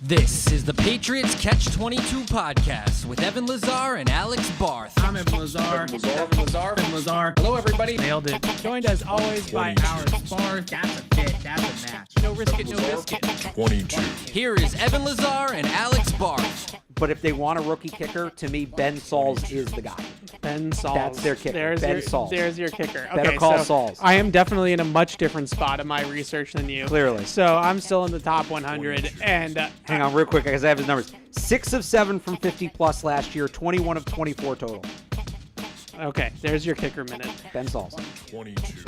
This is the Patriots Catch-22 podcast with Evan Lazar and Alex Barth. I'm Evan Lazar. Evan Lazar. Hello, everybody. Nailed it. Joined as always by our Barth. That's a fit. That's a match. No risk it, no biscuit. 22. Here is Evan Lazar and Alex Barth. But if they want a rookie kicker, to me, Ben Sauls is the guy. Ben Sauls. That's their kicker. Ben Sauls. There's your kicker. Okay, Better call Sauls. I am definitely in a much different spot in my research than you. Clearly. So I'm still in the top 100. And hang on real quick because I have his numbers. 6 of 7 from 50-plus last year, 21 of 24 total. Okay, there's your kicker minute. Ben Sauls. 22.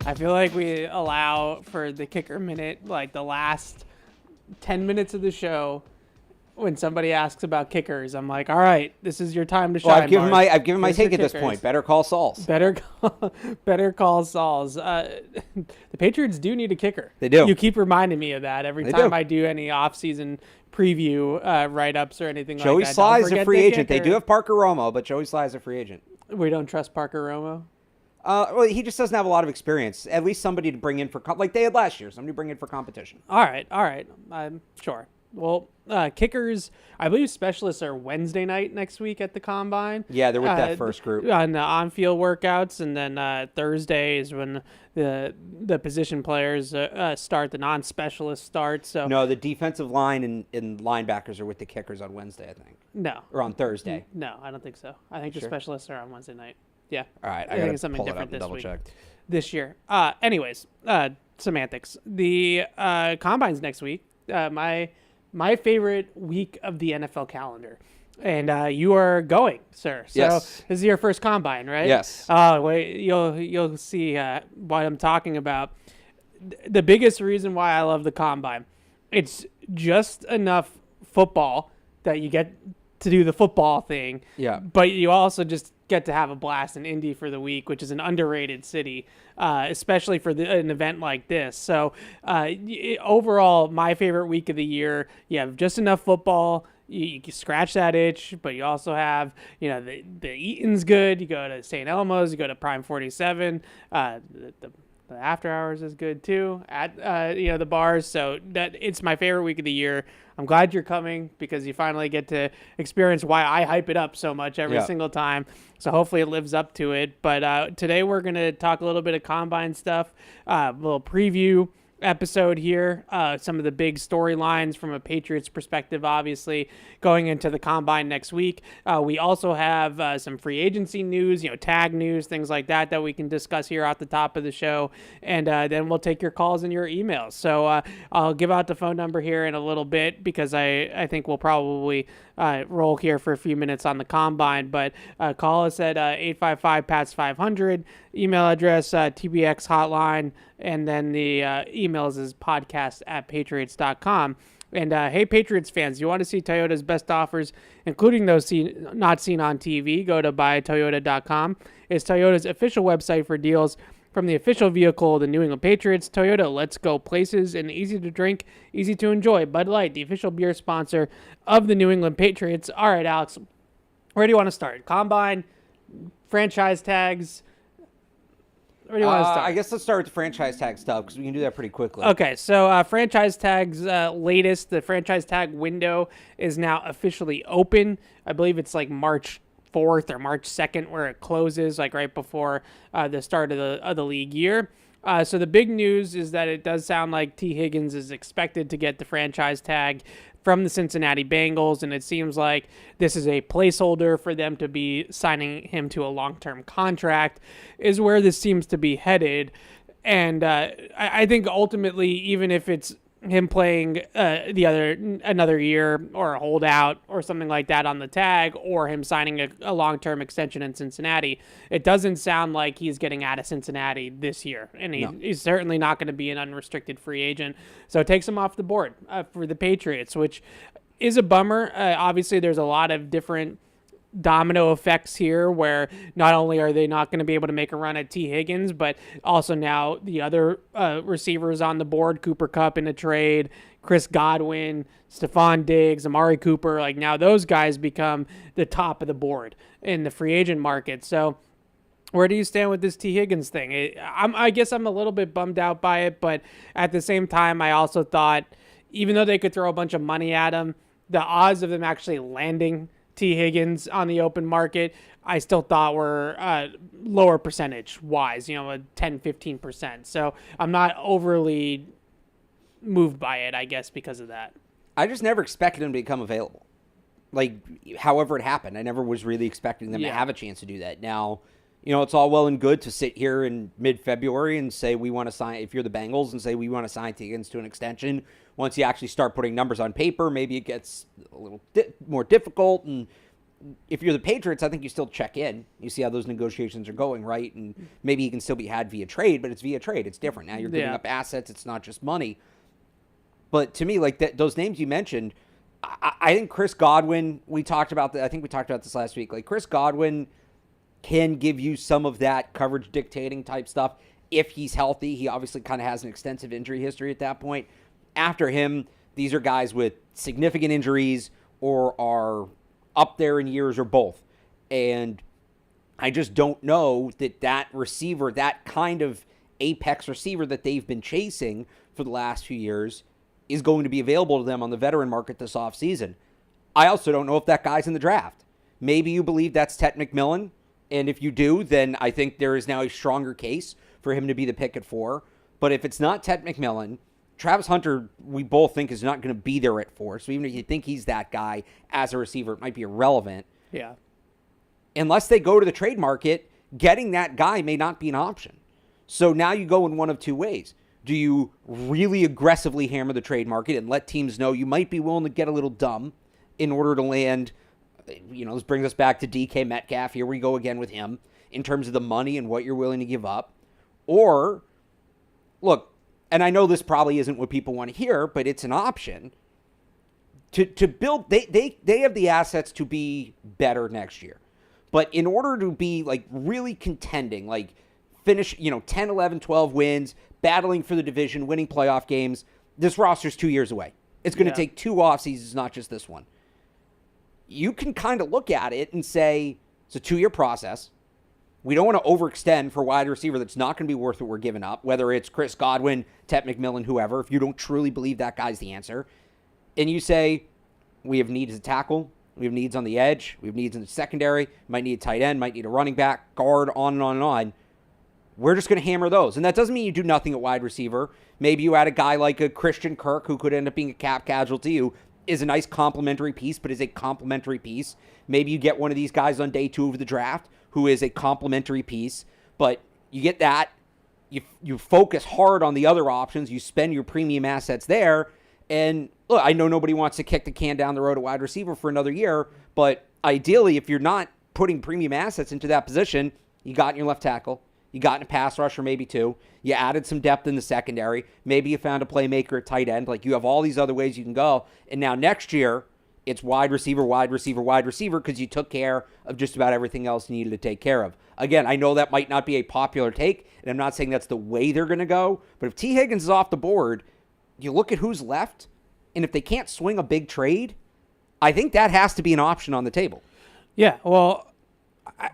I feel like we allow for the kicker minute, like the last 10 minutes of the show. When somebody asks about kickers, I'm like, all right, this is your time to shine. Well, I've given my take at this kickers. point. Better call Sauls. Better call Sauls. The Patriots do need a kicker. They do. You keep reminding me of that every time I do any off-season preview write-ups or anything Joey like that. Sly is a free agent. They do have Parker Romo, but Joey Sly is a free agent. We don't trust Parker Romo? Well, he just doesn't have a lot of experience. At least somebody to bring in for like they had last year. Somebody to bring in for competition. All right. I'm sure. Well, kickers, I believe specialists are Wednesday night next week at the Combine. Yeah, they're with that first group. On the on-field workouts, and then Thursday is when the position players start, the non-specialists start. So no, the defensive line and linebackers are with the kickers on Wednesday, I think. No. Or on Thursday. No, I don't think so. I think the specialists are on Wednesday night. Yeah. All right, I think it's something different this double week. check. This year. Anyways, semantics. The Combine's next week. My favorite week of the NFL calendar. And you are going, sir. So yes. This is your first Combine, right? Yes. Wait, you'll see what I'm talking about. The biggest reason why I love the Combine, it's just enough football that you get to do the football thing. Yeah. But you also just get to have a blast in Indy for the week, which is an underrated city, especially for an event like this. So overall, my favorite week of the year, you have just enough football. You can scratch that itch, but you also have, the Eaton's good. You go to St. Elmo's, you go to Prime 47. The after hours is good too at the bars. So that it's my favorite week of the year. I'm glad you're coming because you finally get to experience why I hype it up so much every single time. So hopefully it lives up to it. But today we're going to talk a little bit of Combine stuff, a little preview episode here. Some of the big storylines from a Patriots perspective, obviously, going into the Combine next week. We also have some free agency news, tag news, things like that we can discuss here at the top of the show. And then we'll take your calls and your emails. So I'll give out the phone number here in a little bit because I think we'll probably roll here for a few minutes on the Combine. But call us at 855-PATS-500. Email address, TBX hotline. And then the emails is podcast@patriots.com. And hey, Patriots fans, you want to see Toyota's best offers, including those not seen on TV, go to buytoyota.com. It's Toyota's official website for deals from the official vehicle of the New England Patriots. Toyota, let's go places, and easy to drink, easy to enjoy. Bud Light, the official beer sponsor of the New England Patriots. All right, Alex, where do you want to start? Combine, franchise tags. Where do you want to start? I guess let's start with the franchise tag stuff because we can do that pretty quickly. Okay, so franchise tags latest, the franchise tag window is now officially open. I believe it's like March 4th or March 2nd where it closes, like right before the start of the league year. So the big news is that it does sound like T. Higgins is expected to get the franchise tag from the Cincinnati Bengals, and it seems like this is a placeholder for them to be signing him to a long-term contract, is where this seems to be headed. And I think ultimately, even if it's him playing another year or a holdout or something like that on the tag, or him signing a long-term extension in Cincinnati, it doesn't sound like he's getting out of Cincinnati this year, and he's certainly not going to be an unrestricted free agent. So it takes him off the board for the Patriots, which is a bummer. Obviously, there's a lot of different domino effects here where not only are they not going to be able to make a run at T. Higgins, but also now the other receivers on the board, Cooper Kupp in a trade, Chris Godwin, Stephon Diggs, Amari Cooper, like now those guys become the top of the board in the free agent market. So where do you stand with this T. Higgins thing? I guess I'm a little bit bummed out by it, but at the same time, I also thought even though they could throw a bunch of money at him, the odds of them actually landing T. Higgins on the open market, I still thought were lower percentage-wise, 10, 15%. So I'm not overly moved by it, I guess, because of that. I just never expected him to become available. Like, however it happened, I never was really expecting them to have a chance to do that. Now, it's all well and good to sit here in mid-February and say we want to sign, if you're the Bengals, and say we want to sign Higgins to an extension. Once you actually start putting numbers on paper, maybe it gets a little more difficult. And if you're the Patriots, I think you still check in. You see how those negotiations are going, right? And maybe he can still be had via trade, but it's via trade. It's different. Now you're giving up assets. It's not just money. But to me, like those names you mentioned, I think Chris Godwin, we talked about that. I think we talked about this last week. Like, Chris Godwin can give you some of that coverage dictating type stuff if he's healthy. He obviously kind of has an extensive injury history at that point. After him, these are guys with significant injuries or are up there in years or both. And I just don't know that receiver, that kind of apex receiver that they've been chasing for the last few years, is going to be available to them on the veteran market this offseason. I also don't know if that guy's in the draft. Maybe you believe that's Ted McMillan, and if you do, then I think there is now a stronger case for him to be the pick at 4. But if it's not Ted McMillan, Travis Hunter, we both think, is not going to be there at 4. So even if you think he's that guy as a receiver, it might be irrelevant. Yeah. Unless they go to the trade market, getting that guy may not be an option. So now you go in one of two ways. Do you really aggressively hammer the trade market and let teams know you might be willing to get a little dumb in order to land, this brings us back to DK Metcalf. Here we go again with him in terms of the money and what you're willing to give up. Or, look, and I know this probably isn't what people want to hear, but it's an option to build. They have the assets to be better next year. But in order to be like really contending, like finish, 10, 11, 12 wins, battling for the division, winning playoff games, this roster's 2 years away. It's going to take 2 off seasons, not just this one. You can kind of look at it and say, it's a 2-year process. We don't want to overextend for a wide receiver that's not going to be worth what we're giving up, whether it's Chris Godwin, Ted McMillan, whoever, if you don't truly believe that guy's the answer. And you say, we have needs to tackle, we have needs on the edge, we have needs in the secondary, might need a tight end, might need a running back, guard, on and on and on. We're just going to hammer those. And that doesn't mean you do nothing at wide receiver. Maybe you add a guy like a Christian Kirk who could end up being a cap casualty, who is a nice complementary piece, but is a complementary piece. Maybe you get one of these guys on day 2 of the draft who is a complementary piece, but you get that. You focus hard on the other options. You spend your premium assets there. And look, I know nobody wants to kick the can down the road at wide receiver for another year, but ideally, if you're not putting premium assets into that position, you got in your left tackle. You got in a pass rusher, maybe 2. You added some depth in the secondary. Maybe you found a playmaker at tight end. Like, you have all these other ways you can go. And now next year, it's wide receiver, wide receiver, wide receiver, because you took care of just about everything else you needed to take care of. Again, I know that might not be a popular take, and I'm not saying that's the way they're going to go. But if T. Higgins is off the board, you look at who's left, and if they can't swing a big trade, I think that has to be an option on the table. Yeah, well,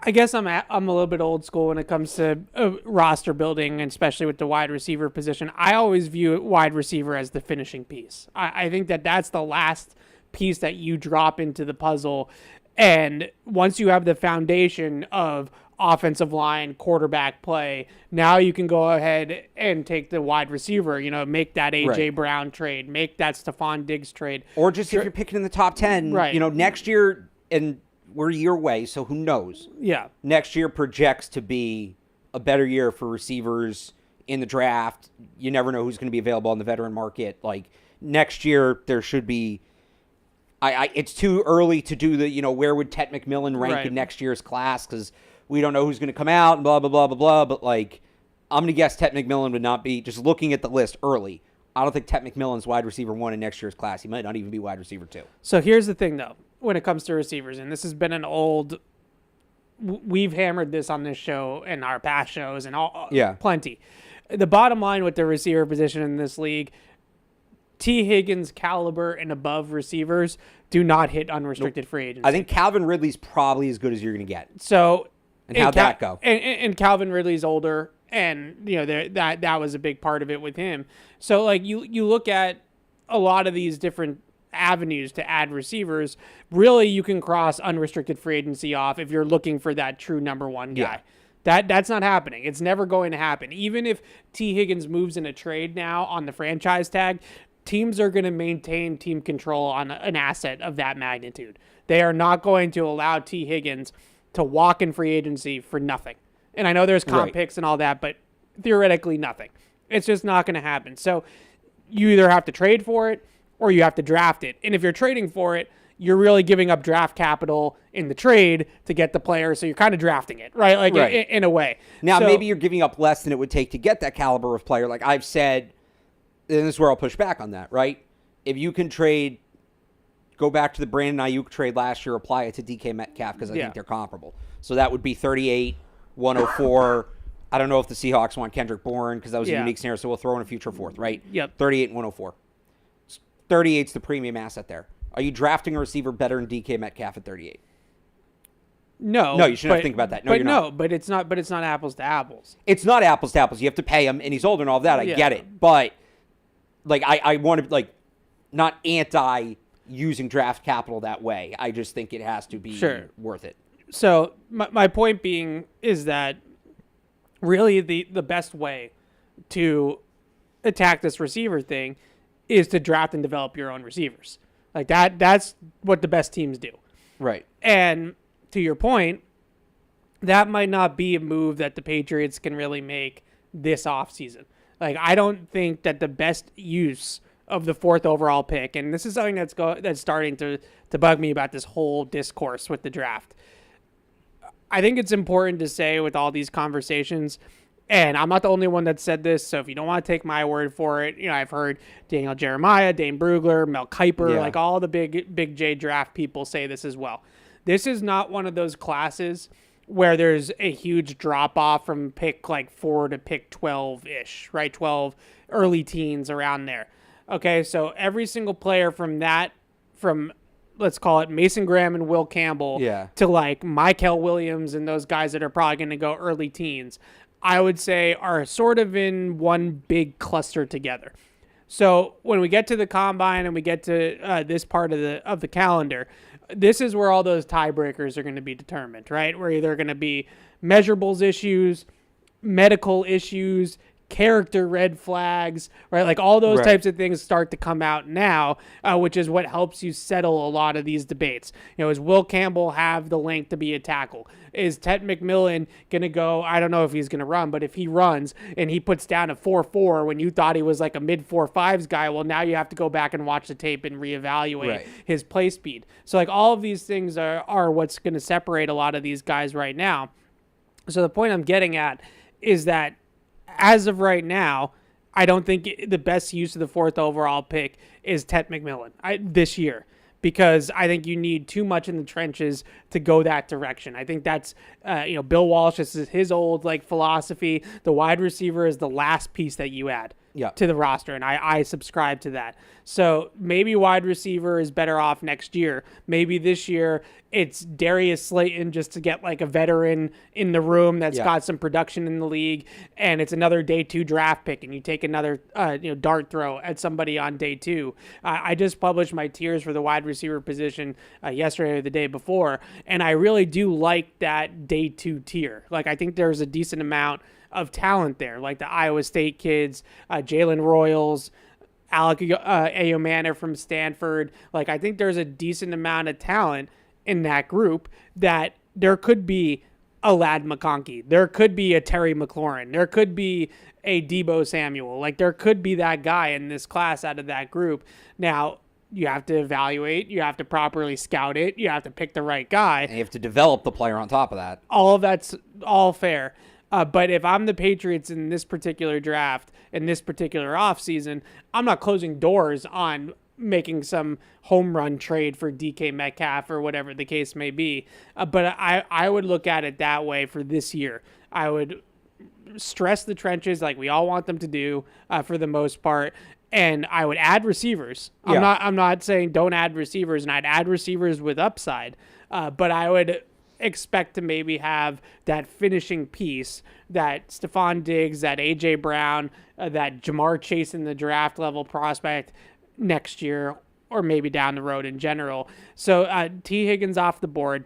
I guess I'm a little bit old school when it comes to roster building, and especially with the wide receiver position. I always view wide receiver as the finishing piece. I think that's the last piece that you drop into the puzzle. And once you have the foundation of offensive line, quarterback play, now you can go ahead and take the wide receiver, make that A.J. Brown trade, make that Stephon Diggs trade. Or just if you're picking in the top 10, next year, and we're a year away, so who knows? Yeah. Next year projects to be a better year for receivers in the draft. You never know who's going to be available on the veteran market. Like, next year, there should be... it's too early to do the, where would Ted McMillan rank in next year's class, because we don't know who's going to come out and blah, blah, blah, blah, blah. But, like, I'm going to guess Ted McMillan would not be, just looking at the list early, I don't think Ted McMillan's wide receiver 1 in next year's class. He might not even be wide receiver 2. So here's the thing, though, when it comes to receivers, and this has been we've hammered this on this show and our past shows and plenty. The bottom line with the receiver position in this league, T. Higgins caliber and above receivers do not hit unrestricted free agency. I think Calvin Ridley's probably as good as you're going to get. So, and how'd that go? And Calvin Ridley's older, and that was a big part of it with him. So, like, you look at a lot of these different avenues to add receivers, really you can cross unrestricted free agency off if you're looking for that true number one guy. That's not happening. It's never going to happen. Even if T. Higgins moves in a trade now on the franchise tag, teams are going to maintain team control on an asset of that magnitude. They are not going to allow T. Higgins to walk in free agency for nothing. And I know there's comp picks and all that, but theoretically nothing. It's just not going to happen. So you either have to trade for it or you have to draft it. And if you're trading for it, you're really giving up draft capital in the trade to get the player, so you're kind of drafting it, right? Like in a way. Now, maybe you're giving up less than it would take to get that caliber of player. Like I've said, and this is where I'll push back on that, right? If you can trade, go back to the Brandon Ayuk trade last year, apply it to DK Metcalf because I think they're comparable. So that would be 38, 104. I don't know if the Seahawks want Kendrick Bourne because that was a unique scenario, so we'll throw in a future fourth, right? Yep. 38 and 104. 38's the premium asset there. Are you drafting a receiver better than DK Metcalf at 38? No, you shouldn't have to think about that. But it's not apples to apples. It's not apples to apples. You have to pay him, and he's older and all of that. I get it, but like I want to like not anti using draft capital that way. I just think it has to be worth it. So my point being is that really the best way to attack this receiver thing is to draft and develop your own receivers. Like that's what the best teams do. Right. And to your point, that might not be a move that the Patriots can really make this offseason. Like I don't think that the best use of the 4th overall pick, and this is something that's starting to bug me about this whole discourse with the draft. I think it's important to say with all these conversations, and I'm not the only one that said this, so if you don't want to take my word for it, I've heard Daniel Jeremiah, Dane Brugler, Mel Kiper, like all the big J draft people say this as well. This is not one of those classes where there's a huge drop-off from pick like 4 to pick 12-ish, right? 12, early teens, around there. Okay, so every single player from let's call it Mason Graham and Will Campbell to like Mykel Williams and those guys that are probably going to go early teens, I would say are sort of in one big cluster together. So when we get to the combine and we get to this part of the calendar, this is where all those tiebreakers are going to be determined, right? Where either going to be measurables issues, medical issues, character red flags, right? Like all those types of things start to come out now, which is what helps you settle a lot of these debates. Is Will Campbell have the length to be a tackle? Is Ted McMillan going to go? I don't know if he's going to run, but if he runs and he puts down a 4.4 when you thought he was like a mid 4.5s guy, well, now you have to go back and watch the tape and reevaluate his play speed. So like all of these things are what's going to separate a lot of these guys right now. So the point I'm getting at is that as of right now, I don't think the best use of the 4th overall pick is Ted McMillan this year, because I think you need too much in the trenches to go that direction. I think that's, Bill Walsh, this is his old philosophy. The wide receiver is the last piece that you add to the roster, and I subscribe to that. So maybe wide receiver is better off next year. Maybe this year it's Darius Slayton just to get like a veteran in the room that's got some production in the league, and it's another day 2 draft pick, and you take another dart throw at somebody on day 2. I just published my tiers for the wide receiver position yesterday or the day before, and I really do like that day 2 tier. Like I think there's a decent amount of talent there, like the Iowa State kids, Jalen Royals, Alec Ayomanor from Stanford. Like I think there's a decent amount of talent in that group that there could be a Ladd McConkey. There could be a Terry McLaurin. There could be a Deebo Samuel. Like there could be that guy in this class out of that group. Now, you have to evaluate. You have to properly scout it. You have to pick the right guy. And you have to develop the player on top of that. All of that's all fair. But if I'm the Patriots in this particular draft, in this particular offseason, I'm not closing doors on making some home run trade for DK Metcalf or whatever the case may be. But I would look at it that way for this year. I would stress the trenches like we all want them to do for the most part. And I would add receivers. I'm not saying don't add receivers, and I'd add receivers with upside. But I would expect to maybe have that finishing piece, that Stephon Diggs, that A.J. Brown, that Jamar Chase in the draft level prospect, next year or maybe down the road in general. So T. Higgins off the board.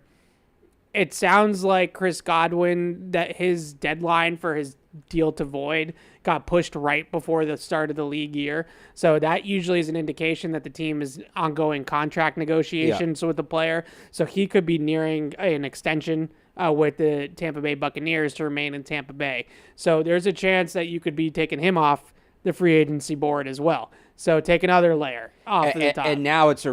It sounds like Chris Godwin, that his deadline for his deal to void got pushed right before the start of the league year. So that usually is an indication that the team is ongoing contract negotiations with the player. So he could be nearing an extension with the Tampa Bay Buccaneers to remain in Tampa Bay. So there's a chance that you could be taking him off the free agency board as well. So take another layer off the top. And now it's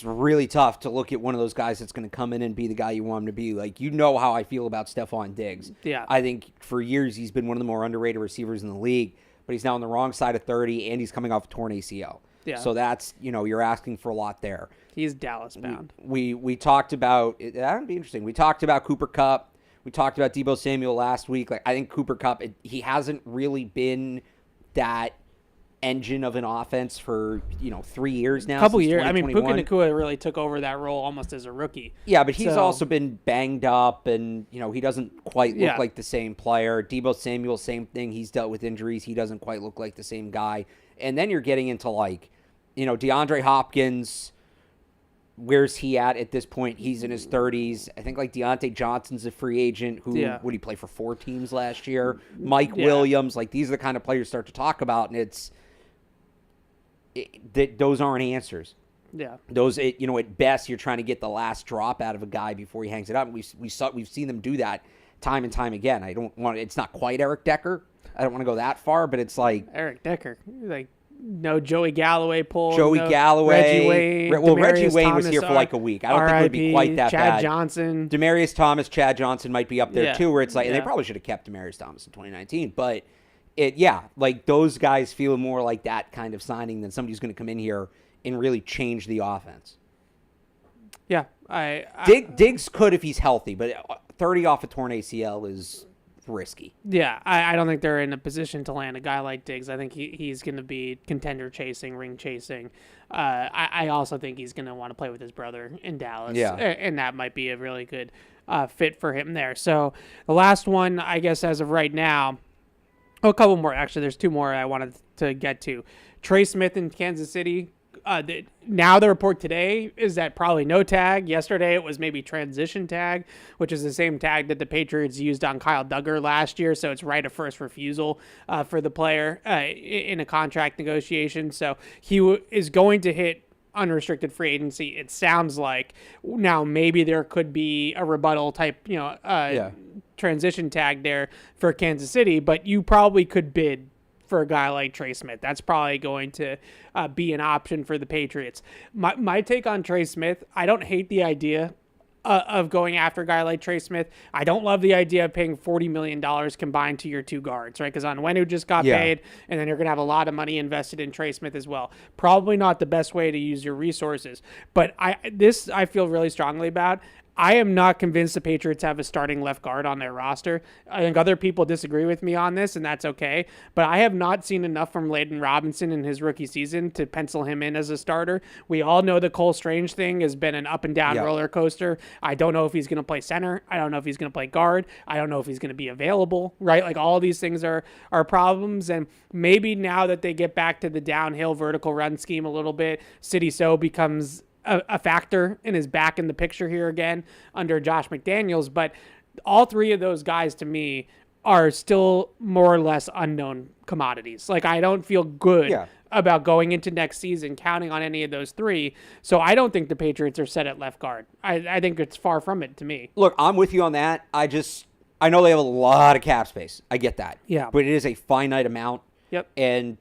really tough to look at one of those guys that's going to come in and be the guy you want him to be. Like, you know how I feel about Stephon Diggs. Yeah. I think for years he's been one of the more underrated receivers in the league, but he's now on the wrong side of 30, and he's coming off a torn ACL. Yeah. So that's, you're asking for a lot there. He's Dallas bound. We talked about, that would be interesting. We talked about Cooper Kupp. We talked about Deebo Samuel last week. Like, I think Cooper Kupp, he hasn't really been that engine of an offense for 3 years now. A couple years. I mean, Puka Nacua really took over that role almost as a rookie. Yeah, but he's also been banged up, and he doesn't quite look like the same player. Deebo Samuel, same thing. He's dealt with injuries. He doesn't quite look like the same guy. And then you're getting into DeAndre Hopkins. Where's he at this point? He's in his 30s. I think Deontay Johnson's a free agent who would he play for 4 teams last year? Mike Williams. These are the kind of players you start to talk about, and those aren't answers. Yeah. Those, at best, you're trying to get the last drop out of a guy before he hangs it up. We've seen them do that time and time again. It's not quite Eric Decker. I don't want to go that far, but it's like Eric Decker, no Joey Galloway pull. Galloway. Reggie Wayne. Well, Reggie Wayne Thomas was here for a week. I don't think it would be quite that Chad bad. Johnson. Demaryius Thomas, Chad Johnson might be up there too, where it's and they Yeah. probably should have kept Demaryius Thomas in 2019. But those guys feel more like that kind of signing than somebody who's going to come in here and really change the offense. Yeah. Diggs could if he's healthy, but 30 off a torn ACL is risky. Yeah, I don't think they're in a position to land a guy like Diggs. I think he's going to be contender chasing, ring chasing. I also think he's going to want to play with his brother in Dallas. Yeah. And that might be a really good fit for him there. So the last one, I guess, as of right now, a couple more. Actually, there's 2 more I wanted to get to. Trey Smith in Kansas City. Now the report today is that probably no tag. Yesterday it was maybe transition tag, which is the same tag that the Patriots used on Kyle Duggar last year. So it's right of first refusal for the player in a contract negotiation. So he is going to hit unrestricted free agency. It sounds like now maybe there could be a rebuttal type, transition tag there for Kansas City, but you probably could bid for a guy like Trey Smith. That's probably going to be an option for the Patriots. My take on Trey Smith, I don't hate the idea of going after a guy like Trey Smith. I don't love the idea of paying $40 million combined to your 2 guards, right? Because Onwenu just got paid, and then you're going to have a lot of money invested in Trey Smith as well. Probably not the best way to use your resources. But I feel really strongly about. I am not convinced the Patriots have a starting left guard on their roster. I think other people disagree with me on this, and that's okay. But I have not seen enough from Layden Robinson in his rookie season to pencil him in as a starter. We all know the Cole Strange thing has been an up and down roller coaster. I don't know if he's going to play center. I don't know if he's going to play guard. I don't know if he's going to be available, right? All these things are problems. And maybe now that they get back to the downhill vertical run scheme a little bit, City So becomes a factor and is back in the picture here again under Josh McDaniels. But all 3 of those guys to me are still more or less unknown commodities. I don't feel good about going into next season counting on any of those 3. So I don't think the Patriots are set at left guard. I think it's far from it to me. Look, I'm with you on that. I know they have a lot of cap space. I get that. Yeah. But it is a finite amount. Yep. And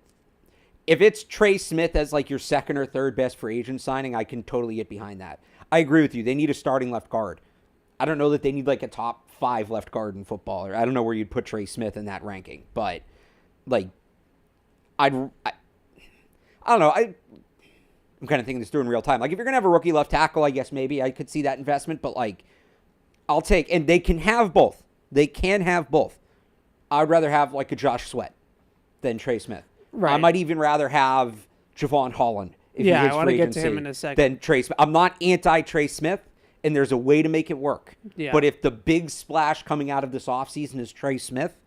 if it's Trey Smith as your second or third best free agent signing, I can totally get behind that. I agree with you. They need a starting left guard. I don't know that they need a top 5 left guard in football. Or I don't know where you'd put Trey Smith in that ranking. But I don't know. I'm kind of thinking this through in real time. If you're going to have a rookie left tackle, I guess maybe I could see that investment. But I'll take, and they can have both. They can have both. I'd rather have a Josh Sweat than Trey Smith. Right. I might even rather have Javon Holland if he hits I want to free get to agency him in a second. than Trey Smith. I'm not anti-Trey Smith, and there's a way to make it work. Yeah. But if the big splash coming out of this offseason is Trey Smith,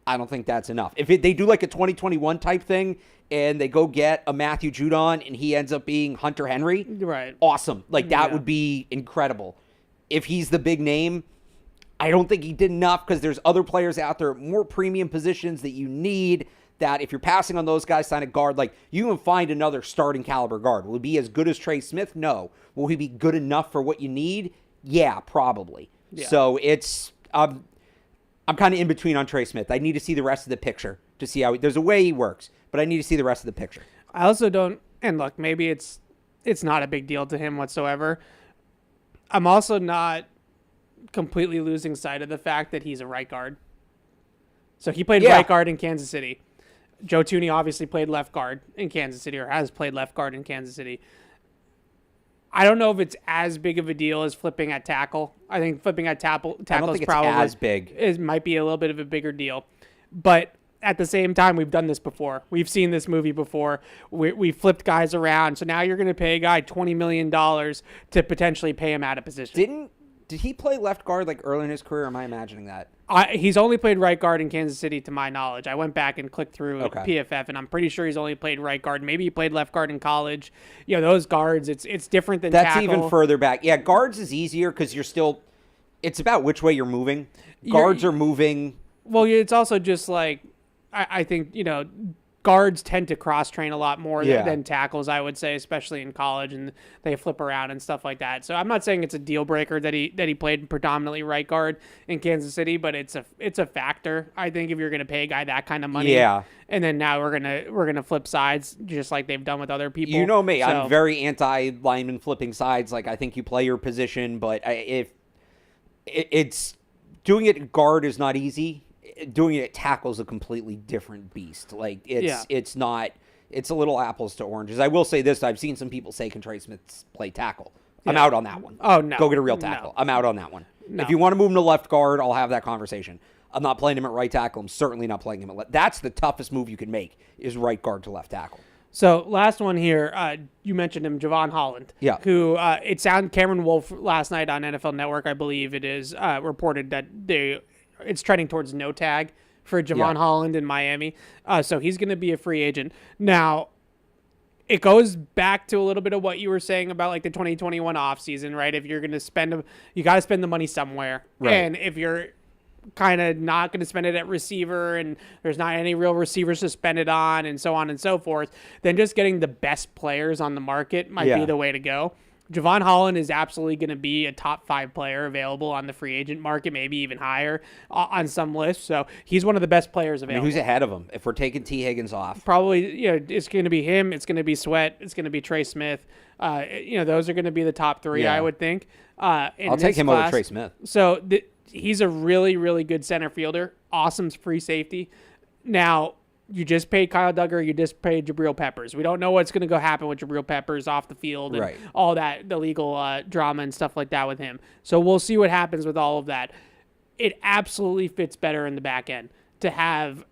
I don't think that's enough. If they do like a 2021 type thing and they go get a Matthew Judon and he ends up being Hunter Henry, right? Awesome. Like that would be incredible. If he's the big name, I don't think he did enough because there's other players out there, more premium positions that you need, that if you're passing on those guys, sign a guard. Like, you can find another starting caliber guard. Will he be as good as Trey Smith? No. Will he be good enough for what you need? Yeah, probably. Yeah. So it's, I'm kind of in between on Trey Smith. I need to see the rest of the picture to see how there's a way he works, but I need to see the rest of the picture. I also don't, and look, maybe it's not a big deal to him whatsoever. I'm also not completely losing sight of the fact that he's a right guard. So he played right guard in Kansas City. Joe Thuney obviously played left guard in Kansas City, or has played left guard in Kansas City. I don't know if it's as big of a deal as flipping at tackle. I think flipping at tackle is probably as big. It might be a little bit of a bigger deal. But at the same time, we've done this before. We've seen this movie before. We flipped guys around. So now you're going to pay a guy $20 million to potentially pay him out of position. Did he play left guard like early in his career? Or am I imagining that? He's only played right guard in Kansas City, to my knowledge. I went back and clicked through PFF, and I'm pretty sure he's only played right guard. Maybe he played left guard in college. You know, those guards, it's different than That's tackle. Even further back. Yeah, guards is easier because you're still – it's about which way you're moving. Guards are moving. Well, it's also just like I think, you know, guards tend to cross-train a lot more than tackles, I would say, especially in college, and they flip around and stuff like that. So I'm not saying it's a deal breaker that he played predominantly right guard in Kansas City, but it's a factor. I think if you're going to pay a guy that kind of money, and then now we're gonna flip sides just like they've done with other people. You know me, I'm very anti-lineman flipping sides. Like, I think you play your position, but if it's doing it at guard is not easy. Doing it at tackle is a completely different beast. Like, it's not, it's a little apples to oranges. I will say this, I've seen some people say, can Trey Smith play tackle? I'm out on that one. Oh, no. Go get a real tackle. No. I'm out on that one. No. If you want to move him to left guard, I'll have that conversation. I'm not playing him at right tackle. I'm certainly not playing him at left. That's the toughest move you can make, is right guard to left tackle. So last one here, you mentioned him, Javon Holland. Yeah. Who Cameron Wolf last night on NFL Network, I believe it is, reported that it's trending towards no tag for Javon Holland in Miami. So he's going to be a free agent. Now, it goes back to a little bit of what you were saying about like the 2021 offseason, right? If you're going to you got to spend the money somewhere. Right. And if you're kind of not going to spend it at receiver and there's not any real receivers to spend it on and so on and so forth, then just getting the best players on the market might be the way to go. Javon Holland is absolutely going to be a top 5 player available on the free agent market, maybe even higher on some lists. So he's one of the best players available. Who's ahead of him if we're taking T. Higgins off? Probably, it's going to be him. It's going to be Sweat. It's going to be Trey Smith. Those are going to be the top 3, I would think. I'll take him over Trey Smith. So he's a really, really good center fielder. Awesome free safety. Now, you just paid Kyle Duggar, you just paid Jabril Peppers. We don't know what's going to happen with Jabril Peppers off the field and all that, the legal drama and stuff like that with him. So we'll see what happens with all of that. It absolutely fits better in the back end to have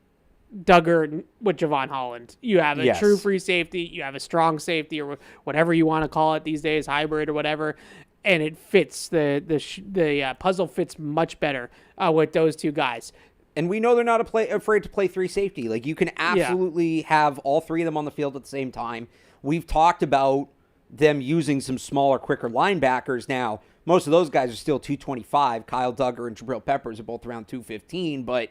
Duggar with Javon Holland. You have a true free safety, you have a strong safety, or whatever you want to call it these days, hybrid or whatever, and it fits. The puzzle fits much better with those two guys. And we know they're not afraid to play 3 safety. Like, you can absolutely have all 3 of them on the field at the same time. We've talked about them using some smaller, quicker linebackers now. Most of those guys are still 225. Kyle Duggar and Jabril Peppers are both around 215, but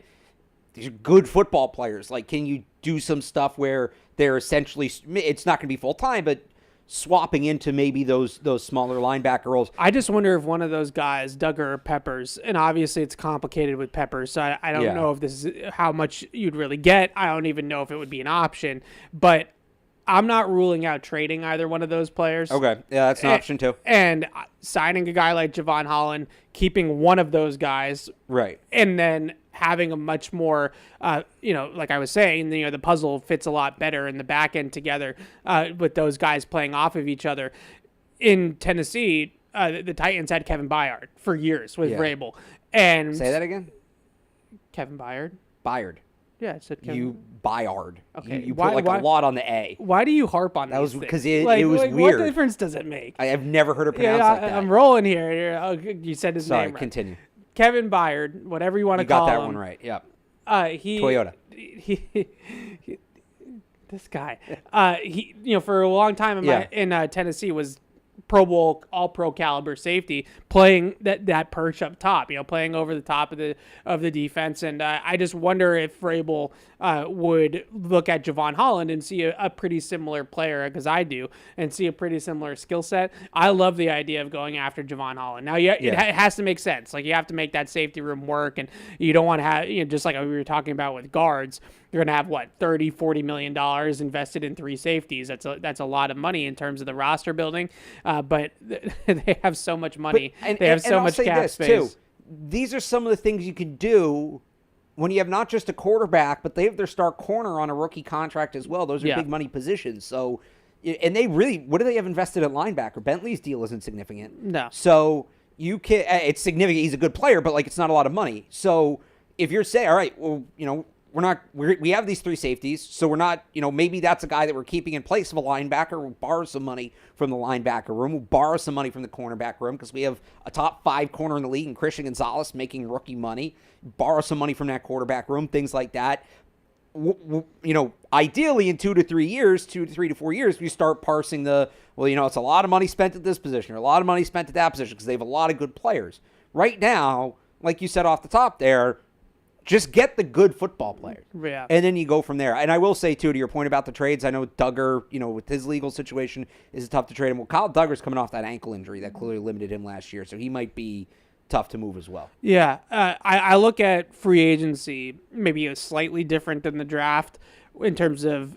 these are good football players. Like, can you do some stuff where they're essentially, it's not going to be full-time, but swapping into maybe those smaller linebacker roles. I just wonder if one of those guys, Duggar or Peppers, and obviously it's complicated with Peppers, so I don't know if this is how much you'd really get. I don't even know if it would be an option, but I'm not ruling out trading either one of those players. Okay, yeah, that's an option too. And signing a guy like Javon Holland, keeping one of those guys, right, and then having a much more, like I was saying, the puzzle fits a lot better in the back end together with those guys playing off of each other. In Tennessee, the Titans had Kevin Byard for years with Vrabel. And say that again? Kevin Byard? Byard. Yeah, I said Kevin. You Byard. Okay. You put a lot on the A. Why do you harp on that? These Was because it was weird. What difference does it make? I have never heard it pronounced like that. I'm rolling here. You said his name right. Continue. Kevin Byard, whatever you want to call him. You got that one right, yeah. Toyota. This guy, for a long time in Tennessee was Pro Bowl, all pro caliber safety, playing that perch up top, playing over the top of the defense. And I just wonder if Vrabel would look at Javon Holland and see a pretty similar player, because I do, and see a pretty similar skill set. I love the idea of going after Javon Holland. Now, it has to make sense. Like, you have to make that safety room work, and you don't want to have, just like we were talking about with guards, you're going to have $30-40 million invested in 3 safeties. That's a lot of money in terms of the roster building. But they have so much money. They have so much cap space. Too. These are some of the things you can do when you have not just a quarterback, but they have their star corner on a rookie contract as well. Those are big money positions. So, and they really, what do they have invested at linebacker? Bentley's deal isn't significant. No. So you can, it's significant. He's a good player, but it's not a lot of money. So if you're saying, all right, well, we have these 3 safeties, so we're not, maybe that's a guy that we're keeping in place of a linebacker. We'll borrow some money from the linebacker room. We'll borrow some money from the cornerback room because we have a top 5 corner in the league and Christian Gonzalez making rookie money. Borrow some money from that quarterback room, things like that. Ideally in 2 to 3 years, 2 to 3 to 4 years, we start parsing it's a lot of money spent at this position or a lot of money spent at that position because they have a lot of good players. Right now, like you said off the top there, just get the good football players. Yeah. And then you go from there. And I will say, too, to your point about the trades, I know Duggar, with his legal situation, is tough to trade him. Well, Kyle Duggar's coming off that ankle injury that clearly limited him last year, so he might be tough to move as well. Yeah. I look at free agency maybe slightly different than the draft in terms of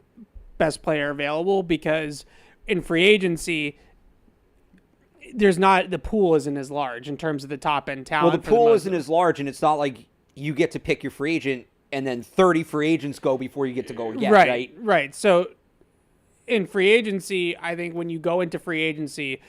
best player available, because in free agency, the pool isn't as large in terms of the top end talent. Well, the pool isn't as large, and it's not like you get to pick your free agent and then 30 free agents go before you get to go again, right? Right. So in free agency, I think when you go into free agency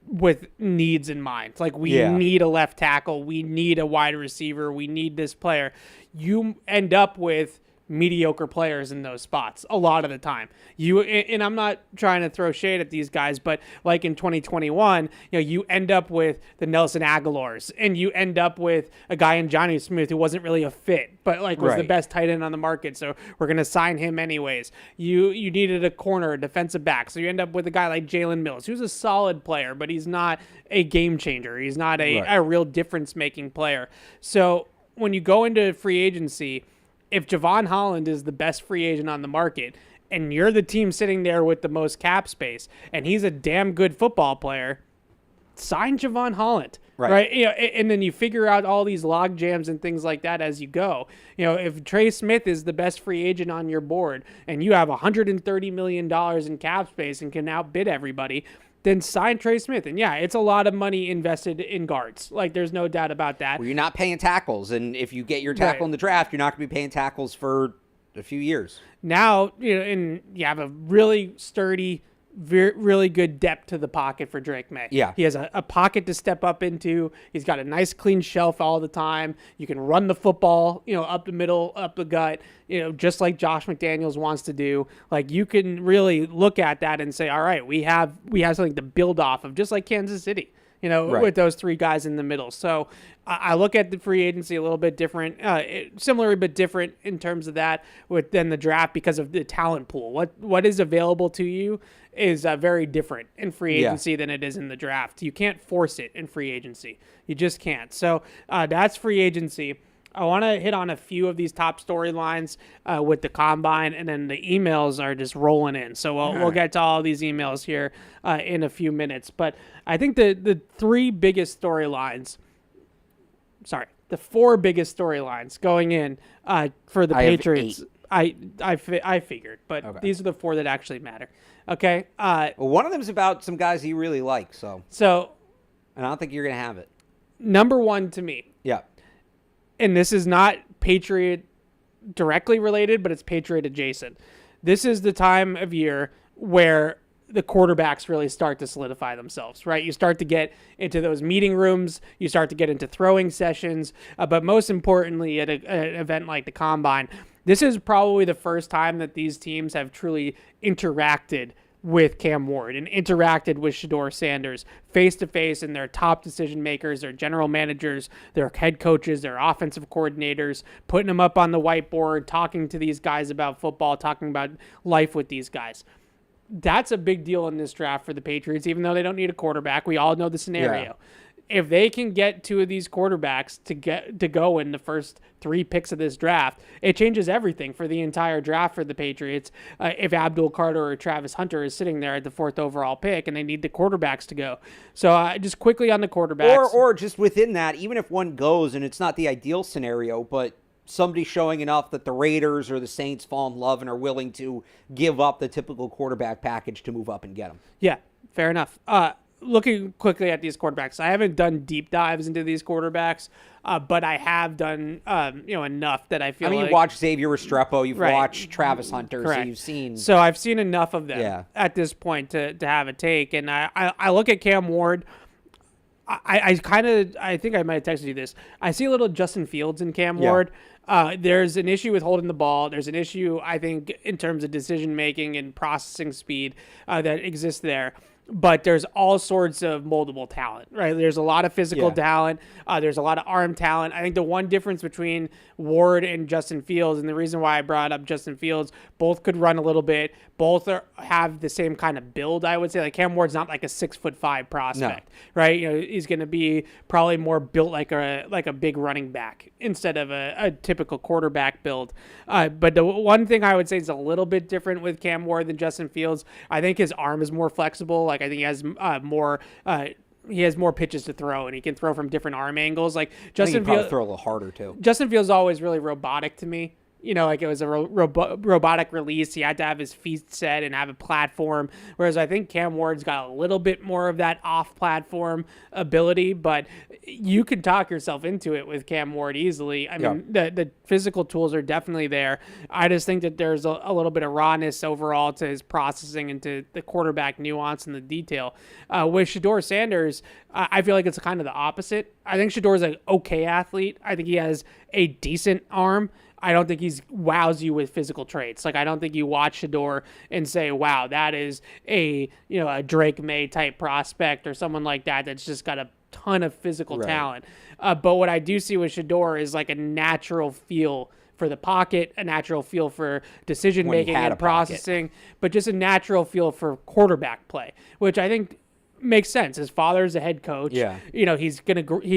with needs in mind, we need a left tackle, we need a wide receiver, we need this player, you end up with mediocre players in those spots a lot of the time. And I'm not trying to throw shade at these guys, but like in 2021, you end up with the Nelson Aguilars, and you end up with a guy in Johnny Smith who wasn't really a fit, but was the best tight end on the market, so we're going to sign him anyways. You needed a corner, a defensive back, so you end up with a guy like Jalen Mills, who's a solid player, but he's not a game changer. He's not a real difference-making player. So when you go into free agency, if Javon Holland is the best free agent on the market and you're the team sitting there with the most cap space and he's a damn good football player, sign Javon Holland. Right. And then you figure out all these log jams and things like that as you go. If Trey Smith is the best free agent on your board and you have $130 million in cap space and can outbid everybody, then sign Trey Smith. And it's a lot of money invested in guards. There's no doubt about that. Well, you're not paying tackles. And if you get your tackle in the draft, you're not going to be paying tackles for a few years. Now, and you have a really sturdy, really good depth to the pocket for Drake May. Yeah. He has a pocket to step up into. He's got a nice clean shelf all the time. You can run the football, up the middle, up the gut, just like Josh McDaniels wants to do. You can really look at that and say, all right, we have something to build off of, just like Kansas City. With those 3 guys in the middle. So I look at the free agency a little bit different, similar but different in terms of that than the draft, because of the talent pool. What is available to you is very different in free agency than it is in the draft. You can't force it in free agency. You just can't. So that's free agency. I want to hit on a few of these top storylines with the combine, and then the emails are just rolling in. So we'll get to all these emails here in a few minutes. But I think the 4 biggest storylines going in for the Patriots. I figured, but these are the 4 that actually matter. Okay. Well, one of them is about some guys he really likes. So and I don't think you're going to have it. Number 1 to me. Yeah. And this is not Patriot directly related, but it's Patriot adjacent. This is the time of year where the quarterbacks really start to solidify themselves, right? You start to get into those meeting rooms. You start to get into throwing sessions. But most importantly, at an event like the Combine, this is probably the first time that these teams have truly interacted with Cam Ward and interacted with Shedeur Sanders face-to-face, and their top decision makers, their general managers, their head coaches, their offensive coordinators, putting them up on the whiteboard, talking to these guys about football, talking about life with these guys. That's a big deal in this draft for the Patriots, even though they don't need a quarterback. We all know the scenario. Yeah. If they can get two of these quarterbacks to go in the first 3 picks of this draft, it changes everything for the entire draft for the Patriots. If Abdul Carter or Travis Hunter is sitting there at the 4th overall pick and they need the quarterbacks to go. So just quickly on the quarterbacks. Or just within that, even if one goes, and it's not the ideal scenario, but somebody showing enough that the Raiders or the Saints fall in love and are willing to give up the typical quarterback package to move up and get them. Yeah, fair enough. Looking quickly at these quarterbacks, I haven't done deep dives into these quarterbacks, but I have done enough that I feel like... you've watched Xavier Restrepo, you've watched Travis Hunter, correct. So you've seen... So I've seen enough of them at this point to have a take, and I look at Cam Ward... I think I might have texted you this. I see a little Justin Fields in Cam Ward. There's an issue with holding the ball. There's an issue, I think, in terms of decision-making and processing speed that exists there. But there's all sorts of moldable talent, right? There's a lot of physical talent. There's a lot of arm talent. I think the one difference between Ward and Justin Fields, and the reason why I brought up Justin Fields, both could run a little bit. Both have the same kind of build, I would say. Like Cam Ward's not like a 6'5" prospect, right? He's going to be probably more built like a big running back instead of a typical quarterback build. But the one thing I would say is a little bit different with Cam Ward than Justin Fields. I think his arm is more flexible. Like I think he has more. He has more pitches to throw, and he can throw from different arm angles. Like Justin Fields, throw a little harder too. Justin Fields is always really robotic to me. Like it was a robotic release. He had to have his feet set and have a platform. Whereas I think Cam Ward's got a little bit more of that off-platform ability, but you can talk yourself into it with Cam Ward easily. I mean, the physical tools are definitely there. I just think that there's a little bit of rawness overall to his processing and to the quarterback nuance and the detail. With Shedeur Sanders, I feel like it's kind of the opposite. I think Shedor's an okay athlete. I think he has a decent arm. I don't think he's wows you with physical traits. Like I don't think you watch Shedeur and say, "Wow, that is a Drake May type prospect or someone like that that's just got a ton of physical talent." But what I do see with Shedeur is like a natural feel for the pocket, a natural feel for decision making and processing, but just a natural feel for quarterback play, which I think makes sense. His father's a head coach. Yeah. He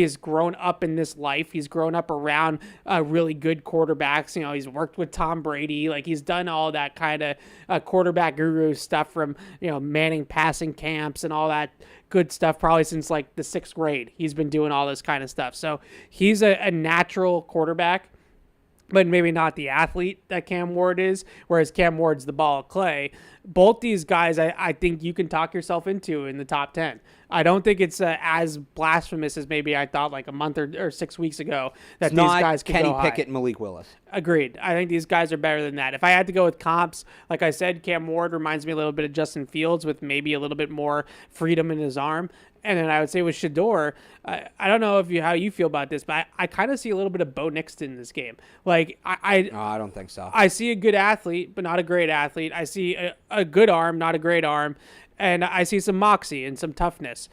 has grown up in this life. He's grown up around really good quarterbacks. He's worked with Tom Brady. Like he's done all that kind of quarterback guru stuff from, manning passing camps and all that good stuff probably since like the 6th grade. He's been doing all this kind of stuff. So he's a natural quarterback, but maybe not the athlete that Cam Ward is, whereas Cam Ward's the ball of clay. Both these guys, I think you can talk yourself into in the top 10. I don't think it's as blasphemous as maybe I thought like a month or 6 weeks ago that these guys could Kenny go high. Pickett and Malik Willis. Agreed. I think these guys are better than that. If I had to go with comps, like I said, Cam Ward reminds me a little bit of Justin Fields with maybe a little bit more freedom in his arm. And then I would say with Shedeur, I don't know how you feel about this, but I kind of see a little bit of Bo Nix in this game. Like I don't think so. I see a good athlete, but not a great athlete. I see a good arm, not a great arm, and I see some moxie and some toughness.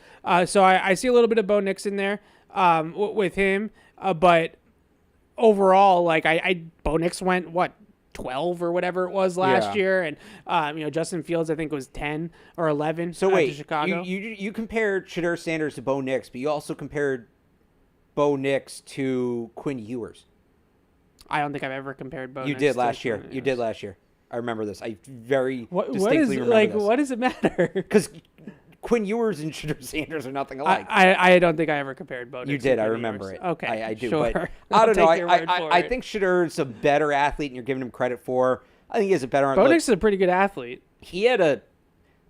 So I see a little bit of Bo Nix in there with him, but overall, like Bo Nix went 12 or whatever it was last year, and Justin Fields I think was 10 or 11. So wait, to Chicago. You compared Shedeur Sanders to Bo Nix, but you also compared Bo Nix to Quinn Ewers. I don't think I've ever compared Bo Nix. You did last year. You did last year. I remember this. I very remember distinctly this. What What does it matter? Because Quinn Ewers and Shedeur Sanders are nothing alike. I don't think I ever compared Bo Nix. You did. I Quinn remember Ewers. it. Okay, I do. sure. But I don't know. I think Shedeur's a better athlete, and you're giving him credit for. I think he has a better. Bo Nix is a pretty good athlete. He had that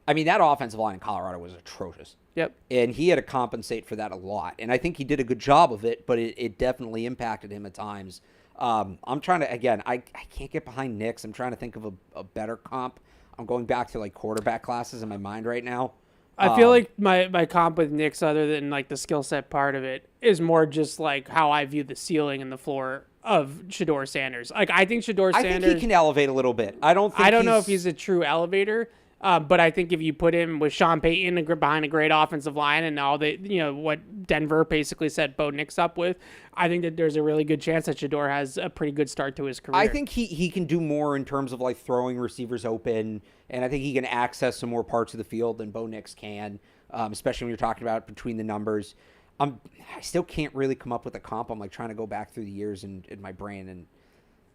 offensive line in Colorado was atrocious. Yep. And he had to compensate for that a lot. And I think he did a good job of it, but it definitely impacted him at times. I'm trying to, again, I can't get behind Nix. I'm trying to think of a better comp. I'm going back to like quarterback classes in my mind right now. I feel like my comp with Nix, other than like the skill set part of it, is more just like how I view the ceiling and the floor of Shedeur Sanders. Like I think Shedeur Sanders, I think he can elevate a little bit. I don't know if he's a true elevator. But I think if you put him with Sean Payton behind a great offensive line and all the, what Denver basically set Bo Nix up with, I think that there's a really good chance that Shedeur has a pretty good start to his career. I think he can do more in terms of like throwing receivers open, and I think he can access some more parts of the field than Bo Nix can, especially when you're talking about between the numbers. I still can't really come up with a comp. I'm like trying to go back through the years in my brain,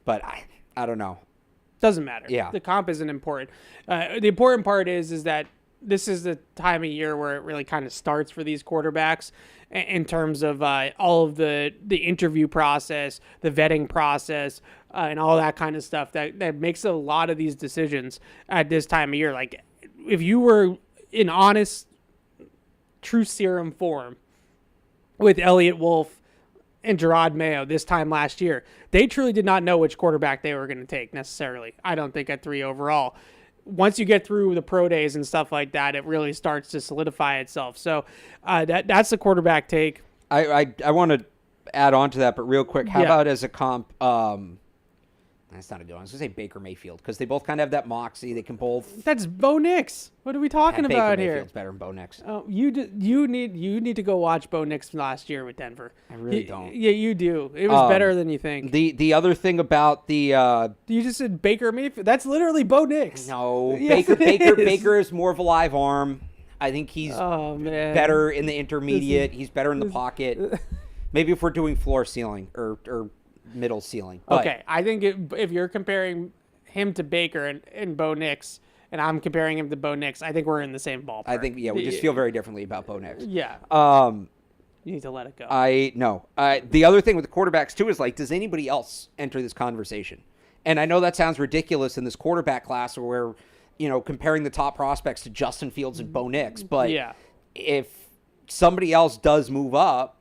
but I don't know. Doesn't matter. Yeah. The comp isn't important. The important part is that this is the time of year where it really kind of starts for these quarterbacks in terms of all of the interview process, the vetting process, and all that kind of stuff that makes a lot of these decisions at this time of year. Like, if you were in honest, true serum form with Elliott Wolf and Gerard Mayo this time last year, they truly did not know which quarterback they were going to take necessarily. I don't think at 3 overall. Once you get through the pro days and stuff like that, it really starts to solidify itself. So that's the quarterback take. I want to add on to that, but real quick, how about as a comp? That's not a good one. I was going to say Baker Mayfield, because they both kind of have that moxie. They can both. That's Bo Nix. What are we talking about here? Baker Mayfield's better than Bo Nix. Oh, you need to go watch Bo Nix last year with Denver. I really don't. Yeah, you do. It was better than you think. The other thing about the you just said Baker Mayfield. That's literally Bo Nix. no, Yes, Baker is more of a live arm. I think he's better in the intermediate. He's better in the pocket. Maybe if we're doing floor ceiling or middle ceiling. But okay, I think if you're comparing him to Baker and Bo Nix, and I'm comparing him to Bo Nix, I think we're in the same ballpark. I think we just feel very differently about Bo Nix. Yeah. You need to let it go. The other thing with the quarterbacks too is, like, does anybody else enter this conversation? And I know that sounds ridiculous in this quarterback class where we're comparing the top prospects to Justin Fields and Bo Nix, but if somebody else does move up,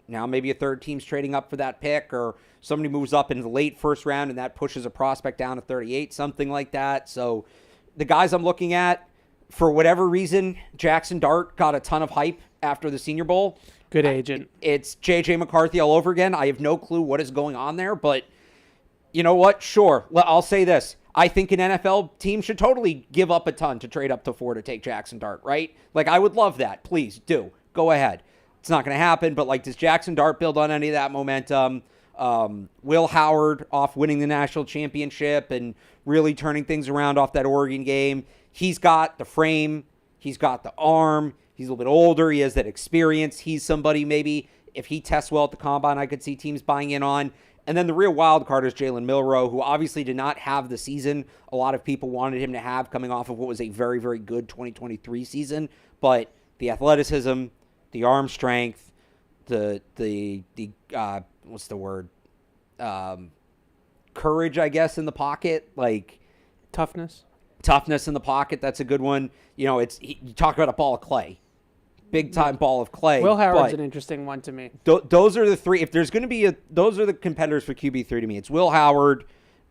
now maybe a third team's trading up for that pick, or somebody moves up in the late first round and that pushes a prospect down to 38, something like that. So the guys I'm looking at, for whatever reason, Jackson Dart got a ton of hype after the Senior Bowl. Good agent. It's J.J. McCarthy all over again. I have no clue what is going on there, but you know what? Sure. I'll say this. I think an NFL team should totally give up a ton to trade up to 4 to take Jackson Dart, right? Like, I would love that. Please do. Go ahead. It's not going to happen, but like, does Jackson Dart build on any of that momentum? Will Howard off winning the national championship and really turning things around off that Oregon game. He's got the frame. He's got the arm. He's a little bit older. He has that experience. He's somebody maybe, if he tests well at the combine, I could see teams buying in on. And then the real wild card is Jalen Milroe, who obviously did not have the season a lot of people wanted him to have coming off of what was a very, very good 2023 season. But the athleticism, the arm strength, the what's the word? Courage, I guess, in the pocket, like Toughness in the pocket. That's a good one. You talk about a ball of clay, big time ball of clay. Will Howard's an interesting one to me. Those are the three. If there's going to be those are the competitors for QB3 to me. It's Will Howard,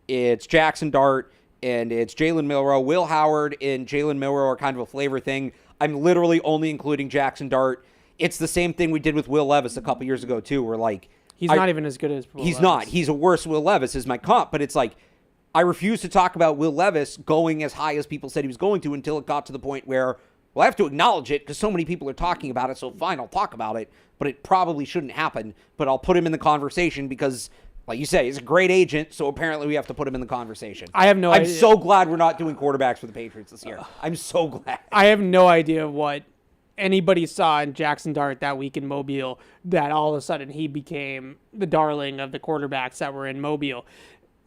it's Jackson Dart, and it's Jalen Milroe. Will Howard and Jalen Milroe are kind of a flavor thing. I'm literally only including Jackson Dart. It's the same thing we did with Will Levis a couple years ago too, where like he's not even as good as Will Levis. Not. He's a worse Will Levis is my comp, but it's like I refuse to talk about Will Levis going as high as people said he was going to until it got to the point where, well, I have to acknowledge it because so many people are talking about it, so fine, I'll talk about it, but it probably shouldn't happen, but I'll put him in the conversation because, like you say, he's a great agent, so apparently we have to put him in the conversation. I'm so glad we're not doing quarterbacks for the Patriots this year. I'm so glad. I have no idea what anybody saw in Jackson Dart that week in Mobile that all of a sudden he became the darling of the quarterbacks that were in Mobile.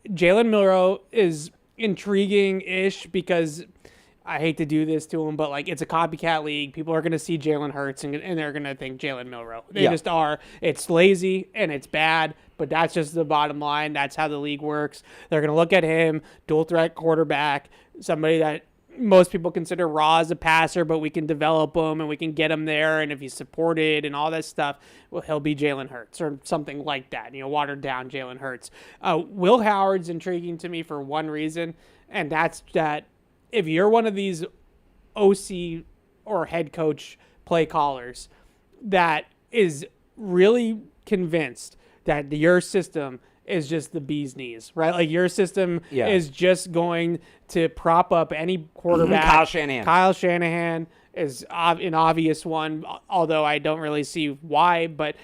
Jalen Milroe is intriguing-ish because I hate to do this to him, but like, it's a copycat league. People are going to see Jalen Hurts and they're going to think Jalen Milroe. They just are. It's lazy and it's bad, but that's just the bottom line. That's how the league works. They're going to look at him, dual threat quarterback, somebody that most people consider raw as a passer, but we can develop him and we can get him there. And if he's supported and all that stuff, well, he'll be Jalen Hurts or something like that. Watered down Jalen Hurts. Will Howard's intriguing to me for one reason, and that's that if you're one of these OC or head coach play callers that is really convinced that your system is just the bee's knees, right? Like your system Yeah. is just going to prop up any quarterback. Kyle Shanahan is an obvious one, although I don't really see why, but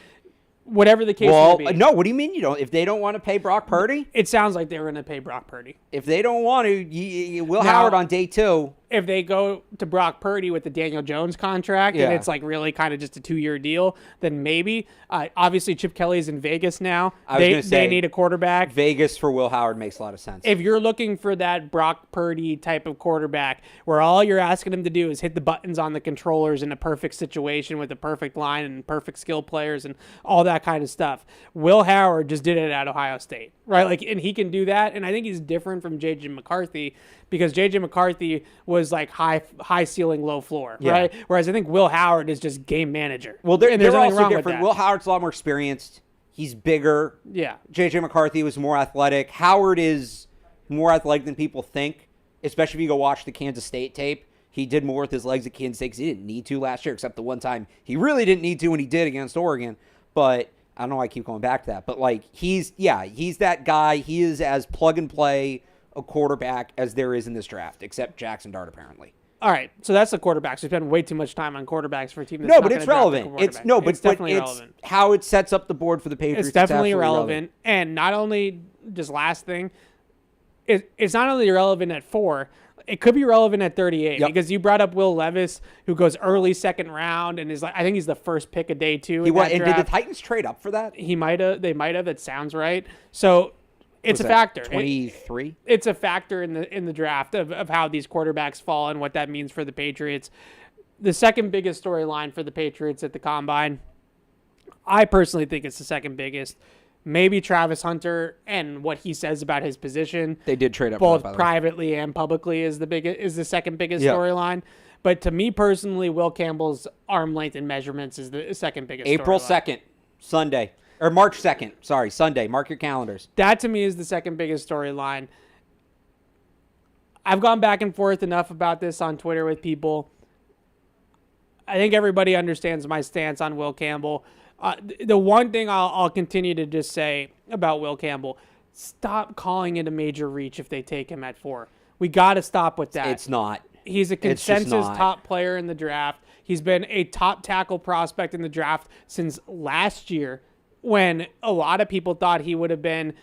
whatever the case may be. No, what do you mean you don't? If they don't want to pay Brock Purdy? It sounds like they were going to pay Brock Purdy. If they don't want to, Will Howard on day 2. If they go to Brock Purdy with the Daniel Jones contract and it's like really kind of just a 2-year deal, then maybe. Obviously, Chip Kelly's in Vegas now. They need a quarterback. Vegas for Will Howard makes a lot of sense. If you're looking for that Brock Purdy type of quarterback where all you're asking him to do is hit the buttons on the controllers in a perfect situation with a perfect line and perfect skill players and all that kind of stuff, Will Howard just did it at Ohio State, right? Like, and he can do that. And I think he's different from J.J. McCarthy because J.J. McCarthy was like high ceiling, low floor, right? Whereas I think Will Howard is just game manager. Well, they're also different. Will Howard's a lot more experienced. He's bigger. Yeah. J.J. McCarthy was more athletic. Howard is more athletic than people think, especially if you go watch the Kansas State tape. He did more with his legs at Kansas State because he didn't need to last year, except the one time he really didn't need to when he did against Oregon. But I don't know why I keep going back to that. But, like, he's that guy. He is as plug-and-play a quarterback as there is in this draft, except Jackson Dart, apparently. All right, so that's the quarterbacks. We spend way too much time on quarterbacks for a team that's no, not but it's relevant. It's definitely relevant. How it sets up the board for the Patriots. It's definitely relevant. And not only, just last thing, it's not only relevant at 4, it could be relevant at 38 because you brought up Will Levis, who goes early second round and is like, I think he's the first pick of day 2. And did the Titans trade up for that? They might have. That sounds right. So it's a factor. 23. It's a factor in the draft of how these quarterbacks fall and what that means for the Patriots. The second biggest storyline for the Patriots at the Combine, I personally think it's the second biggest. Maybe Travis Hunter and what he says about his position. They did trade up both privately and publicly is the second biggest storyline. But to me personally, Will Campbell's arm length and measurements is the second biggest. April 2nd, Sunday. Or March 2nd. Sorry, Sunday. Mark your calendars. That to me is the second biggest storyline. I've gone back and forth enough about this on Twitter with people. I think everybody understands my stance on Will Campbell. The one thing I'll continue to just say about Will Campbell, stop calling it a major reach if they take him at 4. We got to stop with that. It's not. He's a consensus top player in the draft. He's been a top tackle prospect in the draft since last year when a lot of people thought he would have been,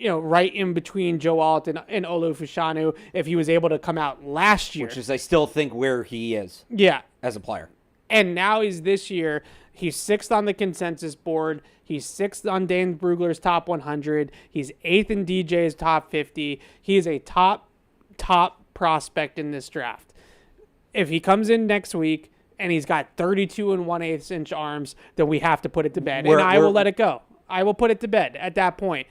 right in between Joe Alt and Olu Fashanu if he was able to come out last year. Which is, I still think, where he is. Yeah. As a player. And now he's this year. He's 6th on the consensus board. He's 6th on Dan Brugler's top 100. He's 8th in DJ's top 50. He is a top prospect in this draft. If he comes in next week and he's got 32 1/8 inch arms, then we have to put it to bed. And I will let it go. I will put it to bed at that point.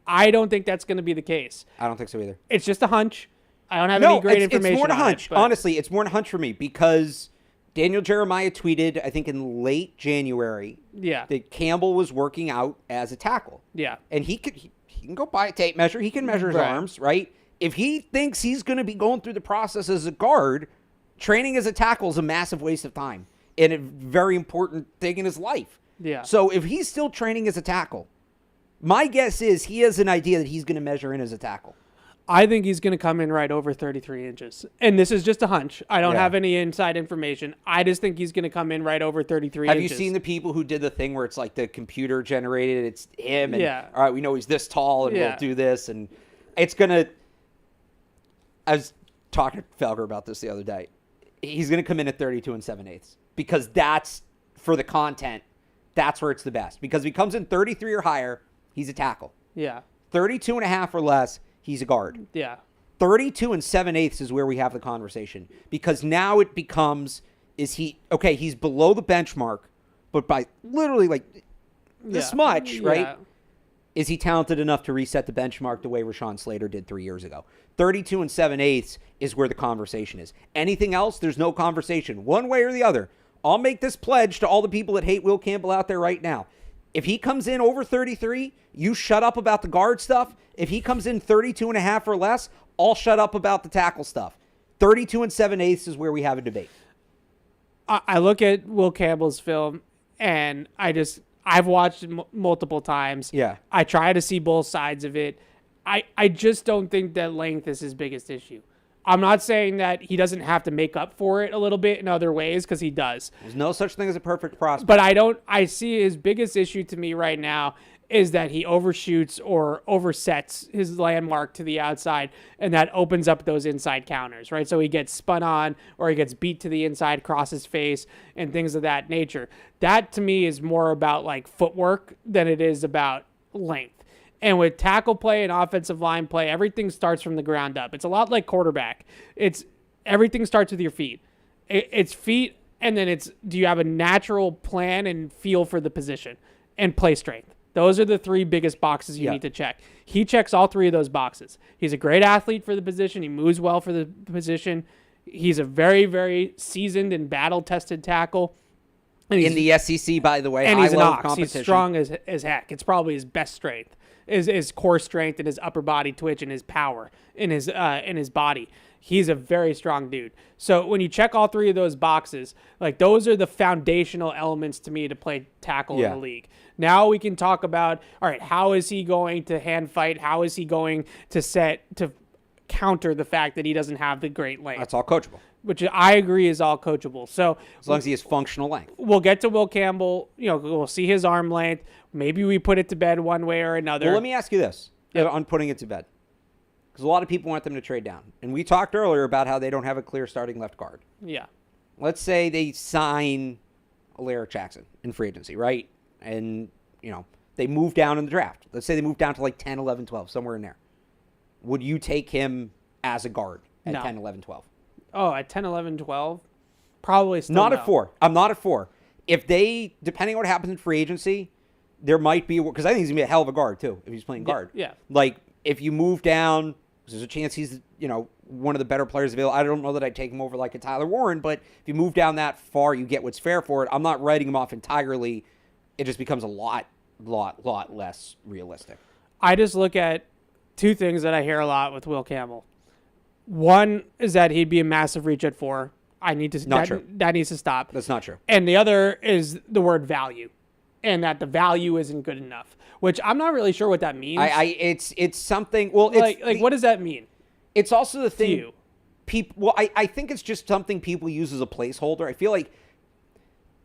I don't think that's going to be the case. I don't think so either. It's just a hunch. I don't have any great information. It's more than a hunch. Honestly, it's more than a hunch for me because Daniel Jeremiah tweeted, I think in late January, that Campbell was working out as a tackle. Yeah. And he can go buy a tape measure. He can measure his arms, right? If he thinks he's going to be going through the process as a guard, training as a tackle is a massive waste of time and a very important thing in his life. Yeah. So if he's still training as a tackle, my guess is he has an idea that he's going to measure in as a tackle. I think he's going to come in right over 33 inches. And this is just a hunch. I don't have any inside information. I just think he's going to come in right over 33 inches. Have you seen the people who did the thing where it's like the computer generated, it's him, and all right, we know he's this tall, and we'll do this, and it's going to... I was talking to Felger about this the other day. He's going to come in at 32 7/8 because that's, for the content, that's where it's the best. Because if he comes in 33 or higher, he's a tackle. Yeah. 32 and a half or less, he's a guard. Yeah. 32 7/8 is where we have the conversation. Because now it becomes, he's below the benchmark, but by literally like this much, right? Yeah. Is he talented enough to reset the benchmark the way Rashawn Slater did 3 years ago? 32 7/8 is where the conversation is. Anything else, there's no conversation. One way or the other. I'll make this pledge to all the people that hate Will Campbell out there right now. If he comes in over 33, you shut up about the guard stuff. If he comes in 32 and a half or less, I'll shut up about the tackle stuff. 32 7/8 is where we have a debate. I look at Will Campbell's film, and I've watched it multiple times. Yeah. I try to see both sides of it. I just don't think that length is his biggest issue. I'm not saying that he doesn't have to make up for it a little bit in other ways, because he does. There's no such thing as a perfect prospect. But I see his biggest issue to me right now is that he overshoots or oversets his landmark to the outside, and that opens up those inside counters, right? So he gets spun on, or he gets beat to the inside, across his face, and things of that nature. That to me is more about like footwork than it is about length. And with tackle play and offensive line play, everything starts from the ground up. It's a lot like quarterback. Everything starts with your feet. It's feet, and then do you have a natural plan and feel for the position, and play strength. Those are the three biggest boxes you need to check. He checks all three of those boxes. He's a great athlete for the position. He moves well for the position. He's a very, very seasoned and battle-tested tackle. And in the SEC, by the way, and he's an ox. competition. He's strong as heck. It's probably his best strength, is core strength and his upper body twitch and his power in his body. He's a very strong dude. So when you check all three of those boxes, like those are the foundational elements to me to play tackle in the league. Now we can talk about, all right, how is he going to hand fight? How is he going to counter the fact that he doesn't have the great length? That's all coachable. Which I agree is all coachable. So as long as he has functional length. We'll get to Will Campbell. We'll see his arm length. Maybe we put it to bed one way or another. Well, let me ask you this on putting it to bed. Because a lot of people want them to trade down. And we talked earlier about how they don't have a clear starting left guard. Yeah. Let's say they sign Alaric Jackson in free agency, right? And, they move down in the draft. Let's say they move down to like 10, 11, 12, somewhere in there. Would you take him as a guard at 10, 11, 12? Oh, at 10, 11, 12? Probably still Not no. at 4. I'm not at 4. If they, depending on what happens in free agency, there might be, because I think he's going to be a hell of a guard, too, if he's playing guard. Yeah. Like, if you move down, there's a chance he's, one of the better players available. I don't know that I'd take him over like a Tyler Warren, but if you move down that far, you get what's fair for it. I'm not writing him off entirely. It just becomes a lot less realistic. I just look at two things that I hear a lot with Will Campbell. One is that he'd be a massive reach at 4. That needs to stop. That's not true. And the other is the word value, and that the value isn't good enough, which I'm not really sure what that means. It's something. Well, it's what does that mean? It's also the thing. You. People. Well, I think it's just something people use as a placeholder. I feel like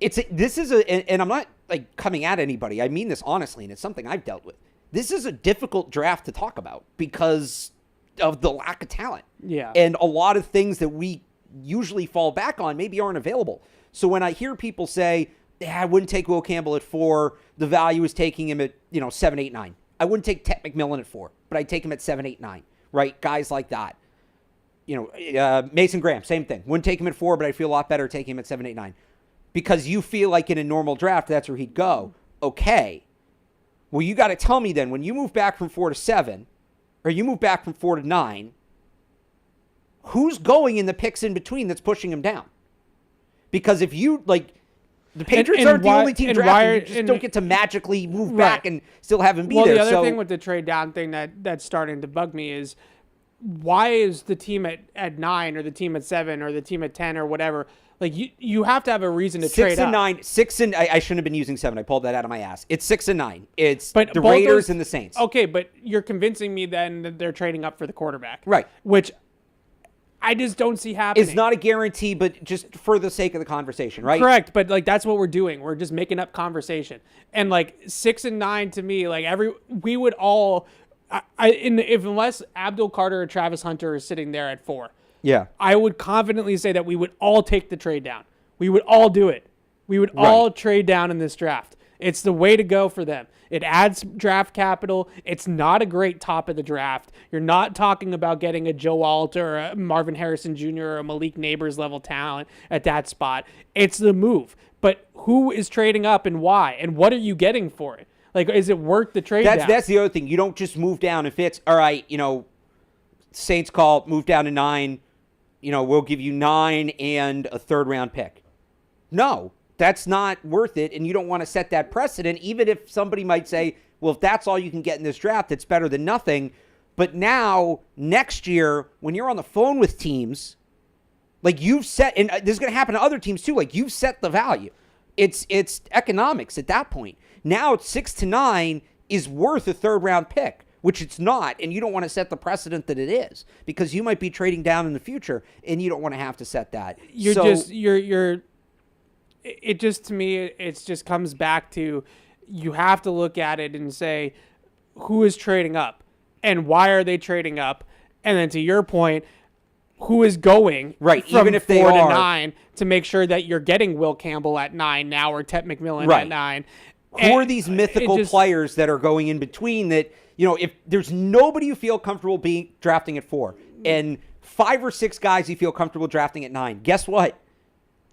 and I'm not like coming at anybody. I mean this honestly, and it's something I've dealt with. This is a difficult draft to talk about because of the lack of talent. Yeah. And a lot of things that we usually fall back on maybe aren't available. So when I hear people say, I wouldn't take Will Campbell at 4, the value is taking him at, 7, 8, 9. I wouldn't take Ted McMillan at 4, but I'd take him at 7, 8, 9, right? Guys like that. Mason Graham, same thing. Wouldn't take him at 4, but I'd feel a lot better taking him at 7, 8, 9. Because you feel like in a normal draft, that's where he'd go. Okay. Well, you got to tell me then, when you move back from 4 to 7, or you move back from 4 to 9, who's going in the picks in between that's pushing him down? Because if you, the Patriots aren't the only team drafting. You just don't get to magically move back and still have him be there. Well, the other thing with the trade down thing that's starting to bug me is, why is the team at 9 or the team at 7 or the team at 10 or whatever, you have to have a reason to trade up. 6 and 9. I shouldn't have been using 7. I pulled that out of my ass. It's 6 and 9. It's the Raiders and the Saints. Okay, but you're convincing me then that they're trading up for the quarterback. Right. Which I just don't see happening. It's not a guarantee, but just for the sake of the conversation, right? Correct, but that's what we're doing. We're just making up conversation. And 6 and 9 to me, we would all, unless Abdul Carter or Travis Hunter are sitting there at 4. Yeah. I would confidently say that we would all take the trade down. We would all do it. We would all trade down in this draft. It's the way to go for them. It adds draft capital. It's not a great top of the draft. You're not talking about getting a Joe Alt or a Marvin Harrison Jr. or a Malik Neighbors level talent at that spot. It's the move. But who is trading up and why? And what are you getting for it? Is it worth the trade down? That's the other thing. You don't just move down if it's, all right, Saints call, move down to 9. We'll give you 9 and a 3rd round pick. No, that's not worth it. And you don't want to set that precedent, even if somebody might say, well, if that's all you can get in this draft, it's better than nothing. But now, next year, when you're on the phone with teams, you've set, and this is going to happen to other teams too, you've set the value. It's economics at that point. Now 6 to 9 is worth a 3rd round pick, which it's not, and you don't want to set the precedent that it is because you might be trading down in the future, and you don't want to have to set that. It just, to me, it just comes back to you have to look at it and say who is trading up and why are they trading up, and then to your point, who is going right, from even if 4 they to are 9 to make sure that you're getting Will Campbell at 9 now or Ted McMillan Right. at 9. Who are these mythical players that are going in between that, if there's nobody you feel comfortable drafting at 4 and 5 or 6 guys you feel comfortable drafting at 9, guess what?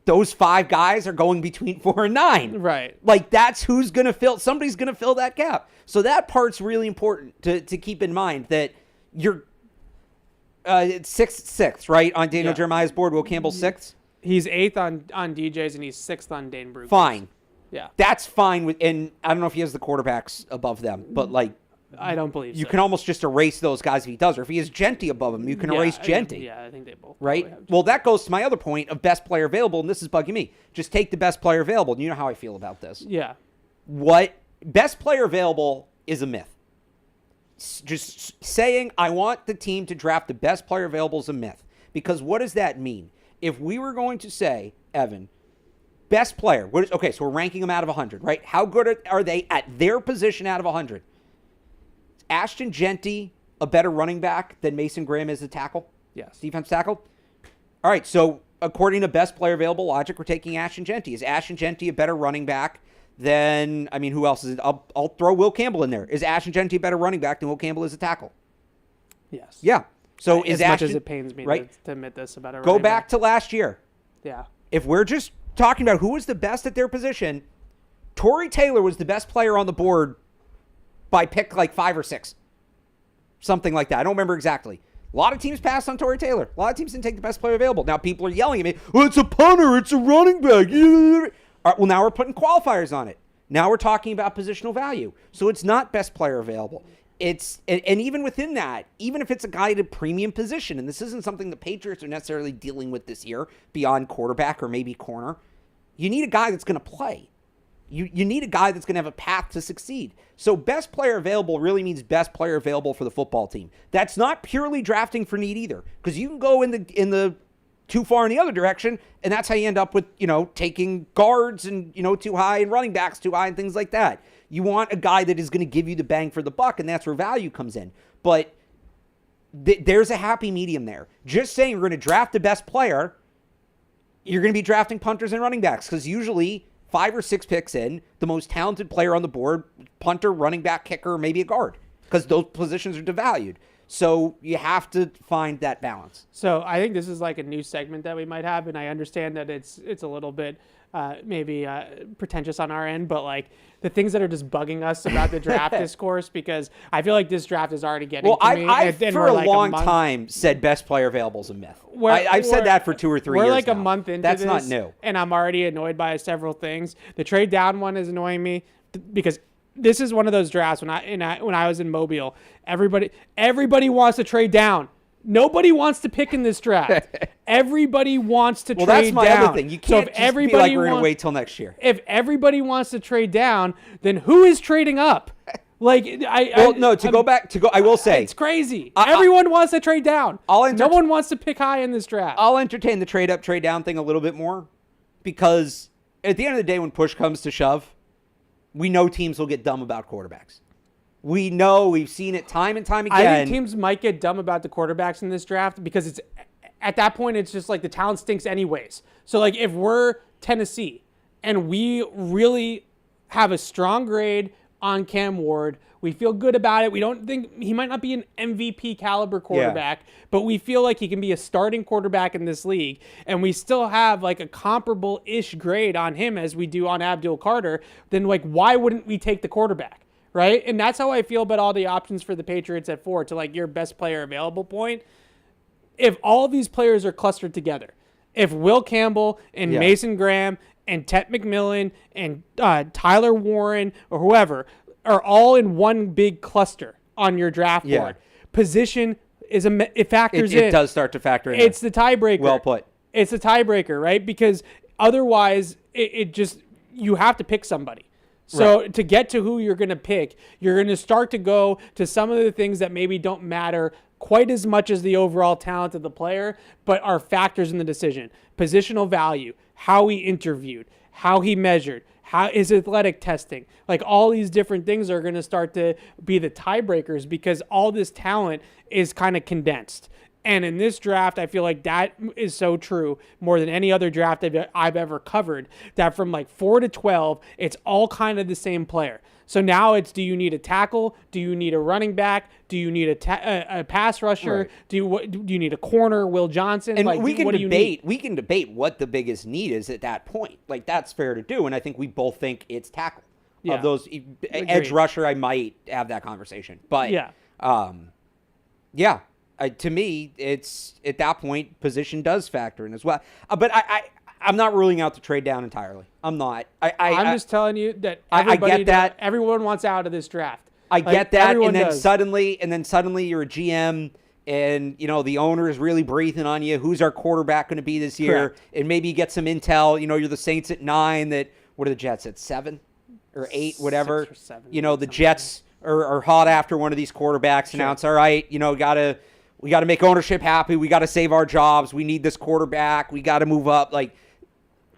Those 5 guys are going between 4 and 9. Right. Like, that's who's going to somebody's going to fill that gap. So that part's really important to keep in mind that you're it's sixth, right? On Daniel Jeremiah's board, Will Campbell's 6th. He's 8th on DJ's and he's 6th on Dane Brugler's. Fine. Yeah. That's fine. And I don't know if he has the quarterbacks above them, but I don't believe you so. can almost just erase those guys if he does. Or if he has Genty above him, you can erase Genty. I think they both. Right? Well, that goes to my other point of best player available, and this is bugging me. Just take the best player available. And you know how I feel about this. Yeah. What best player available is a myth. Just saying I want the team to draft the best player available is a myth. Because what does that mean? If we were going to say, Evan, best player, okay, so we're ranking them out of 100, right? How good are they at their position out of 100? Is Ashton Genty a better running back than Mason Graham is a tackle? Yes. Defense tackle? All right, so according to best player available logic, we're taking Ashton Genty. Is Ashton Genty a better running back than, who else is it? I'll throw Will Campbell in there. Is Ashton Genty a better running back than Will Campbell is a tackle? Yes. Yeah. So as much as it pains me to admit this about a go back to last year. Yeah. If we're just talking about who was the best at their position, Torrey Taylor was the best player on the board by pick 5 or 6. Something like that. I don't remember exactly. A lot of teams passed on Torrey Taylor. A lot of teams didn't take the best player available. Now people are yelling at me, well, it's a punter, it's a running back. All right, well, now we're putting qualifiers on it. Now we're talking about positional value. So it's not best player available. And even within that, even if it's a guy at a premium position, and this isn't something the Patriots are necessarily dealing with this year beyond quarterback or maybe corner, you need a guy that's going to play. You need a guy that's going to have a path to succeed. So best player available really means best player available for the football team. That's not purely drafting for need either, because you can go in the too far in the other direction, and that's how you end up with, taking guards and, too high and running backs too high and things like that. You want a guy that is going to give you the bang for the buck, and that's where value comes in. But there's a happy medium there. Just saying you're going to draft the best player, you're going to be drafting punters and running backs, because usually 5 or 6 picks in, the most talented player on the board, punter, running back, kicker, maybe a guard, because those positions are devalued. So you have to find that balance. So I think this is like a new segment that we might have, and I understand that it's a little bit maybe pretentious on our end, but the things that are just bugging us about the draft discourse, because I feel like this draft is already getting to me. I've for a long time said best player available is a myth. I've said that for 2 or 3 years We're now. a month into That's this. That's not new. And I'm already annoyed by several things. The trade down one is annoying me because this is one of those drafts when I was in Mobile, everybody wants to trade down. Nobody wants to pick in this draft. Everybody wants to trade down. Well, that's my other thing. You can't just be like, we're going to wait till next year. If everybody wants to trade down, then who is trading up? I will say. It's crazy. Everyone wants to trade down. No one wants to pick high in this draft. I'll entertain the trade up, trade down thing a little bit more, because at the end of the day, when push comes to shove, we know teams will get dumb about quarterbacks. We know, we've seen it time and time again. I think teams might get dumb about the quarterbacks in this draft because it's at that point it's just the talent stinks anyways. So if we're Tennessee and we really have a strong grade on Cam Ward, we feel good about it. We don't think he might not be an MVP caliber quarterback, but we feel like he can be a starting quarterback in this league. And we still have a comparable-ish grade on him as we do on Abdul Carter. Then why wouldn't we take the quarterback? Right? And that's how I feel about all the options for the Patriots at 4 to your best player available point. If all these players are clustered together, if Will Campbell and Mason Graham and Ted McMillan and Tyler Warren or whoever are all in one big cluster on your draft board, position it factors in. It does start to factor in. It's the tiebreaker. Well put. It's the tiebreaker, right? Because otherwise it just you have to pick somebody. So to get to who you're going to pick, you're going to start to go to some of the things that maybe don't matter quite as much as the overall talent of the player, but are factors in the decision. Positional value, how he interviewed, how he measured, how his athletic testing, like all these different things are going to start to be the tiebreakers because all this talent is kind of condensed. And in this draft, I feel like that is so true more than any other draft I've ever covered, that from like 4 to 12, it's all kind of the same player. So now it's, do you need a tackle? Do you need a running back? Do you need a pass rusher? Right. Do you need a corner, Will Johnson? And like, we can what debate. We can debate what the biggest need is at that point. Like that's fair to do, and I think we both think it's tackle. Yeah. Of those edge rusher, I might have that conversation, but to me, it's at that point position does factor in as well. But I'm not ruling out the trade down entirely. I'm not. I'm just telling you that I get that. Everyone wants out of this draft. I get that, and then does. suddenly you're a GM, and the owner is really breathing on you. Who's our quarterback going to be this year? Correct. And maybe you get some intel. You're the Saints at 9. That what are the Jets at 7 or 8, whatever. 6 or 7. The Jets are hot after one of these quarterbacks. Now it's all right. We got to make ownership happy. We got to save our jobs. We need this quarterback. We got to move up. Like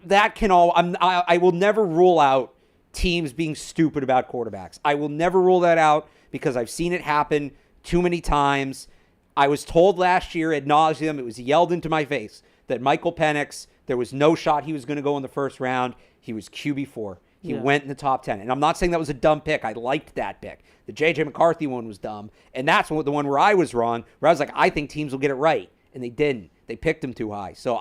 that can all. I will never rule out teams being stupid about quarterbacks. I will never rule that out because I've seen it happen too many times. I was told last year ad nauseum, it was yelled into my face, that Michael Penix, there was no shot he was going to go in the first round. He was QB4. He went in the top 10. And I'm not saying that was a dumb pick. I liked that pick. The J.J. McCarthy one was dumb. And that's the one where I was wrong, where I was like, I think teams will get it right. And they didn't. They picked him too high. So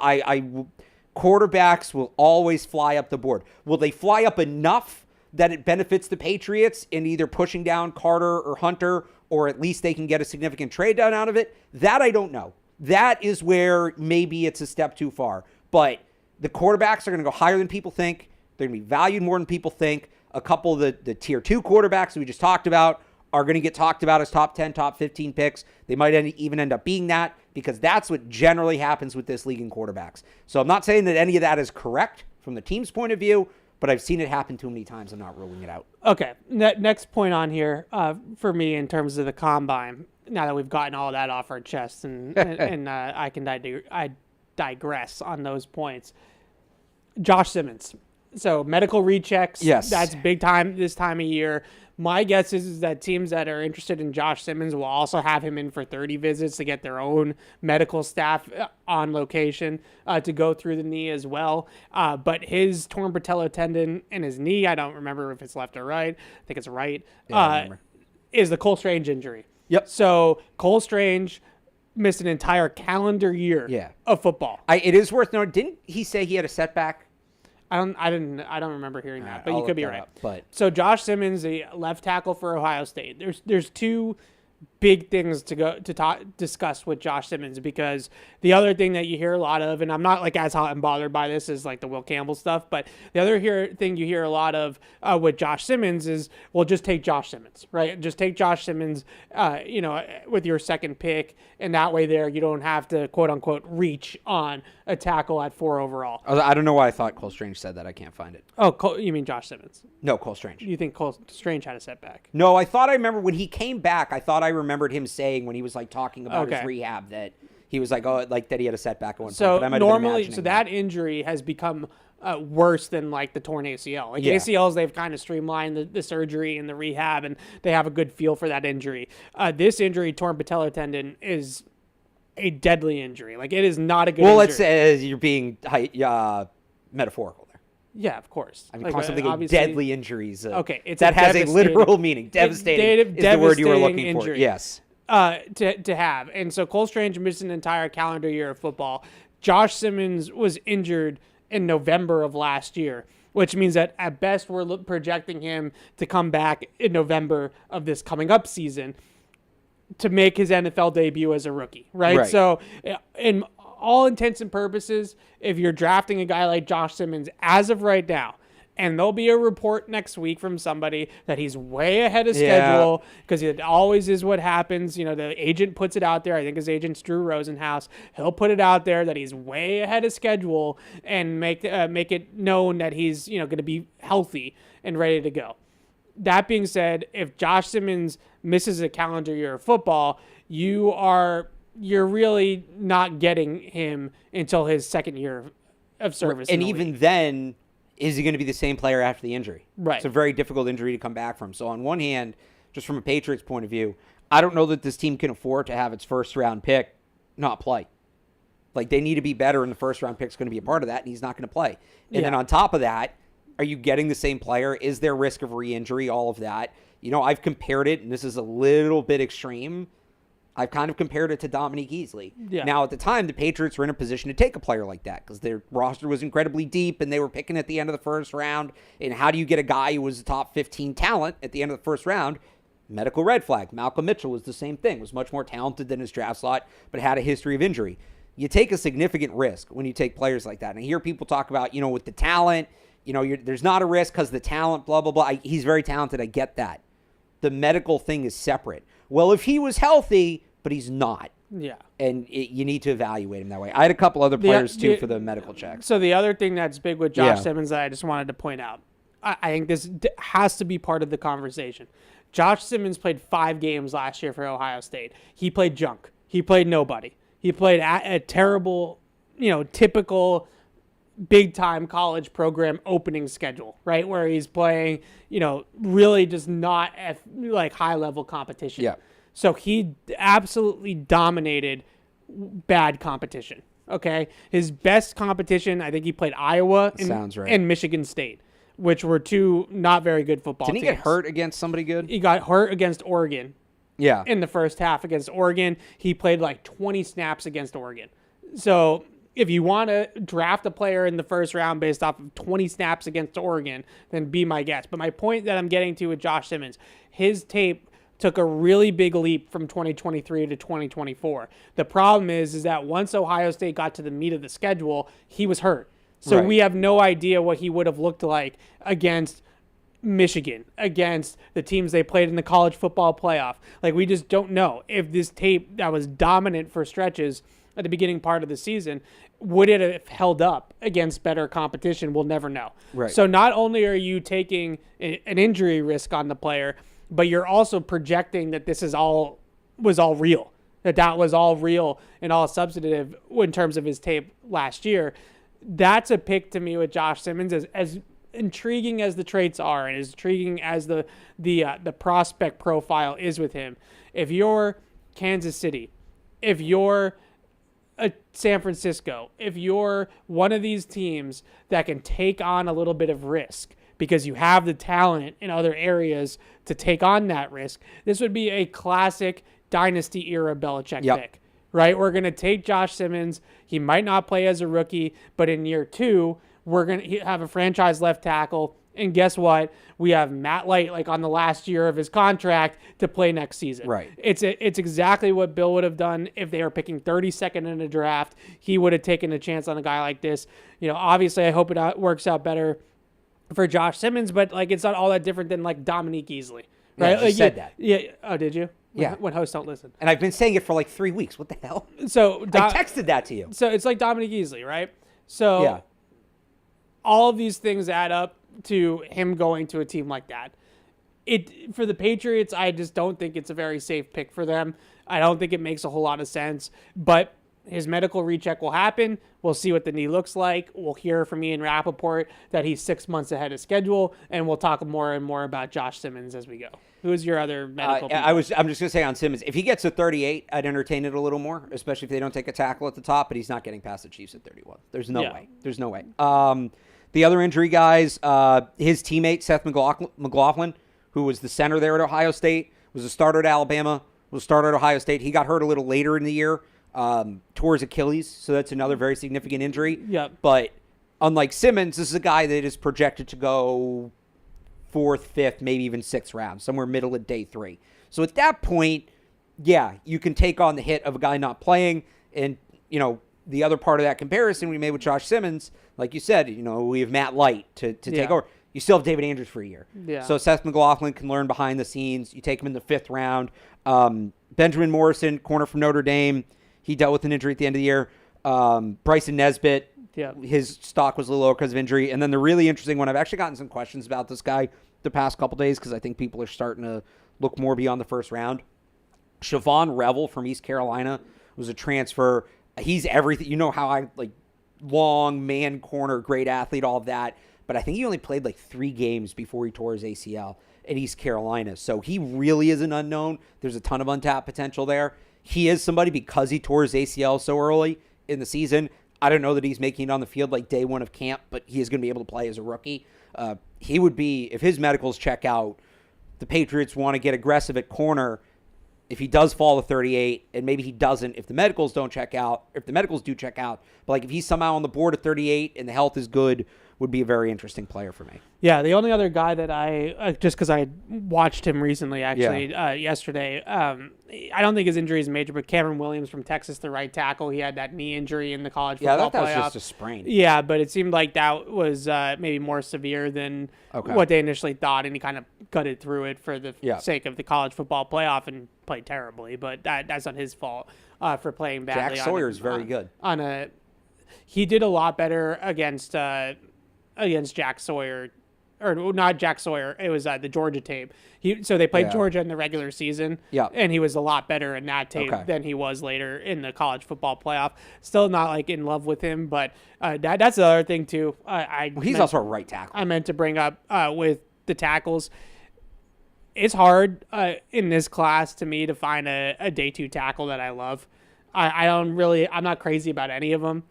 quarterbacks will always fly up the board. Will they fly up enough that it benefits the Patriots in either pushing down Carter or Hunter, or at least they can get a significant trade down out of it? That I don't know. That is where maybe it's a step too far. But the quarterbacks are going to go higher than people think. They're going to be valued more than people think. A couple of the tier 2 quarterbacks that we just talked about are going to get talked about as top 10, top 15 picks. They might even end up being that because that's what generally happens with this league in quarterbacks. So I'm not saying that any of that is correct from the team's point of view, but I've seen it happen too many times. I'm not ruling it out. Okay. Next point on here for me in terms of the combine, now that we've gotten all that off our chests and I digress on those points. Josh Simmons. So medical rechecks, yes, that's big time this time of year. My guess is that teams that are interested in Josh Simmons will also have him in for 30 visits to get their own medical staff on location to go through the knee as well. But his torn patellar tendon in his knee, I don't remember if it's left or right. I think it's right. Is the Cole Strange injury. Yep. So Cole Strange missed an entire calendar year of football. It is worth noting. Didn't he say he had a setback? I don't remember hearing that, but you could be right. But so Josh Simmons, a left tackle for Ohio State. There's two big things to discuss with Josh Simmons, because the other thing that you hear a lot of, and I'm not like as hot and bothered by this as like the Will Campbell stuff, but the other thing you hear a lot of with Josh Simmons is, well, just take Josh Simmons, right? Just take Josh Simmons, with your second pick, and that way there you don't have to quote unquote reach on a tackle at 4 overall. I don't know why I thought Cole Strange said that. I can't find it. Oh, you mean Josh Simmons? No, Cole Strange. You think Cole Strange had a setback? No, I remember when he came back, I thought I remembered him saying when he was like talking about his rehab that he was like, that he had a setback at one point. But I might normally, that injury has become worse than like the torn ACL. Like ACLs, they've kind of streamlined the surgery and the rehab, and they have a good feel for that injury. This injury, torn patellar tendon, is a deadly injury. Like, it is not a good injury. Well, let's say you're being metaphorical there. Yeah, of course. I mean, constantly getting deadly injuries. It's that has a literal meaning. Devastating is the word you were looking for. Yes. To have. And so Cole Strange missed an entire calendar year of football. Josh Simmons was injured in November of last year, which means that at best we're projecting him to come back in November of this coming up season to make his NFL debut as a rookie, right? So in all intents and purposes, if you're drafting a guy like Josh Simmons as of right now, And there'll be a report next week from somebody that he's way ahead of schedule, because it always is what happens. You know, the agent puts it out there. I think his agent's Drew Rosenhaus. He'll put it out there that he's way ahead of schedule and make it known that he's, you know, going to be healthy and ready to go. That being said, if Josh Simmons misses a calendar year of football, you're really not getting him until his second year of service. And even then, is he going to be the same player after the injury? Right. It's a very difficult injury to come back from. So on one hand, just from a Patriots point of view, I don't know that this team can afford to have its first-round pick not play. Like, they need to be better, and the first-round pick's going to be a part of that, and he's not going to play. And then on top of that, are you getting the same player? Is there risk of re-injury? All of that. You know, I've compared it, and this is a little bit extreme. I've kind of compared it to Dominique Easley. Yeah. Now, at the time, the Patriots were in a position to take a player like that because their roster was incredibly deep and they were picking at the end of the first round. And how do you get a guy who was a top 15 talent at the end of the first round? Medical red flag. Malcolm Mitchell was the same thing. Was much more talented than his draft slot, but had a history of injury. You take a significant risk when you take players like that. And I hear people talk about, you know, with the talent, you know, there's not a risk because the talent, blah, blah, blah. He's very talented. I get that. The medical thing is separate. Well, if he was healthy, but he's not. Yeah. And you need to evaluate him that way. I had a couple other players, too, for the medical checks. So the other thing that's big with Josh Simmons that I just wanted to point out, I think this has to be part of the conversation. Josh Simmons played 5 games last year for Ohio State. He played junk. He played nobody. He played a terrible, you know, typical big-time college program opening schedule, right, where he's playing, you know, really just not at, like, high-level competition. Yeah. So he absolutely dominated bad competition, okay? His best competition, I think he played Iowa and Michigan State, which were 2 not very good football teams. Didn't he get hurt against somebody good? He got hurt against Oregon. Yeah. In the first half against Oregon. He played like 20 snaps against Oregon. So if you want to draft a player in the first round based off of 20 snaps against Oregon, then be my guest. But my point that I'm getting to with Josh Simmons, his tape took a really big leap from 2023 to 2024. The problem is that once Ohio State got to the meat of the schedule, he was hurt. So we have no idea what he would have looked like against Michigan, against the teams they played in the college football playoff. Like, we just don't know if this tape that was dominant for stretches at the beginning part of the season, would it have held up against better competition? We'll never know. Right. So not only are you taking an injury risk on the player, but you're also projecting that this was all real, that was all real and all substantive in terms of his tape last year. That's a pick to me with Josh Simmons, as intriguing as the traits are and as intriguing as the prospect profile is with him. If you're Kansas City, if you're San Francisco, if you're one of these teams that can take on a little bit of risk because you have the talent in other areas to take on that risk, this would be a classic dynasty era Belichick pick, right? We're going to take Josh Simmons. He might not play as a rookie, but in year 2, we're going to have a franchise left tackle. And guess what? We have Matt Light, like, on the last year of his contract to play next season. Right. It's exactly what Bill would have done if they were picking 32nd in a draft. He would have taken a chance on a guy like this. You know, obviously I hope it works out better for Josh Simmons, but, like, it's not all that different than, like, Dominique Easley. Right? Yeah, I just said that. Yeah. Oh, did you? Yeah. When hosts don't listen. And I've been saying it for like 3 weeks. What the hell? So I texted that to you. So it's like Dominique Easley, right? So all of these things add up to him going to a team like that. For the Patriots, I just don't think it's a very safe pick for them. I don't think it makes a whole lot of sense. But his medical recheck will happen. We'll see what the knee looks like. We'll hear from Ian Rappaport that he's 6 months ahead of schedule, and we'll talk more and more about Josh Simmons as we go. Who's your other medical people? I'm just going to say on Simmons, if he gets to 38, I'd entertain it a little more, especially if they don't take a tackle at the top, but he's not getting past the Chiefs at 31. There's no way. There's no way. The other injury guys, his teammate, Seth McLaughlin, who was the center there at Ohio State, was a starter at Alabama, was a starter at Ohio State. He got hurt a little later in the year, tore his Achilles, so that's another very significant injury. Yep. But unlike Simmons, this is a guy that is projected to go 4th, 5th, maybe even 6th round, somewhere middle of day 3. So at that point, yeah, you can take on the hit of a guy not playing. And, you know, the other part of that comparison we made with Josh Simmons, like you said, you know, we have Matt Light to take over. You still have David Andrews for a year. Yeah. So Seth McLaughlin can learn behind the scenes. You take him in the 5th round. Benjamin Morrison, corner from Notre Dame. He dealt with an injury at the end of the year. Bryson Nesbitt. Yeah. His stock was a little lower because of injury. And then the really interesting one, I've actually gotten some questions about this guy the past couple days because I think people are starting to look more beyond the first round. Siobhan Revel from East Carolina was a transfer. He's everything. You know how I like long man corner, great athlete, all of that. But I think he only played like 3 games before he tore his ACL at East Carolina. So he really is an unknown. There's a ton of untapped potential there. He is somebody because he tore his ACL so early in the season. I don't know that he's making it on the field like day one of camp, but he is going to be able to play as a rookie. He would be, if his medicals check out, the Patriots want to get aggressive at corner. If he does fall to 38, and maybe he doesn't, if the medicals don't check out, if the medicals do check out, but like if he's somehow on the board at 38 and the health is good, would be a very interesting player for me. Yeah, the only other guy that I, just because I watched him recently, actually, yesterday, I don't think his injury is major, but Cameron Williams from Texas, the right tackle, he had that knee injury in the college football playoff. Yeah, that was just a sprain. Yeah, but it seemed like that was maybe more severe than what they initially thought, and he kind of gutted through it for the sake of the college football playoff and played terribly, but that's not his fault for playing badly. Jack Sawyer's very good. He did a lot better against Jack Sawyer, or not Jack Sawyer. It was the Georgia tape. So they played Georgia in the regular season, and he was a lot better in that tape than he was later in the college football playoff. Still not like in love with him, but that's the other thing too. He's also a right tackle. I meant to bring up with the tackles. It's hard in this class to me to find a day 2 tackle that I love. I'm not crazy about any of them.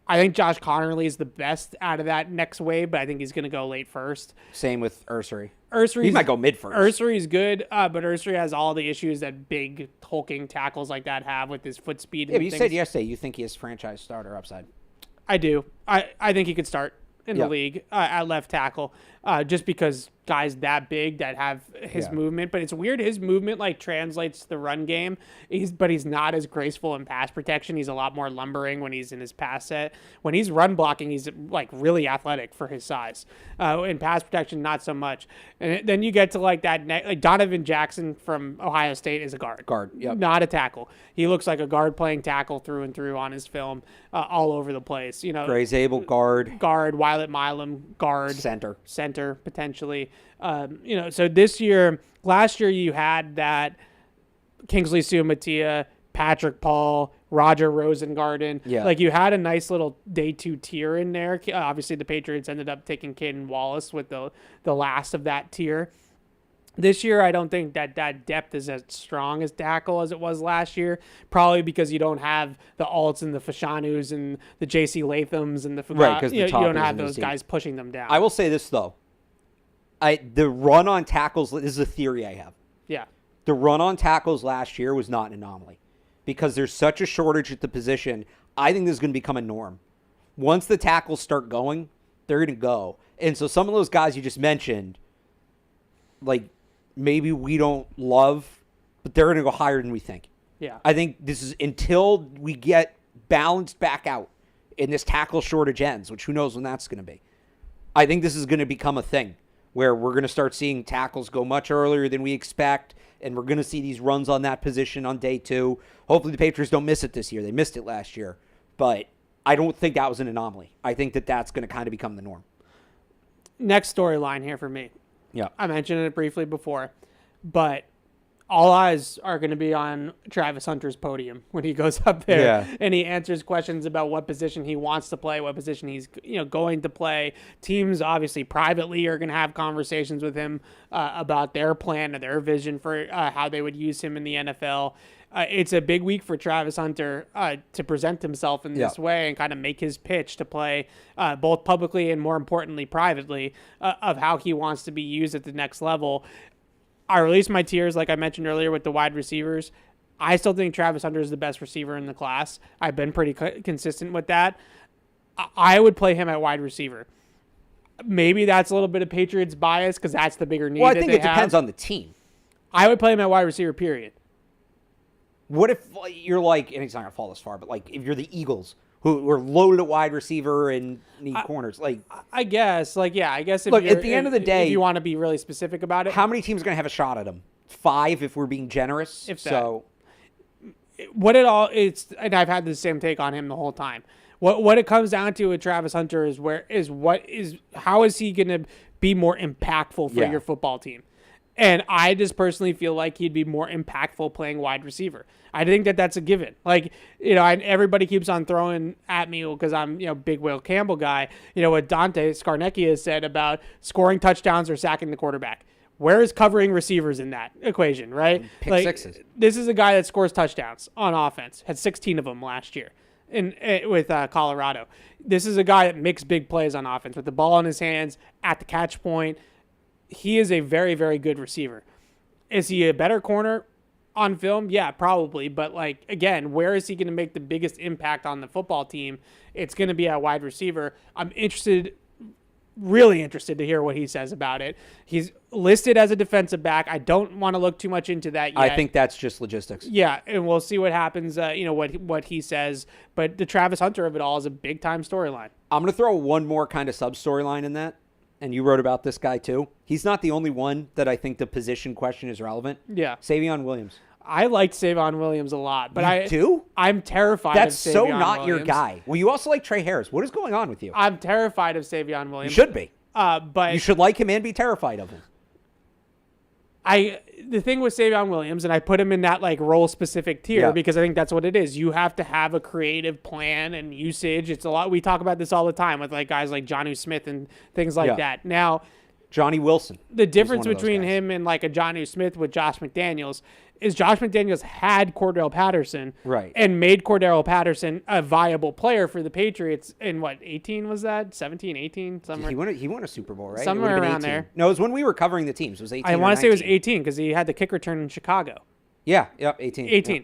I think Josh Connerly is the best out of that next wave, but I think he's going to go late first. Same with Ursary. He might go mid first. Ursary's good, but Ursary has all the issues that big hulking tackles like that have with his foot speed. Yeah, but you said yesterday you think he has franchise starter upside. I do. I think he could start in the league at left tackle, just because guys that big that have his movement. But it's weird, his movement like translates to the run game. But he's not as graceful in pass protection. He's a lot more lumbering when he's in his pass set. When he's run blocking, he's like really athletic for his size. In pass protection, not so much. And then you get to like that like Donovan Jackson from Ohio State is a guard, not a tackle. He looks like a guard playing tackle through and through on his film, all over the place. You know, Gray Zabel, guard, Wyatt Milam, guard, center potentially. So last year you had that Kingsley Sumatia, Patrick Paul, Roger Rosengarten. Yeah. Like you had a nice little day 2 tier in there. Obviously the Patriots ended up taking Caden Wallace with the last of that tier. This year, I don't think that depth is as strong as tackle as it was last year, probably because you don't have the Alts and the Fashanus and the J.C. Lathams and you don't have those guys pushing them down. I will say this, though. The run on tackles, this is a theory I have. Yeah. The run on tackles last year was not an anomaly because there's such a shortage at the position. I think this is going to become a norm. Once the tackles start going, they're going to go. And so some of those guys you just mentioned, like, maybe we don't love, but they're going to go higher than we think. Yeah. I think this is until we get balanced back out and this tackle shortage ends, which who knows when that's going to be. I think this is going to become a thing where we're going to start seeing tackles go much earlier than we expect, and we're going to see these runs on that position on day 2. Hopefully the Patriots don't miss it this year. They missed it last year. But I don't think that was an anomaly. I think that that's going to kind of become the norm. Next storyline here for me. Yeah. I mentioned it briefly before, but all eyes are going to be on Travis Hunter's podium when he goes up there and he answers questions about what position he wants to play, what position he's going to play. Teams obviously privately are going to have conversations with him about their plan or their vision for how they would use him in the NFL. It's a big week for Travis Hunter to present himself in this way and kind of make his pitch to play both publicly and more importantly privately of how he wants to be used at the next level. I released my tiers, like I mentioned earlier, with the wide receivers. I still think Travis Hunter is the best receiver in the class. I've been pretty consistent with that. I would play him at wide receiver. Maybe that's a little bit of Patriots bias because that's the bigger need. Well, I think it depends on the team. I would play him at wide receiver, period. What if you're like, and he's not going to fall this far, but like if you're the Eagles, who are loaded at wide receiver and need corners. Like, I guess. I guess. If look, at the end of the day, if you want to be really specific about it, how many teams are going to have a shot at him? 5, if we're being generous. If that. So, what it all it's, and I've had the same take on him the whole time. What it comes down to with Travis Hunter is how is he going to be more impactful for your football team? And I just personally feel like he'd be more impactful playing wide receiver. I think that's a given. Like, everybody keeps on throwing at me because I'm, big Will Campbell guy. What Dante Scarnecchia has said about scoring touchdowns or sacking the quarterback. Where is covering receivers in that equation, right? Pick sixes. This is a guy that scores touchdowns on offense. Had 16 of them last year with Colorado. This is a guy that makes big plays on offense with the ball in his hands at the catch point. He is a very, very good receiver. Is he a better corner on film? Yeah, probably. But, again, where is he going to make the biggest impact on the football team? It's going to be a wide receiver. I'm really interested to hear what he says about it. He's listed as a defensive back. I don't want to look too much into that yet. I think that's just logistics. Yeah, and we'll see what happens, what he says. But the Travis Hunter of it all is a big-time storyline. I'm going to throw one more kind of sub-storyline in that. And you wrote about this guy too. He's not the only one that I think the position question is relevant. Yeah. Savion Williams. I liked Savion Williams a lot. But I'm terrified That's of Savion so not Williams. your guy. Well, you also like Trey Harris. What is going on with you? I'm terrified of Savion Williams. You should be. But you should like him and be terrified of him. The thing with Savion Williams, and I put him in that role specific tier because I think that's what it is. You have to have a creative plan and usage. It's a lot. We talk about this all the time with guys like Jonnu Smith and things like that. Now, Johnny Wilson. The difference between him and a Jonnu Smith with Josh McDaniels is Josh McDaniels had Cordell Patterson and made Cordell Patterson a viable player for the Patriots in 18 was that? 17, 18? Somewhere. He won a Super Bowl, right? Somewhere around there. No, it was when we were covering the teams. It was 18 I want to say it was 18 because he had the kick return in Chicago. Yeah, 18. 18. Yeah.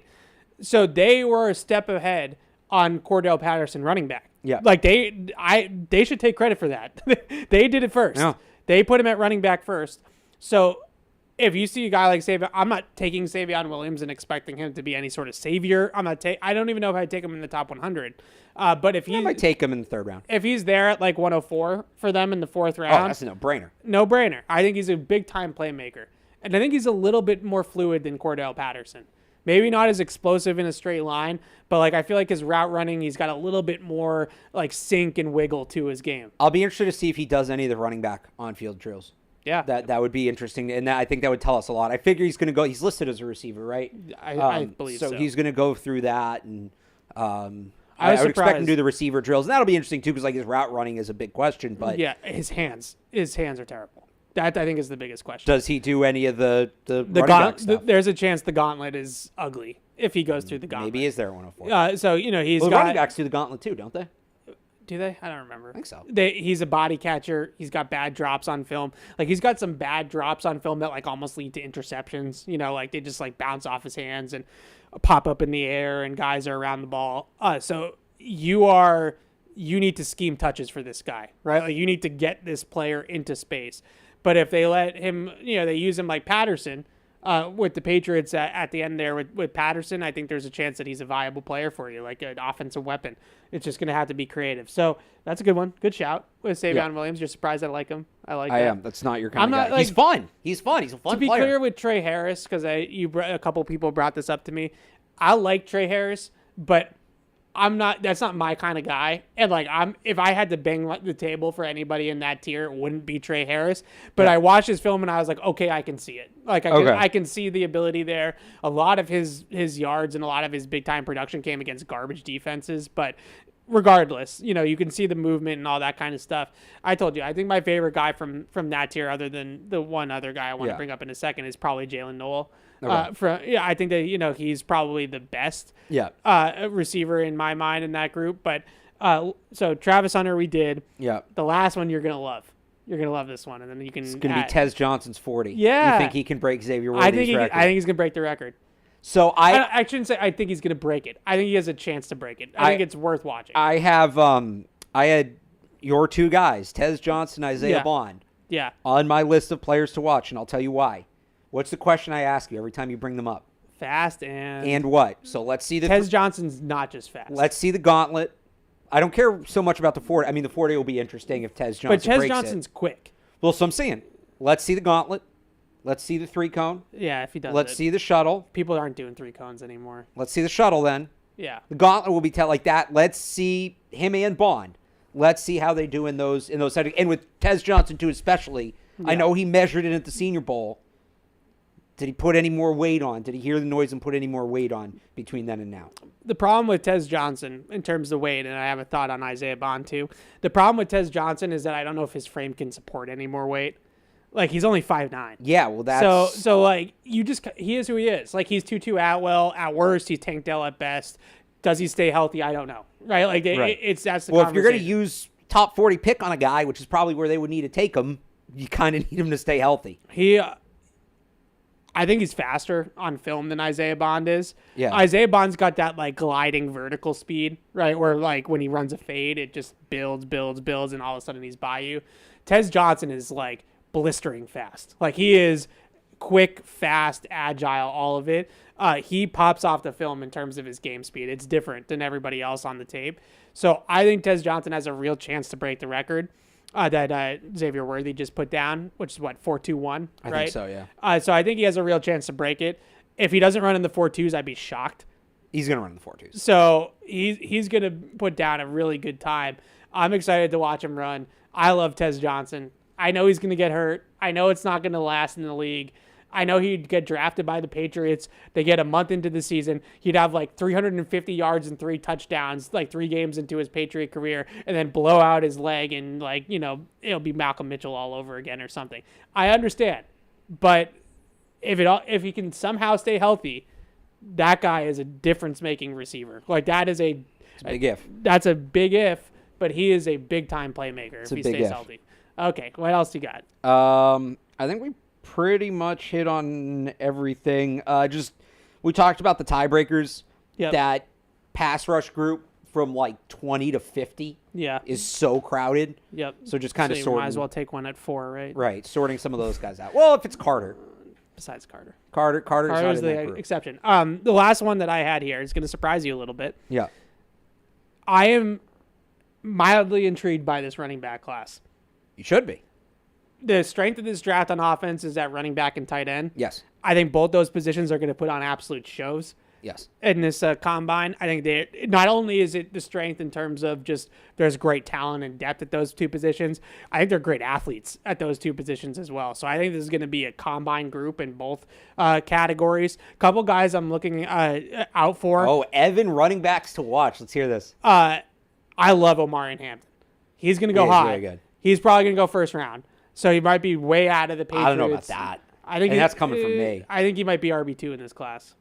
So they were a step ahead on Cordell Patterson running back. Yeah. They should take credit for that. They did it first. Yeah. They put him at running back first. So if you see a guy like Savion, I'm not taking Savion Williams and expecting him to be any sort of savior. I don't even know if I'd take him in the top 100. But if I might take him in the third round. If he's there at 104 for them in the fourth round. Oh, that's a no-brainer. No-brainer. I think he's a big-time playmaker. And I think he's a little bit more fluid than Cordell Patterson. Maybe not as explosive in a straight line, but I feel like his route running, he's got a little bit more sink and wiggle to his game. I'll be interested to see if he does any of the running back on-field drills. Yeah, that would be interesting, and I think that would tell us a lot. I figure he's going to go. He's listed as a receiver, right? I believe so. So he's going to go through that, and I would expect him to do the receiver drills, and that'll be interesting too, because his route running is a big question. But yeah, his hands are terrible. That I think is the biggest question. Does he do any of the running back stuff? There's a chance the gauntlet is ugly if he goes through the gauntlet. Maybe is there 104? So he's got running backs do the gauntlet too, don't they? Do they? I don't remember. I think so. He's a body catcher. He's got bad drops on film. He's got some bad drops on film that almost lead to interceptions. They just bounce off his hands and pop up in the air, and guys are around the ball. So you need to scheme touches for this guy, right? You need to get this player into space. But if they let him, they use him like Patterson with the Patriots at the end there with Patterson, I think there's a chance that he's a viable player for you, an offensive weapon. It's just going to have to be creative. So that's a good one. Good shout with Savion Williams. You're surprised I like him. I am. That's not your kind of guy. He's fun. He's fun. He's a fun player. To be clear with Trey Harris, because a couple people brought this up to me, I like Trey Harris, but that's not my kind of guy. And if I had to bang the table for anybody in that tier, it wouldn't be Trey Harris. But I watched his film and I was like, okay, I can see it. I can see the ability there. A lot of his yards and a lot of his big time production came against garbage defenses. But regardless, you can see the movement and all that kind of stuff. I told you, I think my favorite guy from that tier, other than the one other guy I want to bring up in a second, is probably Jalen Noel. Okay. I think that he's probably the best receiver in my mind in that group. But so Travis Hunter, we did. Yeah. The last one you're gonna love. You're gonna love this one, and then you can. It's gonna be Tez Johnson's 40. Yeah. You think he can break Xavier Worthy's record? I think he's gonna break the record. So I shouldn't say I think he's gonna break it. I think he has a chance to break it. I think it's worth watching. I had your two guys, Tez Johnson, Isaiah Bond. Yeah. On my list of players to watch, and I'll tell you why. What's the question I ask you every time you bring them up? Fast and what? So let's see Tez Johnson's not just fast. Let's see the gauntlet. I don't care so much about the 40. I mean, the 40 will be interesting if Tez Johnson But Tez breaks Johnson's quick. Well, so I'm saying, let's see the gauntlet. Let's see the 3-cone. Yeah, if he does Let's see the shuttle. People aren't doing 3 cones anymore. Let's see the shuttle then. Yeah. The gauntlet will be like that. Let's see him and Bond. Let's see how they do in those settings. And with Tez Johnson, too, especially. I know he measured it at the Senior Bowl. Did he put any more weight on? Did he hear the noise and put any more weight on between then and now? The problem with Tez Johnson, in terms of weight, and I have a thought on Isaiah Bond, too. The problem with Tez Johnson is that I don't know if his frame can support any more weight. Like, he's only 5'9". Yeah, well, that's... So like, he is who he is. Like, he's Tutu Atwell. At worst, he's Tank Dell at best. Does he stay healthy? I don't know. Right? Like, that's the Well, if you're going to conversation. use top 40 pick on a guy, which is probably where they would need to take him, you kind of need him to stay healthy. I think he's faster on film than Isaiah Bond is. Yeah. Isaiah Bond's got that, like, gliding vertical speed, right? Where, like, when he runs a fade, it just builds, and all of a sudden he's by you. Tez Johnson is, like, blistering fast. Like, he is quick, fast, agile, all of it. He pops off the film in terms of his game speed. It's different than everybody else on the tape. So I think Tez Johnson has a real chance to break the record that Xavier Worthy just put down, which is what, 4.21, right? I think so, yeah. So I think he has a real chance to break it. If he doesn't run in the 4.2s, I'd be shocked. He's going to run in the 4.2s. So he's going to put down a really good time. I'm excited to watch him run. I love Tez Johnson. I know he's going to get hurt. I know it's not going to last in the league. I know he'd get drafted by the Patriots. They get a month into the season. He'd have like 350 yards and 3 touchdowns, like 3 games into his Patriot career, and then blow out his leg and, like, you know, it'll be Malcolm Mitchell all over again or something. I understand. But if he can somehow stay healthy, that guy is a difference-making receiver. Like, that is It's a big if. That's a big if, but he is a big-time playmaker if he stays healthy. Okay, what else you got? I think we pretty much hit on everything. We talked about the tiebreakers. Yep. That pass rush group from like 20 to 50 is so crowded. Yep. So just kind of you sorting. might as well take one at 4, right? Right, sorting some of those guys out. Well, if it's Carter. Besides Carter. Carter's the exception. The last one that I had here is going to surprise you a little bit. Yeah. I am mildly intrigued by this running back class. You should be. The strength of this draft on offense is at running back and tight end. Yes. I think both those positions are going to put on absolute shows. Yes. In this combine, I think not only is it the strength in terms of just there's great talent and depth at those two positions, I think they're great athletes at those two positions as well. So I think this is going to be a combine group in both categories. Couple guys I'm looking out for. Oh, Evan running backs to watch. Let's hear this. I love Omarion Hampton. He's going to go high. Very good. He's probably going to go first round. So he might be way out of the Patriots. I don't know about that. I think that's coming from me. I think he might be RB2 in this class.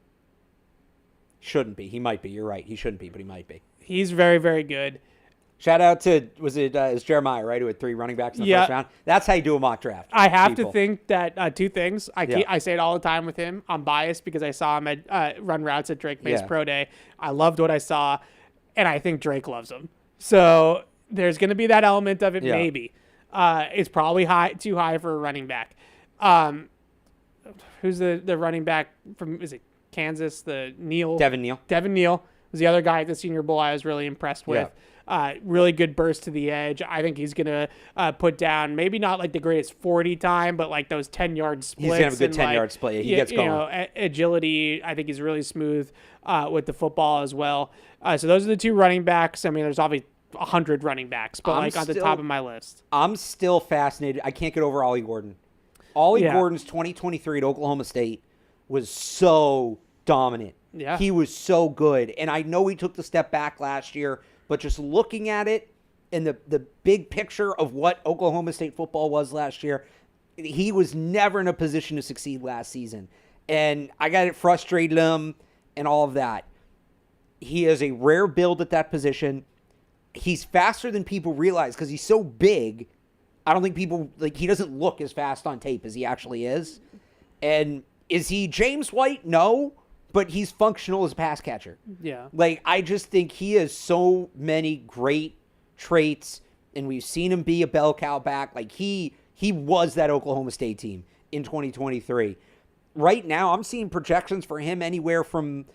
Shouldn't be. He might be. You're right. He shouldn't be, but he might be. He's very, very good. Shout out to, it's Jeremiah, right, who had 3 running backs in the first round? That's how you do a mock draft. I have to think that 2 things. I say it all the time with him. I'm biased because I saw him at run routes at Drake May's Pro Day. I loved what I saw, and I think Drake loves him. So there's going to be that element of it, maybe. It's probably too high for a running back. Who's the running back from, is it Kansas? Devin Neal was the other guy at the Senior Bowl I was really impressed with. Really good burst to the edge. I think he's going to put down maybe not like the greatest 40 time, but like those 10-yard splits. He's going to have a good 10-yard split. He gets going. Agility, I think he's really smooth with the football as well. So those are the 2 running backs. I mean, there's obviously 100 running backs, but on the top of my list. I'm still fascinated. I can't get over Ollie Gordon. Ollie Gordon's 2023 at Oklahoma State was so dominant. Yeah. He was so good. And I know he took the step back last year, but just looking at it in the big picture of what Oklahoma State football was last year, he was never in a position to succeed last season. And I got it frustrated him and all of that. He is a rare build at that position. He's faster than people realize because he's so big. I don't think people, he doesn't look as fast on tape as he actually is. And is he James White? No, but he's functional as a pass catcher. Yeah. I just think he has so many great traits, and we've seen him be a bell cow back. He was that Oklahoma State team in 2023. Right now, I'm seeing projections for him anywhere from,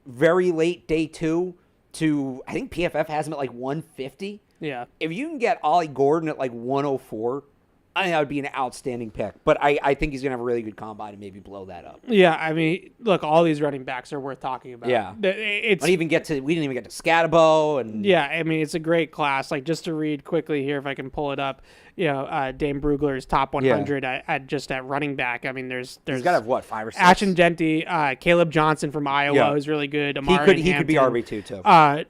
very late day 2 to, I think PFF has him at like 150. Yeah. If you can get Ollie Gordon at like 104, I think that would be an outstanding pick. But I think he's going to have a really good combine and maybe blow that up. Yeah, I mean, look, all these running backs are worth talking about. Yeah. We didn't even get to Scatabo. And yeah, I mean, it's a great class. Like, just to read quickly here, if I can pull it up, Dame Brugler's top 100 at running back. I mean, there's he's got to have, what, 5 or 6? Ashton Genty, Caleb Johnson from Iowa is really good. He could be RB2 too.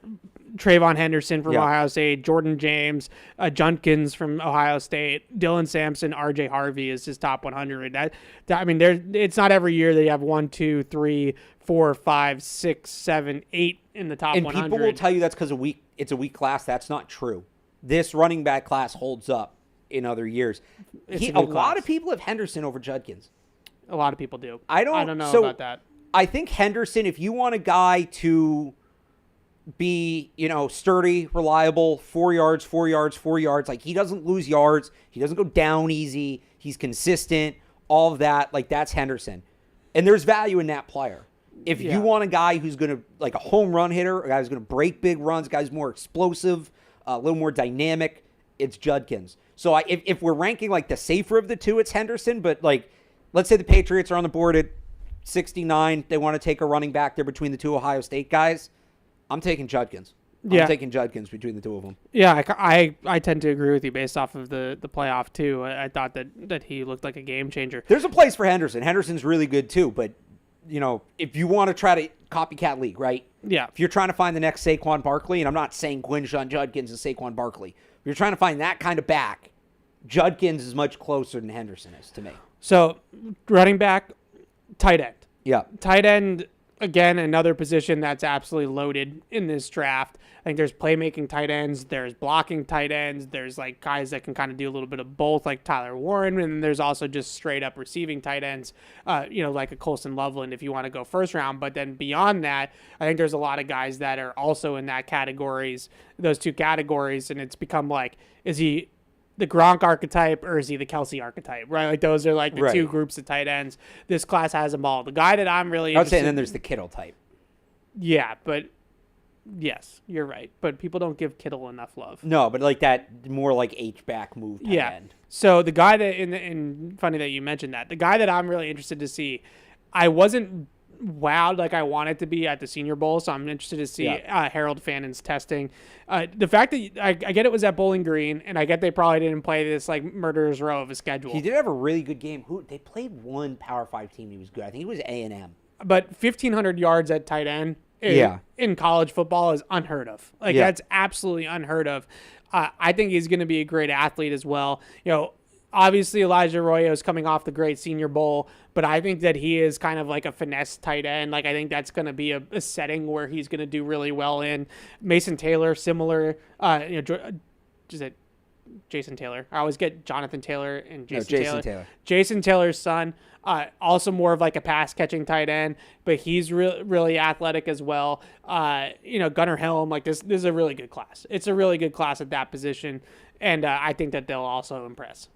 Trayvon Henderson from Ohio State, Jordan James, Judkins from Ohio State, Dylan Sampson, RJ Harvey is his top 100. I mean, it's not every year that you have 1, 2, 3, 4, 5, 6, 7, 8 in the top 100. And people will tell you that's because it's a weak class. That's not true. This running back class holds up in other years. A lot of people have Henderson over Judkins. A lot of people do. I don't know about that. I think Henderson, if you want a guy to be, sturdy, reliable, 4 yards, 4 yards, 4 yards. Like, he doesn't lose yards. He doesn't go down easy. He's consistent. All of that. Like, that's Henderson. And there's value in that player. If you want a guy who's going to, like, a home run hitter, a guy who's going to break big runs, a guy who's more explosive, a little more dynamic, it's Judkins. So if we're ranking, like, the safer of the two, it's Henderson. But, like, let's say the Patriots are on the board at 69. They want to take a running back there between the two Ohio State guys. I'm taking Judkins. I'm taking Judkins between the two of them. Yeah, I tend to agree with you based off of the playoff, too. I thought that he looked like a game changer. There's a place for Henderson. Henderson's really good, too. But, if you want to try to copycat league, right? Yeah. If you're trying to find the next Saquon Barkley, and I'm not saying Quinshon Judkins is Saquon Barkley. If you're trying to find that kind of back, Judkins is much closer than Henderson is to me. So, running back, tight end. Yeah. Tight end, again, another position that's absolutely loaded in this draft. I think there's playmaking tight ends, there's blocking tight ends, there's like guys that can kind of do a little bit of both, like Tyler Warren, and then there's also just straight up receiving tight ends, like a Colson Loveland if you want to go first round. But then beyond that, I think there's a lot of guys that are also in those two categories, and it's become like, is he the Gronk archetype or is he the Kelsey archetype, right? Like, those are like the two groups of tight ends. This class has them all. The guy that I'm really I would say, and then there's the Kittle type. Yeah, but yes, you're right. But people don't give Kittle enough love. No, but like that more like H-back move tight end. So the guy that, and funny that you mentioned that, the guy that I'm really interested to see, I wasn't wowed like I wanted to be at the Senior Bowl, so I'm interested to see Harold Fannon's testing. The fact that I get it was at Bowling Green, and I get they probably didn't play this like murderer's row of a schedule. He did have a really good game. They played one Power 5 team. He was good. I think it was A&M. But 1,500 yards at tight end in college football is unheard of. Like, that's absolutely unheard of. I think he's going to be a great athlete as well. Obviously Elijah Arroyo is coming off the great Senior Bowl, but I think that he is kind of like a finesse tight end. Like, I think that's going to be a setting where he's going to do really well in. Mason Taylor, similar. Is it Jason Taylor? I always get Jonathan Taylor and Jason Taylor. Jason Taylor's son, also more of like a pass catching tight end, but he's really athletic as well. Gunnar Helm, like this is a really good class. It's a really good class at that position, and I think that they'll also impress.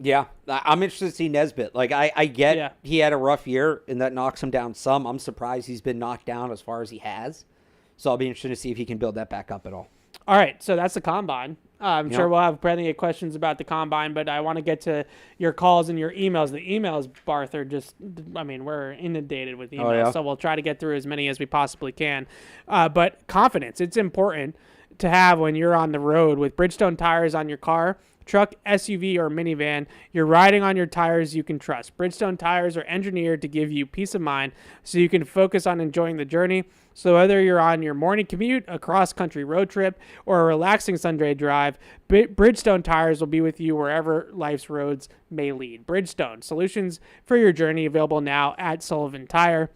Yeah, I'm interested to see Nesbitt. Like, I get he had a rough year, and that knocks him down some. I'm surprised he's been knocked down as far as he has. So I'll be interested to see if he can build that back up at all. All right, so that's the Combine. I'm sure we'll have plenty of questions about the Combine, but I want to get to your calls and your emails. The emails, Barth, are just, we're inundated with emails, so we'll try to get through as many as we possibly can. But confidence, it's important to have when you're on the road with Bridgestone tires on your car, truck, SUV, or minivan. You're riding on your tires you can trust. Bridgestone tires are engineered to give you peace of mind so you can focus on enjoying the journey. So whether you're on your morning commute, a cross-country road trip, or a relaxing Sunday drive, Bridgestone tires will be with you wherever life's roads may lead. Bridgestone, solutions for your journey, available now at Sullivan Tire.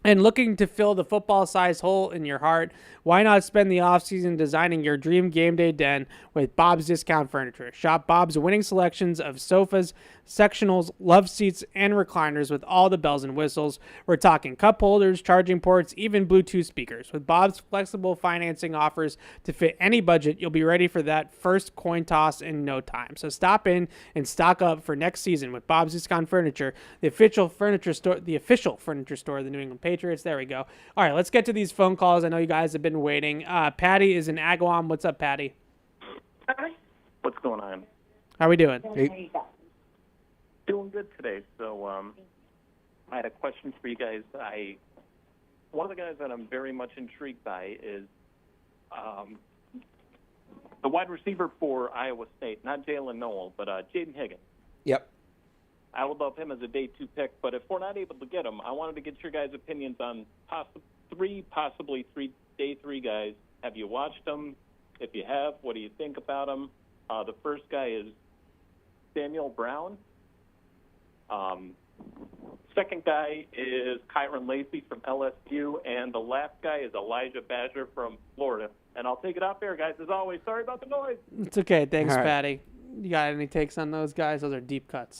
And looking to fill the football-sized hole in your heart, why not spend the offseason designing your dream game day den with Bob's Discount Furniture? Shop Bob's winning selections of sofas, sectionals, love seats, and recliners with all the bells and whistles. We're talking cup holders, charging ports, even Bluetooth speakers. With Bob's flexible financing offers to fit any budget, you'll be ready for that first coin toss in no time. So stop in and stock up for next season with Bob's Discount Furniture, the official furniture store of the New England Patriots. There we go. All right, let's get to these phone calls. I know you guys have been waiting. Patty is in Agawam. What's up, Patty? Hi. What's going on? How are we doing? Hey. Doing good today. So I had a question for you guys. One of the guys that I'm very much intrigued by is the wide receiver for Iowa State, not Jalen Noel, but Jaden Higgins. Yep. I would love him as a day 2 pick, but if we're not able to get him, I wanted to get your guys' opinions on possibly three day 3 guys. Have you watched them? If you have, what do you think about them? The first guy is Samuel Brown. Second guy is Kyron Lacey from LSU, and the last guy is Elijah Badger from Florida. And I'll take it off there, guys. As always, sorry about the noise. It's okay. Thanks, All right. Patty. You got any takes on those guys? Those are deep cuts.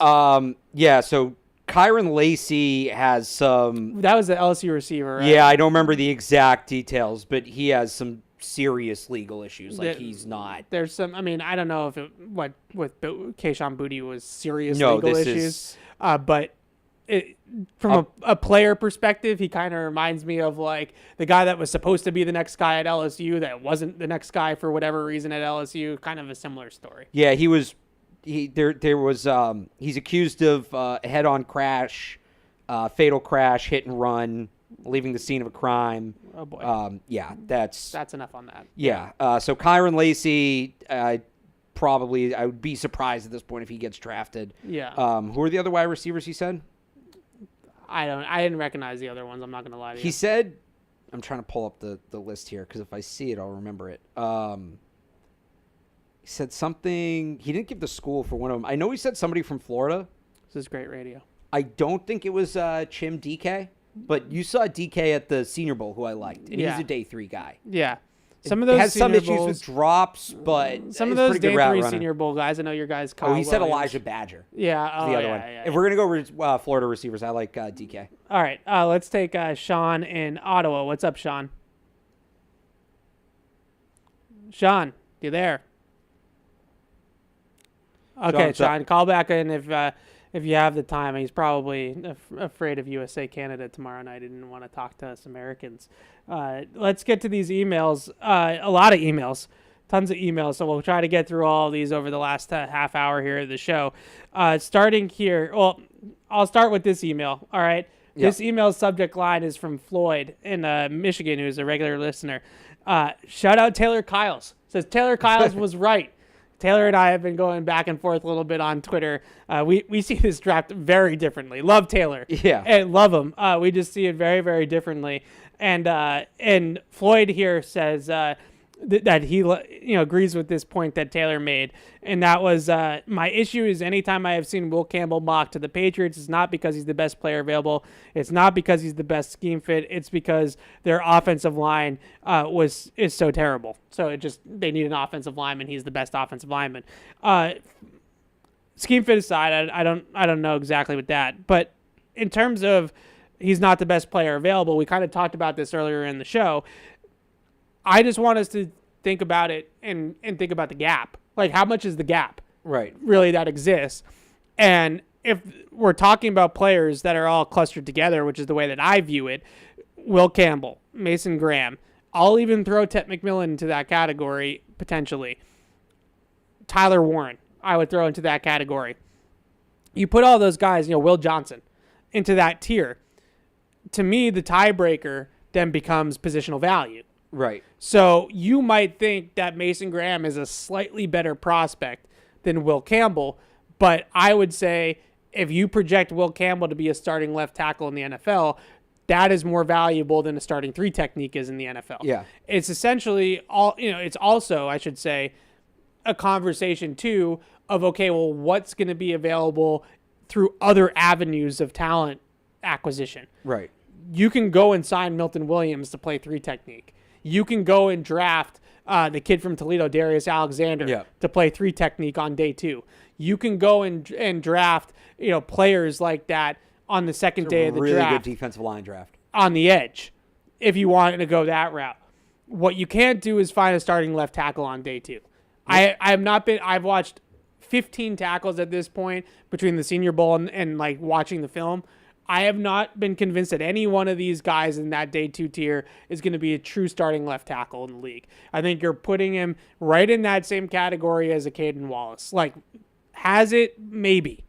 Yeah, so Kyron Lacey has some... That was the LSU receiver, right? Yeah, I don't remember the exact details, but he has some serious legal issues. Like, The- he's not... There's some. I mean, I don't know if what with Keyshawn Boutte was serious No, legal this issues, is... but from a player perspective, he kind of reminds me of like the guy that was supposed to be the next guy at LSU that wasn't the next guy for whatever reason at LSU. Kind of a similar story. Yeah, he's accused of a head-on crash, fatal crash, hit and run, leaving the scene of a crime. Oh boy, Yeah, that's enough on that. yeah. So Kyron Lacey, I would be surprised at this point if he gets drafted. Yeah. Who are the other wide receivers he said? I didn't recognize the other ones. I'm not gonna lie to you. He said, I'm trying to pull up the list here because if I see it, I'll remember it. He said something. He didn't give the school for one of them. I know he said somebody from Florida. This is great radio. I don't think it was Chim DK, but you saw DK at the Senior Bowl, who I liked, and Yeah. he's a day 3 guy. Yeah. Some of those has some Senior issues Bowls, with drops, but some of he's a those pretty good day route 3 runner. Senior Bowl guys. I know your guys. Kyle Oh, he said Williams. Elijah Badger. Yeah. The Oh, other yeah, one. yeah, If we're gonna go with Florida receivers, I like DK. All right, let's take Sean in Ottawa. What's up, Sean? Sean, you there? Okay, what's up? Sean, call back in if you have the time. He's probably afraid of USA Canada tomorrow night. He didn't want to talk to us Americans. Let's get to these emails. A lot of emails. Tons of emails, so we'll try to get through all of these over the last half hour here of the show. Starting here, well, I'll start with this email, all right? Yep. This email's subject line is from Floyd in Michigan, who's a regular listener. Shout out Taylor Kyles. Says Taylor Kyles was right. Taylor and I have been going back and forth a little bit on Twitter. We see this draft very differently. Love Taylor. Yeah. And love him. We just see it very, very differently. And Floyd here says that he agrees with this point that Taylor made, and that was my issue is anytime I have seen Will Campbell mocked to the Patriots, it's not because he's the best player available, it's not because he's the best scheme fit, it's because their offensive line is so terrible. So they need an offensive lineman. He's the best offensive lineman. Scheme fit aside, I don't know exactly with that, but in terms of he's not the best player available, we kind of talked about this earlier in the show. I just want us to think about it and think about the gap. Like, how much is the gap Right. really that exists? And if we're talking about players that are all clustered together, which is the way that I view it, Will Campbell, Mason Graham, I'll even throw Ted McMillan into that category, potentially. Tyler Warren, I would throw into that category. You put all those guys, Will Johnson, into that tier. To me, the tiebreaker then becomes positional value. Right. So you might think that Mason Graham is a slightly better prospect than Will Campbell, but I would say if you project Will Campbell to be a starting left tackle in the NFL, that is more valuable than a starting 3 technique is in the NFL. Yeah. It's essentially it's also, I should say, a conversation too of, okay, well, what's going to be available through other avenues of talent acquisition. Right. You can go and sign Milton Williams to play 3 technique. You can go and draft the kid from Toledo, Darius Alexander, Yeah. to play 3 technique on day 2. you can go and draft, players like that on the second day of the really draft good defensive line draft on the edge if you wanted to go that route. What you can't do is find a starting left tackle on day 2. I've watched 15 tackles at this point between the Senior Bowl and like watching the film. I have not been convinced that any one of these guys in that day 2 tier is going to be a true starting left tackle in the league. I think you're putting him right in that same category as a Caden Wallace. Like, has it? Maybe.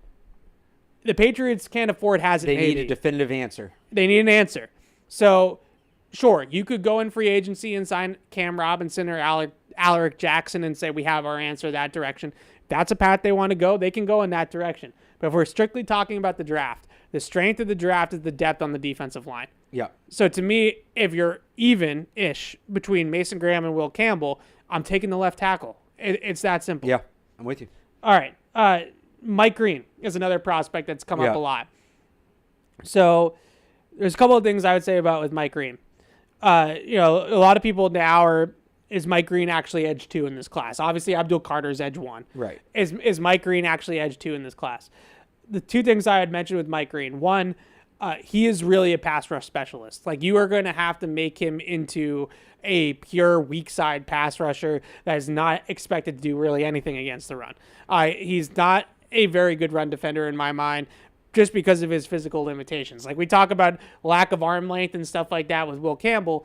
The Patriots can't afford has it. They maybe. need a definitive answer. They need an answer. So, sure, you could go in free agency and sign Cam Robinson or Alaric Jackson and say we have our answer that direction. If that's a path they want to go, they can go in that direction. But if we're strictly talking about the draft, the strength of the draft is the depth on the defensive line. Yeah. So to me, if you're even-ish between Mason Graham and Will Campbell, I'm taking the left tackle. It's that simple. Yeah, I'm with you. All right. Mike Green is another prospect that's come up a lot. So there's a couple of things I would say about with Mike Green. A lot of people now is Mike Green actually edge 2 in this class? Obviously, Abdul Carter's edge 1. Right. Is Mike Green actually edge 2 in this class? The two things I had mentioned with Mike Green. One, he is really a pass rush specialist. Like, you are going to have to make him into a pure weak side pass rusher that is not expected to do really anything against the run. He's not a very good run defender in my mind, just because of his physical limitations. Like, we talk about lack of arm length and stuff like that with Will Campbell,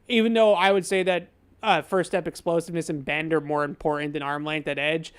even though I would say that first step explosiveness and bend are more important than arm length at edge.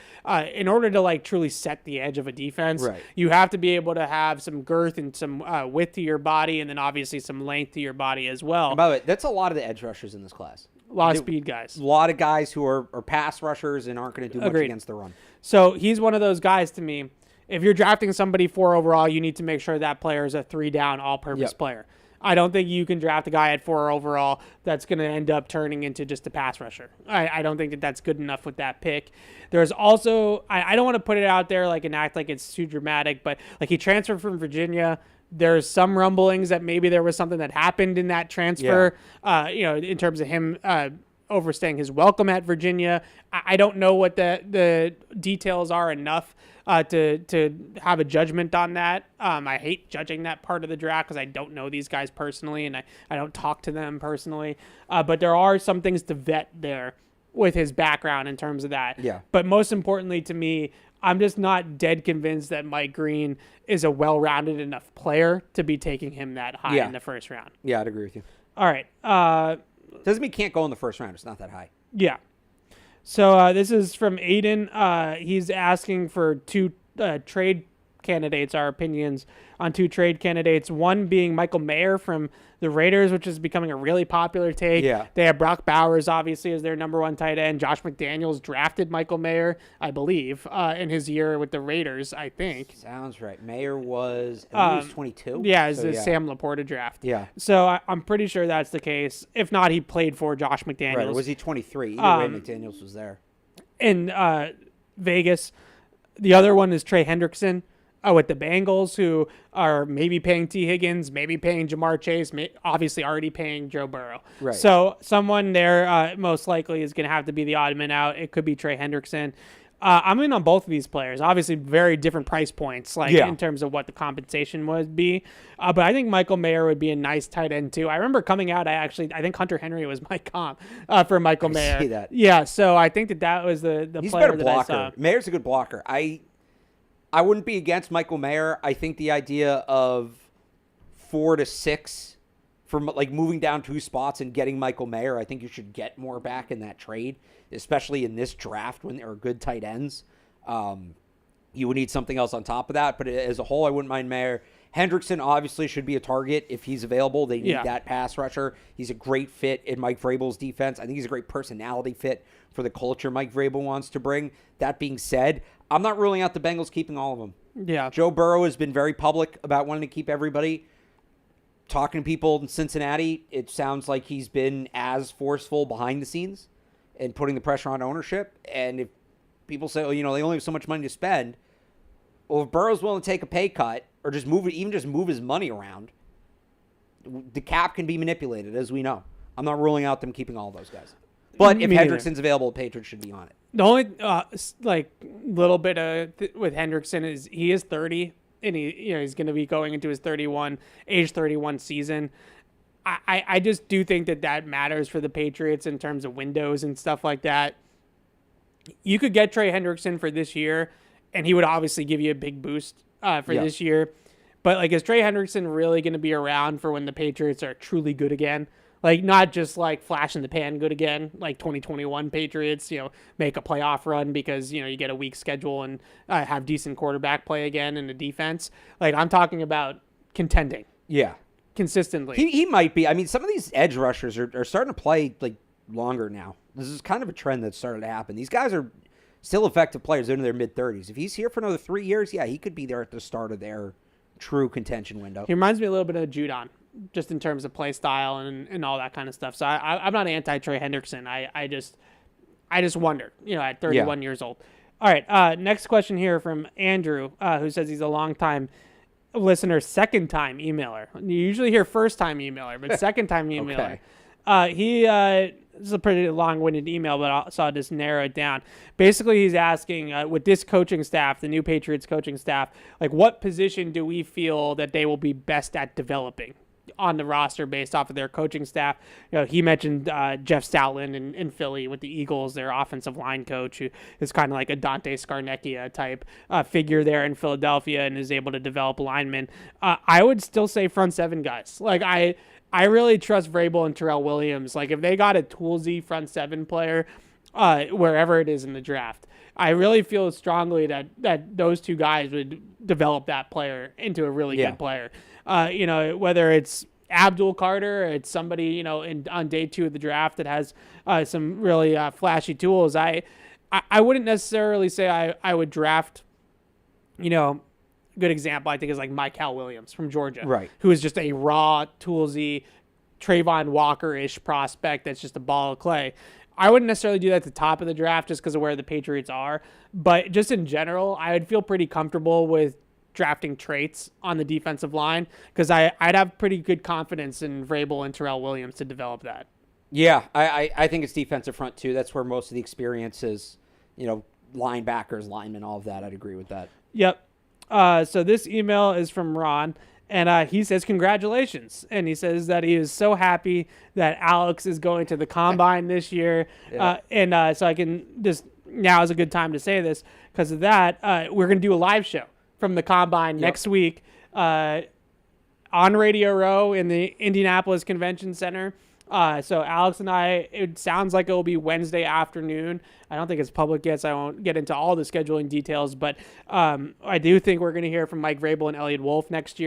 In order to like truly set the edge of a defense, right, you have to be able to have some girth and some width to your body, and then obviously some length to your body as well. And by the way, that's a lot of the edge rushers in this class. A lot of speed guys. A lot of guys who are pass rushers and aren't going to do much Agreed. against the run. So he's one of those guys to me. If you're drafting somebody 4 overall, you need to make sure that player is a 3-down all-purpose player. I don't think you can draft a guy at 4 overall that's going to end up turning into just a pass rusher. I don't think that that's good enough with that pick. There's also, I don't want to put it out there like and act like it's too dramatic, but like he transferred from Virginia. There's some rumblings that maybe there was something that happened in that transfer, in terms of him overstaying his welcome at Virginia. I don't know what the details are enough to have a judgment on that. I hate judging that part of the draft because I don't know these guys personally and I don't talk to them personally. But there are some things to vet there with his background in terms of that. Yeah. But most importantly to me, I'm just not dead convinced that Mike Green is a well-rounded enough player to be taking him that high in the first round. Yeah, I'd agree with you. All right. Doesn't mean he can't go in the first round. It's not that high. Yeah. So this is from Aiden. He's asking for 2 trade candidates, our opinions on 2 trade candidates. One being Michael Mayer from the Raiders, which is becoming a really popular take. Yeah. They have Brock Bowers, obviously, as their number 1 tight end. Josh McDaniels drafted Michael Mayer, I believe, in his year with the Raiders, I think. Sounds right. Mayer was, I think he was 22. Yeah, it's the Sam Laporta draft. Yeah. So I'm pretty sure that's the case. If not, he played for Josh McDaniels. Right, or was he 23? Either way, McDaniels was there. In Vegas. The other one is Trey Hendrickson with the Bengals, who are maybe paying T. Higgins, maybe paying Jamar Chase, obviously already paying Joe Burrow. Right. So someone there most likely is going to have to be the odd man out. It could be Trey Hendrickson. I'm in on both of these players. Obviously, very different price points, in terms of what the compensation would be. But I think Michael Mayer would be a nice tight end too. I remember coming out. I think Hunter Henry was my comp for Michael Mayer. See that? Yeah. So I think that was the He's player a better that blocker. I saw. Mayer's a good blocker. I wouldn't be against Michael Mayer. I think the idea of 4 to 6 from like moving down 2 spots and getting Michael Mayer, I think you should get more back in that trade, especially in this draft when there are good tight ends. You would need something else on top of that, but as a whole, I wouldn't mind Mayer. Hendrickson obviously should be a target if he's available. They need that pass rusher. He's a great fit in Mike Vrabel's defense. I think he's a great personality fit for the culture Mike Vrabel wants to bring. That being said, I'm not ruling out the Bengals keeping all of them. Yeah. Joe Burrow has been very public about wanting to keep everybody. Talking to people in Cincinnati, it sounds like he's been as forceful behind the scenes and putting the pressure on ownership. And if people say, they only have so much money to spend, well, if Burrow's willing to take a pay cut or just move his money around, the cap can be manipulated, as we know. I'm not ruling out them keeping all those guys. But if Me neither. Hendrickson's available, Patriots should be on it. The only little bit with Hendrickson is he is 30 and he's going to be going into his age 31 season. I just do think that matters for the Patriots in terms of windows and stuff like that. You could get Trey Hendrickson for this year, and he would obviously give you a big boost for this year. But is Trey Hendrickson really going to be around for when the Patriots are truly good again? Not just flash in the pan good again, 2021 Patriots, make a playoff run because, you get a weak schedule and have decent quarterback play again in the defense. I'm talking about contending. Yeah. Consistently. He might be. I mean, some of these edge rushers are starting to play longer now. This is kind of a trend that's started to happen. These guys are still effective players. They're in their mid-30s. If he's here for another 3 years, he could be there at the start of their true contention window. He reminds me a little bit of Judon, just in terms of play style and all that kind of stuff. So I'm not anti-Trey Hendrickson. I just wonder, at 31 years old. All right, next question here from Andrew, who says he's a long-time listener, second-time emailer. You usually hear first-time emailer, but second-time emailer. Okay. This is a pretty long-winded email, but I'll just narrow it down. Basically, he's asking, with this coaching staff, the new Patriots coaching staff, what position do we feel that they will be best at developing on the roster based off of their coaching staff? He mentioned Jeff Stoutland in Philly with the Eagles, their offensive line coach, who is kind of like a Dante Scarnecchia type figure there in Philadelphia and is able to develop linemen. I would still say front seven guys. I really trust Vrabel and Terrell Williams. If they got a toolsy front seven player, wherever it is in the draft, I really feel strongly that those two guys would develop that player into a really good player. Whether it's Abdul Carter, it's somebody, on day 2 of the draft that has some really flashy tools. I wouldn't necessarily say I would draft, good example I think is Mykel Williams from Georgia, right? Who is just a raw, toolsy, Trayvon Walker-ish prospect that's just a ball of clay. I wouldn't necessarily do that at the top of the draft just because of where the Patriots are, but just in general, I would feel pretty comfortable with drafting traits on the defensive line because I'd have pretty good confidence in Vrabel and Terrell Williams to develop that. Yeah, I think it's defensive front too. That's where most of the experience is, linebackers, linemen, all of that. I'd agree with that. Yep. So this email is from Ron, and he says congratulations, and he says that he is so happy that Alex is going to the Combine this year, and so I can just now is a good time to say this because of that. We're going to do a live show from the Combine next week on Radio Row in the Indianapolis Convention Center. So Alex and I, it sounds like it will be Wednesday afternoon. I don't think it's public yet, so I won't get into all the scheduling details, but I do think we're going to hear from Mike Vrabel and Elliot Wolf next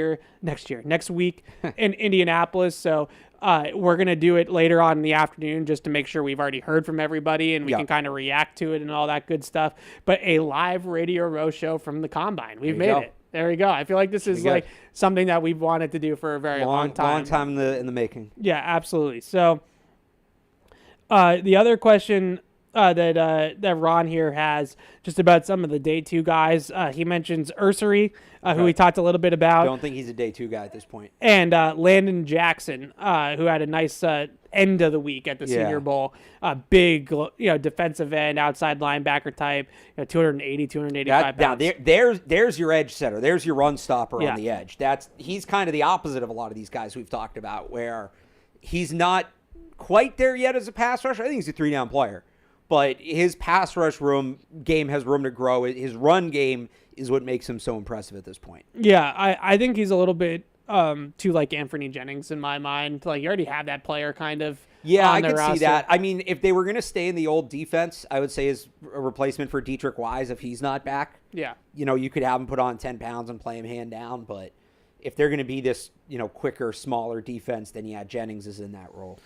week in Indianapolis. So we're going to do it later on in the afternoon just to make sure we've already heard from everybody and we can kind of react to it and all that good stuff. But a live Radio Row show from the Combine. We've made it. There we go. I feel like this is something that we've wanted to do for a very long time. Long time in the making. Yeah, absolutely. So the other question that Ron here has just about some of the day 2 guys, he mentions Ursery, who we talked a little bit about. I don't think he's a day 2 guy at this point. And Landon Jackson, who had a nice end of the week at the Senior Bowl. Big, defensive end, outside linebacker type, 280, 285 pounds. Now, there's your edge setter. There's your run stopper on the edge. He's kind of the opposite of a lot of these guys we've talked about, where he's not quite there yet as a pass rusher. I think he's a 3-down player. But his pass rush game has room to grow. His run game is what makes him so impressive at this point. Yeah, I think he's a little bit too like Anthony Jennings in my mind. You already have that player kind of. Yeah, I could see that. I mean, if they were going to stay in the old defense, I would say as a replacement for Dietrich Wise if he's not back. Yeah. You could have him put on 10 pounds and play him hand down. But if they're going to be this, quicker, smaller defense, then Jennings is in that role.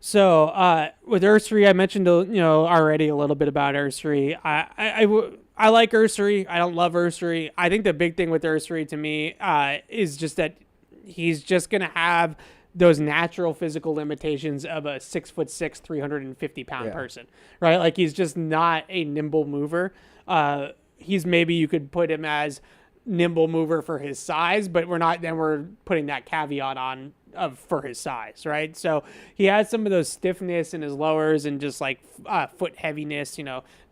So with Ursery, I mentioned already a little bit about Ursery. I like Ursery. I don't love Ursery. I think the big thing with Ursery to me is just that he's just going to have those natural physical limitations of a 6'6", 350-pound person, right? He's just not a nimble mover. Maybe you could put him as nimble mover for his size, but we're not. Then we're putting that caveat on for his size, right? So he has some of those stiffness in his lowers and just like foot heaviness,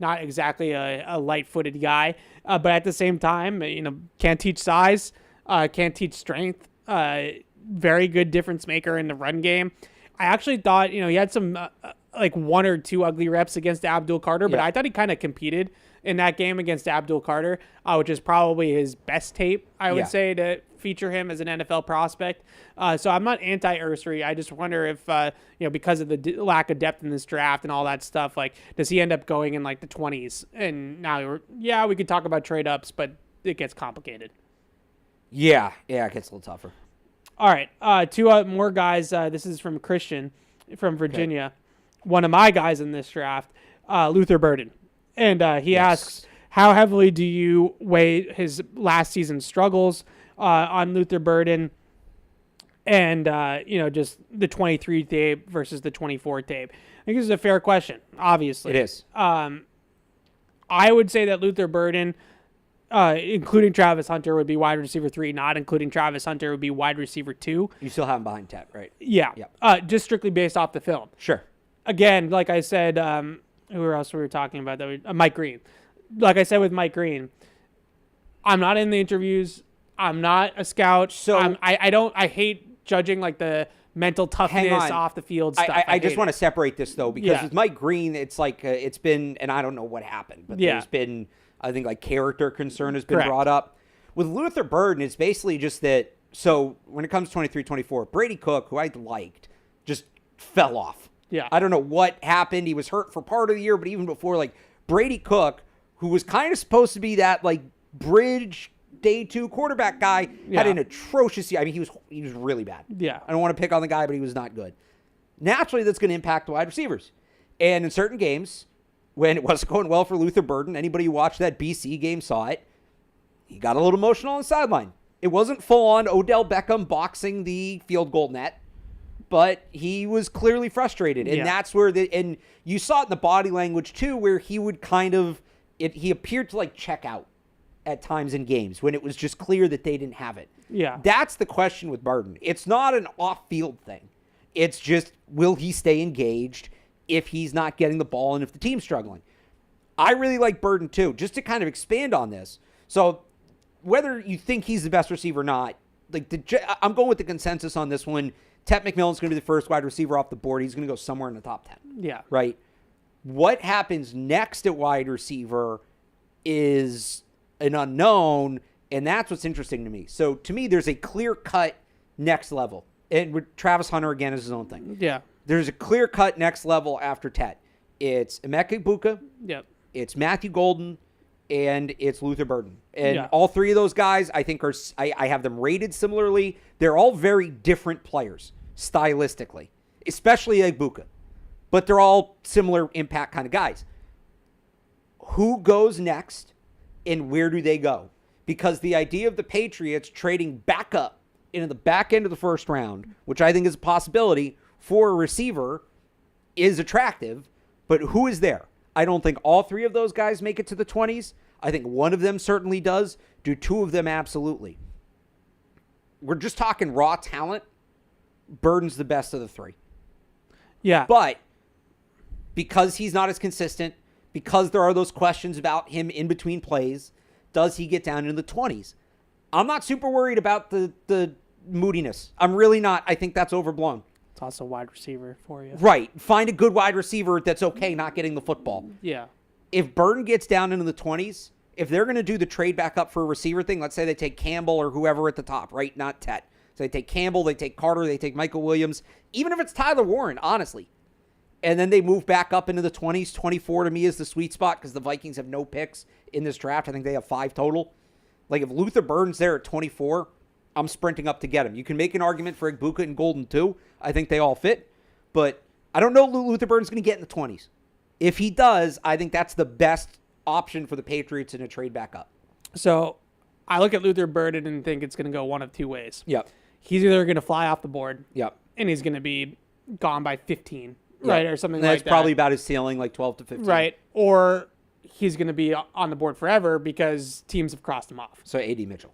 not exactly a light-footed guy, but at the same time, can't teach size, can't teach strength, very good difference maker in the run game. I actually thought, he had some like 1 or 2 ugly reps against Abdul Carter, but I thought he kind of competed in that game against Abdul Carter, which is probably his best tape, I would say, to feature him as an NFL prospect. So I'm not anti-Ursary. I just wonder if, because of the lack of depth in this draft and all that stuff, like, does he end up going in like the 20s? And now, we could talk about trade ups, but it gets complicated. Yeah, it gets a little tougher. All right, 2 more guys. This is from Christian from Virginia, one of my guys in this draft, Luther Burden. And he asks, how heavily do you weigh his last season's struggles on Luther Burden and, just the 23 tape versus the 24 tape? I think this is a fair question, obviously. It is. I would say that Luther Burden, including Travis Hunter, would be wide receiver 3. Not including Travis Hunter would be wide receiver 2. You still have him behind Tet, right? Yeah. Yep. Just strictly based off the film. Sure. Again, like I said, who else were we talking about? Mike Green. Like I said with Mike Green, I'm not in the interviews. I'm not a scout. So I hate judging like the mental toughness off the field stuff. I just want to separate this though, because with Mike Green, it's like it's been, and I don't know what happened, but there's been, I think, like character concern has been brought up. With Luther Burden, it's basically just that. So when it comes to 23-24, Brady Cook, who I liked, just fell off. Yeah. I don't know what happened. He was hurt for part of the year, but even before, like Brady Cook, who was kind of supposed to be that like bridge day 2 quarterback guy, had an atrocious year. I mean, he was really bad. Yeah. I don't want to pick on the guy, but he was not good. Naturally, that's going to impact the wide receivers. And in certain games, when it wasn't going well for Luther Burden, anybody who watched that BC game saw it. He got a little emotional on the sideline. It wasn't full-on Odell Beckham boxing the field goal net, but he was clearly frustrated. And that's where and you saw it in the body language too, where he would kind of, he appeared to like check out at times in games when it was just clear that they didn't have it. Yeah. That's the question with Burden. It's not an off-field thing. It's just, will he stay engaged if he's not getting the ball and if the team's struggling? I really like Burden too, just to kind of expand on this. So whether you think he's the best receiver or not, I'm going with the consensus on this one. Tet McMillan's going to be the first wide receiver off the board. He's going to go somewhere in the top 10. Yeah. Right? What happens next at wide receiver is an unknown, and that's what's interesting to me. So, to me, there's a clear-cut next level. And with Travis Hunter, again, is his own thing. Yeah. There's a clear-cut next level after Tet. It's Emeka Egbuka. Yep. It's Matthew Golden. And it's Luther Burden. And all 3 of those guys, I think, I have them rated similarly. They're all very different players, stylistically, especially Egbuka. But they're all similar impact kind of guys. Who goes next, and where do they go? Because the idea of the Patriots trading back up into the back end of the first round, which I think is a possibility for a receiver, is attractive. But who is there? I don't think all 3 of those guys make it to the 20s. I think one of them certainly does. Do 2 of them absolutely? We're just talking raw talent. Burden's the best of the 3. Yeah. But because he's not as consistent, because there are those questions about him in between plays, does he get down into the 20s? I'm not super worried about the moodiness. I'm really not. I think that's overblown. It's also a wide receiver for you. Right. Find a good wide receiver that's okay not getting the football. Yeah. If Burden gets down into the 20s, if they're going to do the trade back up for a receiver thing, let's say they take Campbell or whoever at the top, right? Not Tet. So they take Campbell, they take Carter, they take Michael Williams, even if it's Tyler Warren, honestly. And then they move back up into the 20s. 24 to me is the sweet spot because the Vikings have no picks in this draft. I think they have 5 total. Like if Luther Burden's there at 24, I'm sprinting up to get him. You can make an argument for Egbuka and Golden too. I think they all fit. But I don't know Luther Burden's going to get in the 20s. If he does, I think that's the best option for the Patriots in a trade back up. So I look at Luther Burden and think it's going to go one of 2 ways. Yep. He's either going to fly off the board. Yep. And he's going to be gone by 15, right? Or something and like that's that. That's probably about his ceiling, like 12 to 15. Right. Or he's going to be on the board forever because teams have crossed him off. So A.D. Mitchell.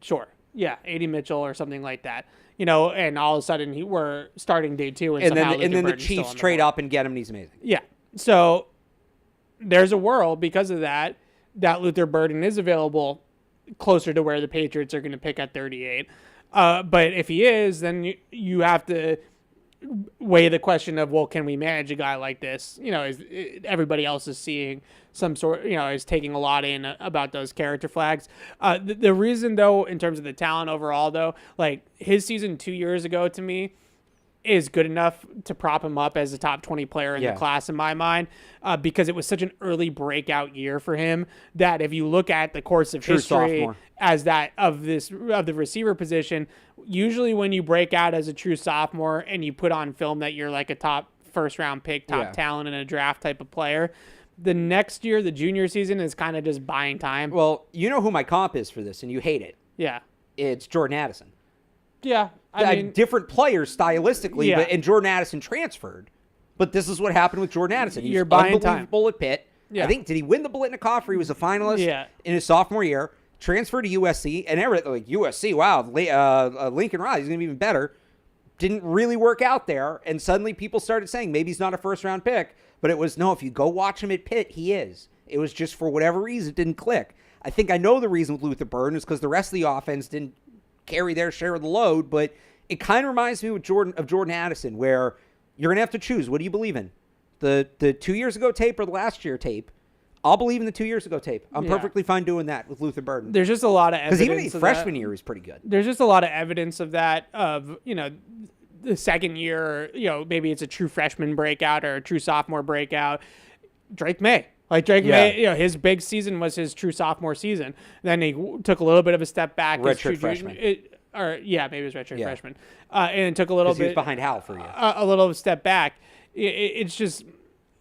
Sure. Yeah, A.D. Mitchell or something like that. And all of a sudden we're starting day 2, And somehow then the Burton's still Chiefs on the trade board. up and get him, and he's amazing. Yeah. So there's a world because of that Luther Burden is available closer to where the Patriots are going to pick at 38. But if he is, then you have to weigh the question of, well, can we manage a guy like this? Everybody else is seeing some sort, is taking a lot in about those character flags. The reason, though, in terms of the talent overall, though, like his season 2 years ago to me is good enough to prop him up as a top 20 player in the class in my mind, because it was such an early breakout year for him that if you look at the course of history sophomore. as that of the receiver position, usually when you break out as a true sophomore and you put on film that you're like a top first round pick, top talent in a draft type of player, the next year, the junior season is kind of just buying time. Well, you know who my comp is for this, and you hate it. Yeah. It's Jordan Addison. Yeah. I mean, different players stylistically, and Jordan Addison transferred. But this is what happened with Jordan Addison. He's You're buying time. Unbelievable at Pitt. Yeah. I think, did he win the Biletnikoff, or he was a finalist in his sophomore year, transferred to USC, and everything, like USC, wow, Lincoln Riley's going to be even better. Didn't really work out there, and suddenly people started saying maybe he's not a first-round pick, but it was, no, if you go watch him at Pitt, he is. It was just for whatever reason, it didn't click. I think I know the reason with Luther Burden is because the rest of the offense didn't carry their share of the load, but it kind of reminds me of Jordan Addison, where you're going to have to choose. What do you believe in? The 2 years ago tape or the last year tape? I'll believe in the 2 years ago tape. I'm perfectly fine doing that with Luther Burden. There's just a lot of evidence. Because even his freshman year is pretty good. There's just a lot of evidence of that, of, the second year, maybe it's a true freshman breakout or a true sophomore breakout. Drake May. May, his big season was his true sophomore season. Then he took a little bit of a step back. Redshirt freshman. Maybe it was redshirt freshman. And it took a little bit. He was behind Hal for you. A little step back. It's just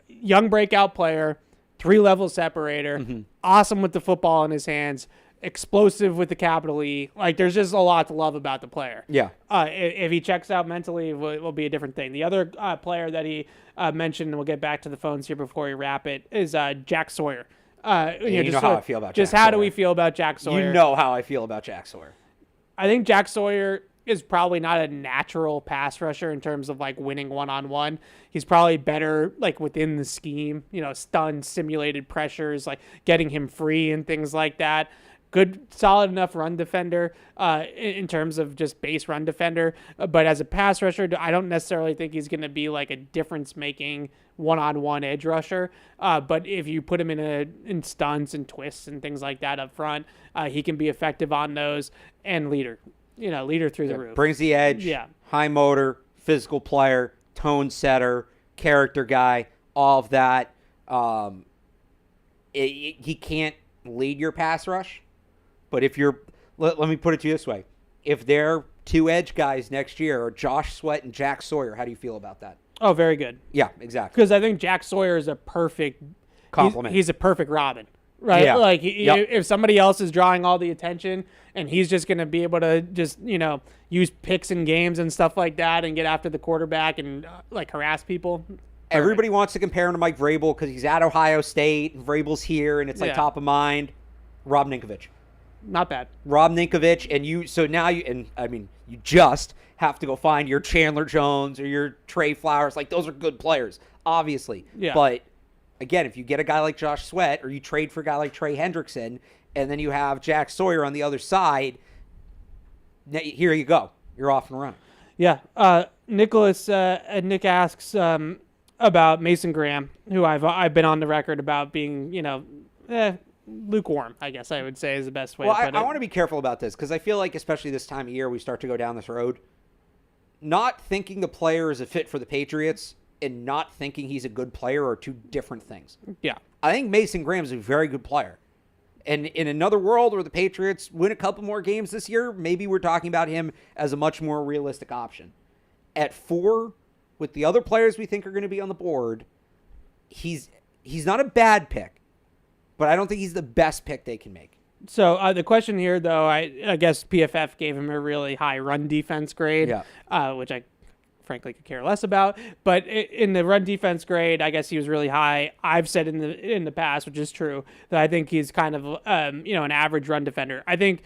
young breakout player, 3-level separator, awesome with the football in his hands, explosive with the capital E. Like, there's just a lot to love about the player. Yeah. If he checks out mentally, it will be a different thing. The other player that he mentioned, and we'll get back to the phones here before we wrap it, is Jack Sawyer. You know how I feel about Jack Just how do we feel about Jack Sawyer? You know how I feel about Jack Sawyer. I think Jack Sawyer is probably not a natural pass rusher in terms of like winning one-on-one. He's probably better like within the scheme, stun, simulated pressures, like getting him free and things like that. Good, solid enough run defender in terms of just base run defender. But as a pass rusher, I don't necessarily think he's going to be like a difference-making one-on-one edge rusher. But if you put him in stunts and twists and things like that up front, he can be effective on those, and leader through the roof. Brings the edge, high motor, physical player, tone setter, character guy, all of that. He can't lead your pass rush. But if let me put it to you this way. If they're two edge guys next year are Josh Sweat and Jack Sawyer, how do you feel about that? Oh, very good. Yeah, exactly. Because I think Jack Sawyer is a perfect complement. He's a perfect Robin, right? Yeah. Like if somebody else is drawing all the attention and he's just going to be able to just, use picks in games and stuff like that and get after the quarterback and harass people. Everybody wants to compare him to Mike Vrabel because he's at Ohio State and Vrabel's here and it's top of mind. Rob Ninkovich. Not bad. Rob Ninkovich, and you just have to go find your Chandler Jones or your Trey Flowers. Like, those are good players, obviously. Yeah. But, again, if you get a guy like Josh Sweat or you trade for a guy like Trey Hendrickson and then you have Jack Sawyer on the other side, here you go. You're off and running. Yeah. Nick asks about Mason Graham, who I've been on the record about being, lukewarm, I guess I would say is the best way to put it. I want to be careful about this because I feel like, especially this time of year, we start to go down this road. Not thinking the player is a fit for the Patriots and not thinking he's a good player are two different things. Yeah. I think Mason Graham is a very good player. And in another world where the Patriots win a couple more games this year, maybe we're talking about him as a much more realistic option. At 4, with the other players we think are going to be on the board, he's not a bad pick. But I don't think he's the best pick they can make. So the question here, though, I guess PFF gave him a really high run defense grade, which I frankly could care less about. But in the run defense grade, I guess he was really high. I've said in the past, which is true, that I think he's kind of an average run defender. I think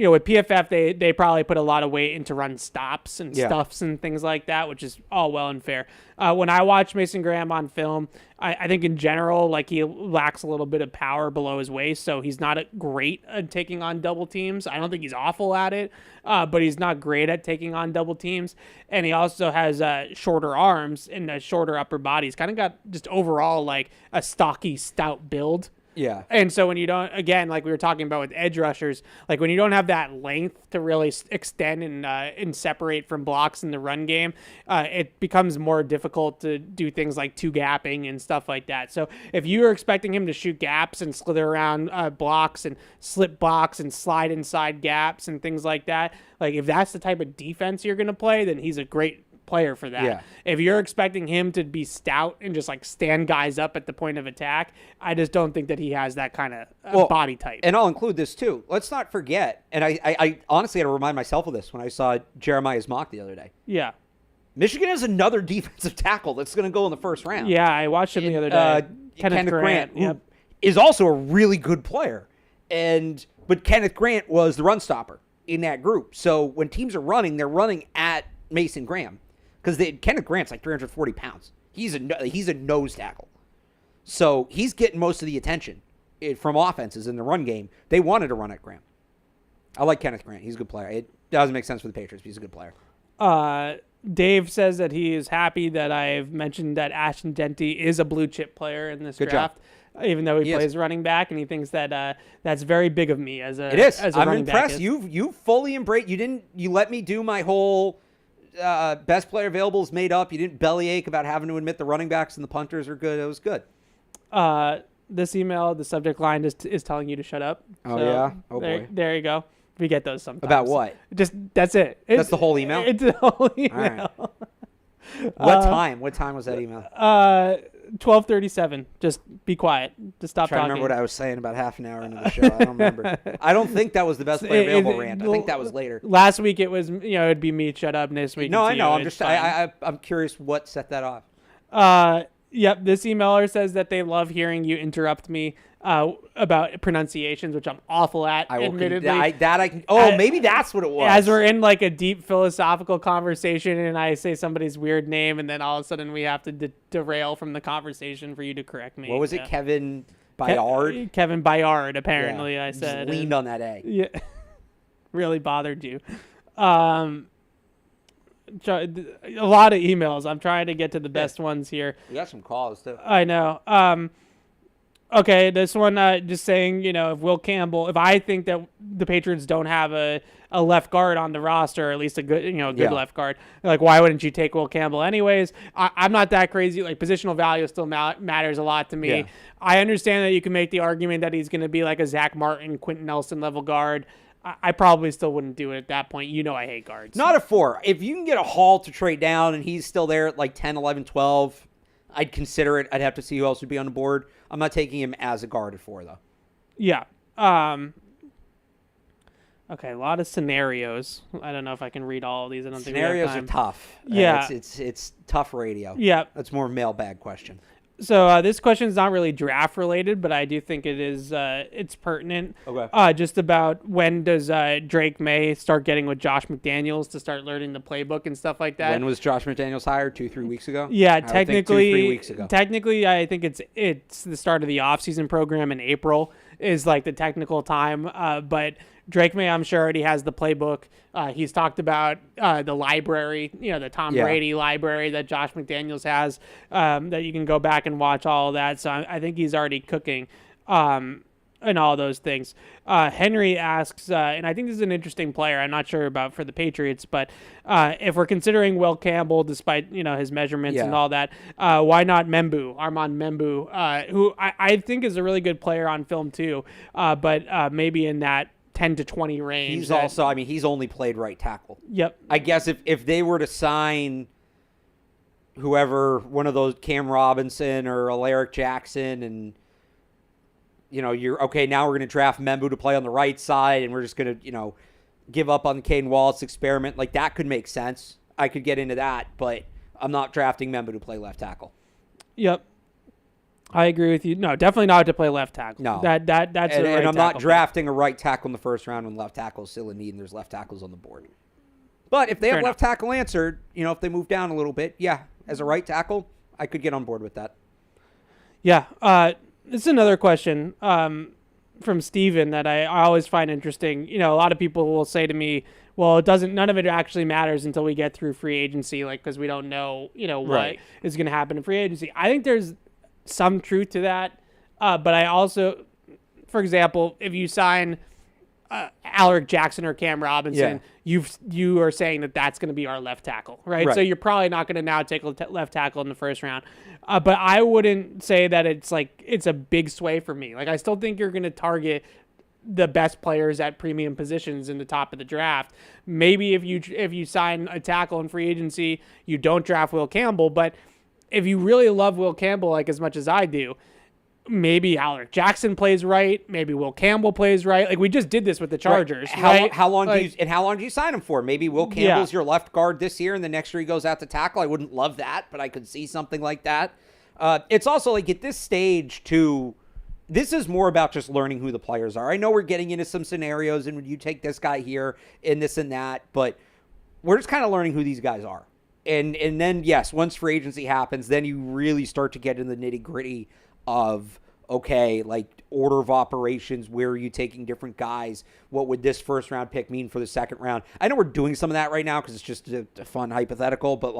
with PFF, they probably put a lot of weight into run stops and Yeah. stuffs and things like that, which is all well and fair. When I watch Mason Graham on film, I think in general, like, he lacks a little bit of power below his waist, so he's not great at taking on double teams. I don't think he's awful at it, but he's not great at taking on double teams. And he also has shorter arms and a shorter upper body. He's kind of got just overall like a stocky, stout build. Yeah. And so when you don't, again, like we were talking about with edge rushers, like when you don't have that length to really extend and separate from blocks in the run game, it becomes more difficult to do things like two gapping and stuff like that. So if you are expecting him to shoot gaps and slither around blocks and slip blocks and slide inside gaps and things like that, like if that's the type of defense you're going to play, then he's a great player for that. Yeah. If you're expecting him to be stout and just like stand guys up at the point of attack, I just don't think that he has that kind of body type. And I'll include this too. Let's not forget, and I honestly had to remind myself of this when I saw Jeremiah's mock the other day. Yeah. Michigan has another defensive tackle that's going to go in the first round. Yeah, I watched him the other day. Kenneth Grant, who Yep. is also a really good player. But Kenneth Grant was the run stopper in that group. So when teams are running, they're running at Mason Graham. Because Kenneth Grant's like 340 pounds. He's a nose tackle. So he's getting most of the attention from offenses in the run game. They wanted to run at Graham. I like Kenneth Grant. He's a good player. It doesn't make sense for the Patriots, but he's a good player. Dave says that he is happy that I've mentioned that Ashton Denty is a blue chip player in this Good draft. job. Even though he He plays running back, and he thinks that that's very big of me as a It is. As a I'm running back impressed. is. You fully embraced. You let me do my whole best player available is made up. You didn't bellyache about having to admit the running backs and the punters are good. It was good. This email, the subject line is telling you to shut up. Oh, yeah? Oh, there, boy. There you go. We get those sometimes. About what? Just that's it. That's the whole email? It's the whole email. All right. What time? What time was that email? 12:37. Just be quiet. Just stop Trying to talking. remember what I was saying about half an hour into the show. I don't remember. I don't think that was the best player available rant. I think that was later. Last week it was, it'd be me. Shut up. This week. No, it's I know. you. I'm It's just. fine. I'm curious what set that off. Yep. This emailer says that they love hearing you interrupt me about pronunciations, which I'm awful at. I will. Admittedly, Maybe that's what it was. as we're in like a deep philosophical conversation, and I say somebody's weird name, and then all of a sudden we have to derail from the conversation for you to correct me. What was it? Kevin Byard. Kevin Byard. Apparently, Yeah. I Just said. leaned on that A. Yeah, really bothered you. A lot of emails. I'm trying to get to the best ones here. We got some calls too. I know. Okay, this one just saying, if I think that the Patriots don't have a left guard on the roster, or at least a good, Yeah. left guard, like, why wouldn't you take Will Campbell anyways? I'm not that crazy. Like, positional value still matters a lot to me. Yeah. I understand that you can make the argument that he's going to be like a Zach Martin, Quentin Nelson level guard. I probably still wouldn't do it at that point. I hate guards. Not a 4. If you can get a Hall to trade down and he's still there at like 10, 11, 12, I'd consider it. I'd have to see who else would be on the board. I'm not taking him as a guard at 4, though. Yeah. Okay, a lot of scenarios. I don't know if I can read all of these. I don't Scenarios think we are have time. tough. Yeah. It's tough radio. Yeah. That's more a mailbag question. So this question is not really draft related, but I do think it is. It's pertinent. Okay. Just about when does Drake May start getting with Josh McDaniels to start learning the playbook and stuff like that? When was Josh McDaniels hired? 2-3 weeks ago? Yeah, I would think technically, 2-3 weeks ago. Technically, I think it's the start of the offseason program in April is like the technical time. But Drake May, I'm sure, already has the playbook. He's talked about the library, the Tom Brady library that Josh McDaniels has, that you can go back and watch all of that. So I think he's already cooking and all those things. Henry asks, and I think this is an interesting player. I'm not sure about for the Patriots, but if we're considering Will Campbell, despite his measurements and all that, why not Armand Membu, who I think is a really good player on film too, but maybe in that 10 to 20 range. He's only played right tackle. Yep. I guess if they were to sign whoever, one of those, Cam Robinson or Alaric Jackson, and you're okay, now we're going to draft Membu to play on the right side, and we're just going to, give up on the Caden Wallace experiment. Like, that could make sense. I could get into that, but I'm not drafting Membu to play left tackle. Yep. I agree with you. No, definitely not to play left tackle. No. That's And, a right and I'm not tackle. drafting a right tackle in the first round when left tackle is still in need and there's left tackles on the board. But if they have Fair left tackle answered, if they move down a little bit, yeah, as a right tackle, I could get on board with that. Yeah. This is another question from Steven that I always find interesting. A lot of people will say to me, well, none of it actually matters until we get through free agency, because we don't know, what is going to happen in free agency. I think there's some truth to that. But I also, for example, if you sign Alaric Jackson or Cam Robinson, you are saying that that's going to be our left tackle, right? So you're probably not going to now take a left tackle in the first round. But I wouldn't say that it's a big sway for me. I still think you're going to target the best players at premium positions in the top of the draft. Maybe if you sign a tackle in free agency, you don't draft Will Campbell. But if you really love Will Campbell as much as I do, maybe Alaric Jackson plays right. Maybe Will Campbell plays right. We just did this with the Chargers. Right. How long do you sign him for? Maybe Will Campbell's your left guard this year, and the next year he goes out to tackle. I wouldn't love that, but I could see something like that. It's also at this stage too. This is more about just learning who the players are. I know we're getting into some scenarios, and you take this guy here and this and that, but we're just kind of learning who these guys are. And then yes, once free agency happens, then you really start to get in the nitty gritty of, okay, order of operations, where are you taking different guys? What would this first round pick mean for the second round? I know we're doing some of that right now because it's just a fun hypothetical, but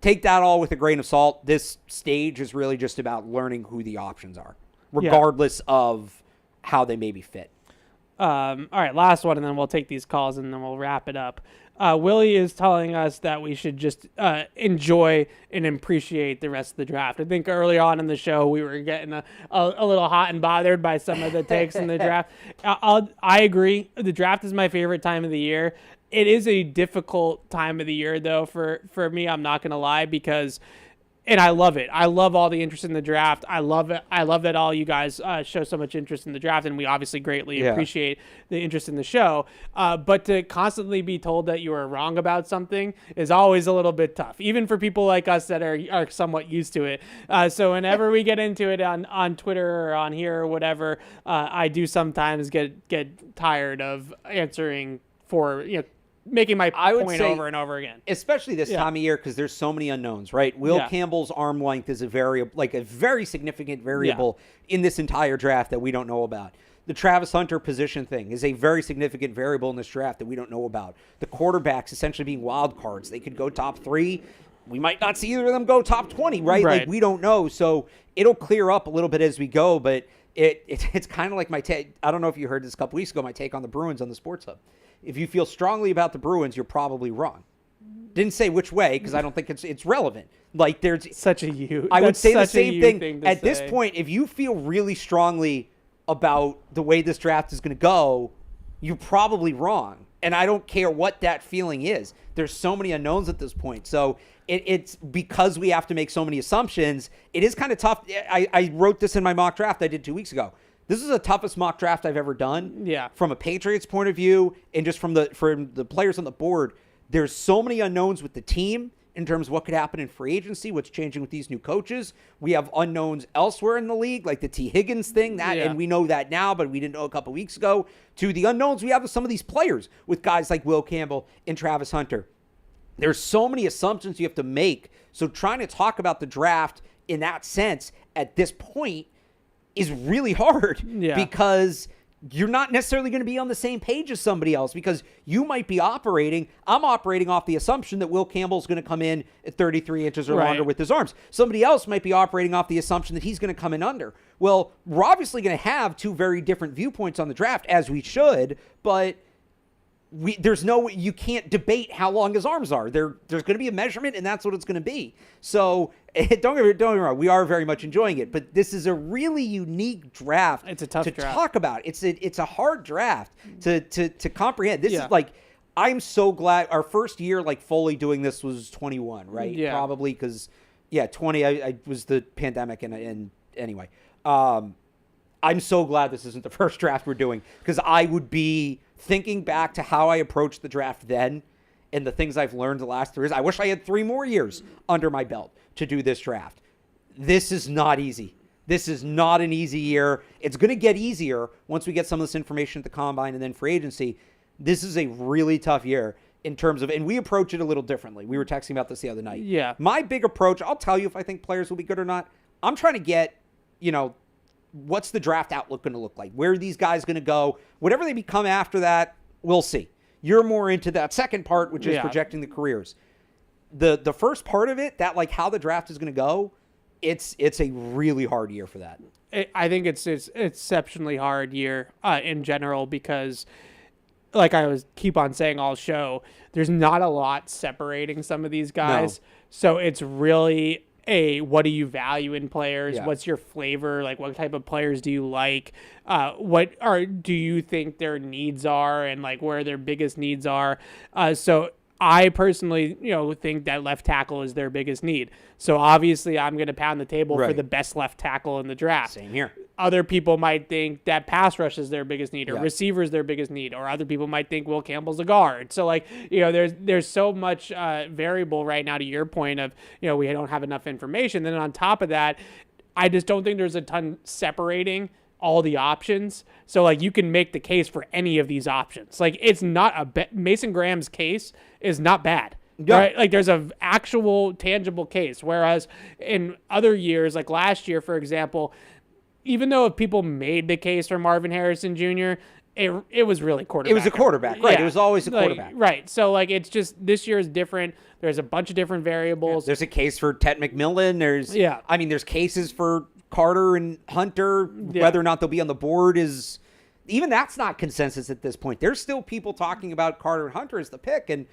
take that all with a grain of salt. This stage is really just about learning who the options are, regardless of how they maybe fit. All right, last one, and then we'll take these calls, and then we'll wrap it up. Willie is telling us that we should just enjoy and appreciate the rest of the draft. I think early on in the show, we were getting a little hot and bothered by some of the takes in the draft. I agree. The draft is my favorite time of the year. It is a difficult time of the year, though, for me. I'm not going to lie, because... And I love it. I love all the interest in the draft. I love it. I love that all you guys show so much interest in the draft, and we obviously greatly appreciate the interest in the show. But to constantly be told that you are wrong about something is always a little bit tough, even for people like us that are somewhat used to it. So whenever we get into it on Twitter or on here or whatever, I do sometimes get tired of answering for making my point over and over again. Especially this time of year, because there's so many unknowns, right? Will Campbell's arm length is a very significant variable in this entire draft that we don't know about. The Travis Hunter position thing is a very significant variable in this draft that we don't know about. The quarterbacks essentially being wild cards. They could go top 3. We might not see either of them go top 20, right? We don't know. So it'll clear up a little bit as we go, but it's kind of like my take. I don't know if you heard this a couple weeks ago, my take on the Bruins on the Sports Hub. If you feel strongly about the Bruins, you're probably wrong. Didn't say which way, because I don't think it's relevant. There's such a you. I would say the same thing at this point. If you feel really strongly about the way this draft is going to go, you're probably wrong. And I don't care what that feeling is. There's so many unknowns at this point. So it's because we have to make so many assumptions. It is kind of tough. I wrote this in my mock draft I did 2 weeks ago. This is the toughest mock draft I've ever done. Yeah. From a Patriots point of view, and just from the players on the board, there's so many unknowns with the team in terms of what could happen in free agency, what's changing with these new coaches. We have unknowns elsewhere in the league, like the T. Higgins thing, and we know that now, but we didn't know a couple weeks ago. To the unknowns we have with some of these players, with guys like Will Campbell and Travis Hunter. There's so many assumptions you have to make. So trying to talk about the draft in that sense at this point is really hard because you're not necessarily going to be on the same page as somebody else, because I'm operating off the assumption that Will Campbell's going to come in at 33 inches or longer with his arms. Somebody else might be operating off the assumption that he's going to come in under. Well, we're obviously going to have two very different viewpoints on the draft, as we should, but you can't debate how long his arms are. There's going to be a measurement, and that's what it's going to be. So don't get me wrong, we are very much enjoying it, but this is a really unique draft. It's a tough draft to talk about. It's a hard draft to comprehend. This is I'm so glad our first year fully doing this was 21, right? Yeah, probably because 20 I was the pandemic and anyway. I'm so glad this isn't the first draft we're doing, because I would be thinking back to how I approached the draft then and the things I've learned the last 3 years. I wish I had 3 more years under my belt to do this draft. This is not easy. This is not an easy year. It's going to get easier once we get some of this information at the combine and then free agency. This is a really tough year in terms of, and we approach it a little differently. We were texting about this the other night. Yeah. My big approach, I'll tell you if I think players will be good or not. I'm trying to get, what's the draft outlook going to look like? Where are these guys going to go? Whatever they become after that, we'll see. You're more into that second part, which is projecting the careers. The first part of it, that like how the draft is going to go, it's a really hard year for that. I think it's exceptionally hard year in general because, like I keep on saying all show, there's not a lot separating some of these guys. No. So it's really what do you value in players? Yeah. What's your flavor? Like, what type of players do you like? Do you think their needs are, and like where their biggest needs are? So I personally, think that left tackle is their biggest need. So obviously I'm going to pound the table for the best left tackle in the draft. Same here. Other people might think that pass rush is their biggest need, or receiver is their biggest need, or other people might think Will Campbell's a guard. So like, there's so much variable right now to your point of, we don't have enough information. Then on top of that, I just don't think there's a ton separating all the options. So like you can make the case for any of these options. Like it's not Mason Graham's case is not bad. Yeah. Right? Like there's a actual tangible case. Whereas in other years, like last year, for example, even though if people made the case for Marvin Harrison Jr., it was really quarterback. It was a quarterback, right? Yeah. It was always a quarterback. Right. So like it's just this year is different. There's a bunch of different variables. Yeah. There's a case for Ted McMillan. There's cases for Carter and Hunter. Whether or not they'll be on the board is even that's not consensus at this point. There's still people talking about Carter and Hunter as the pick, and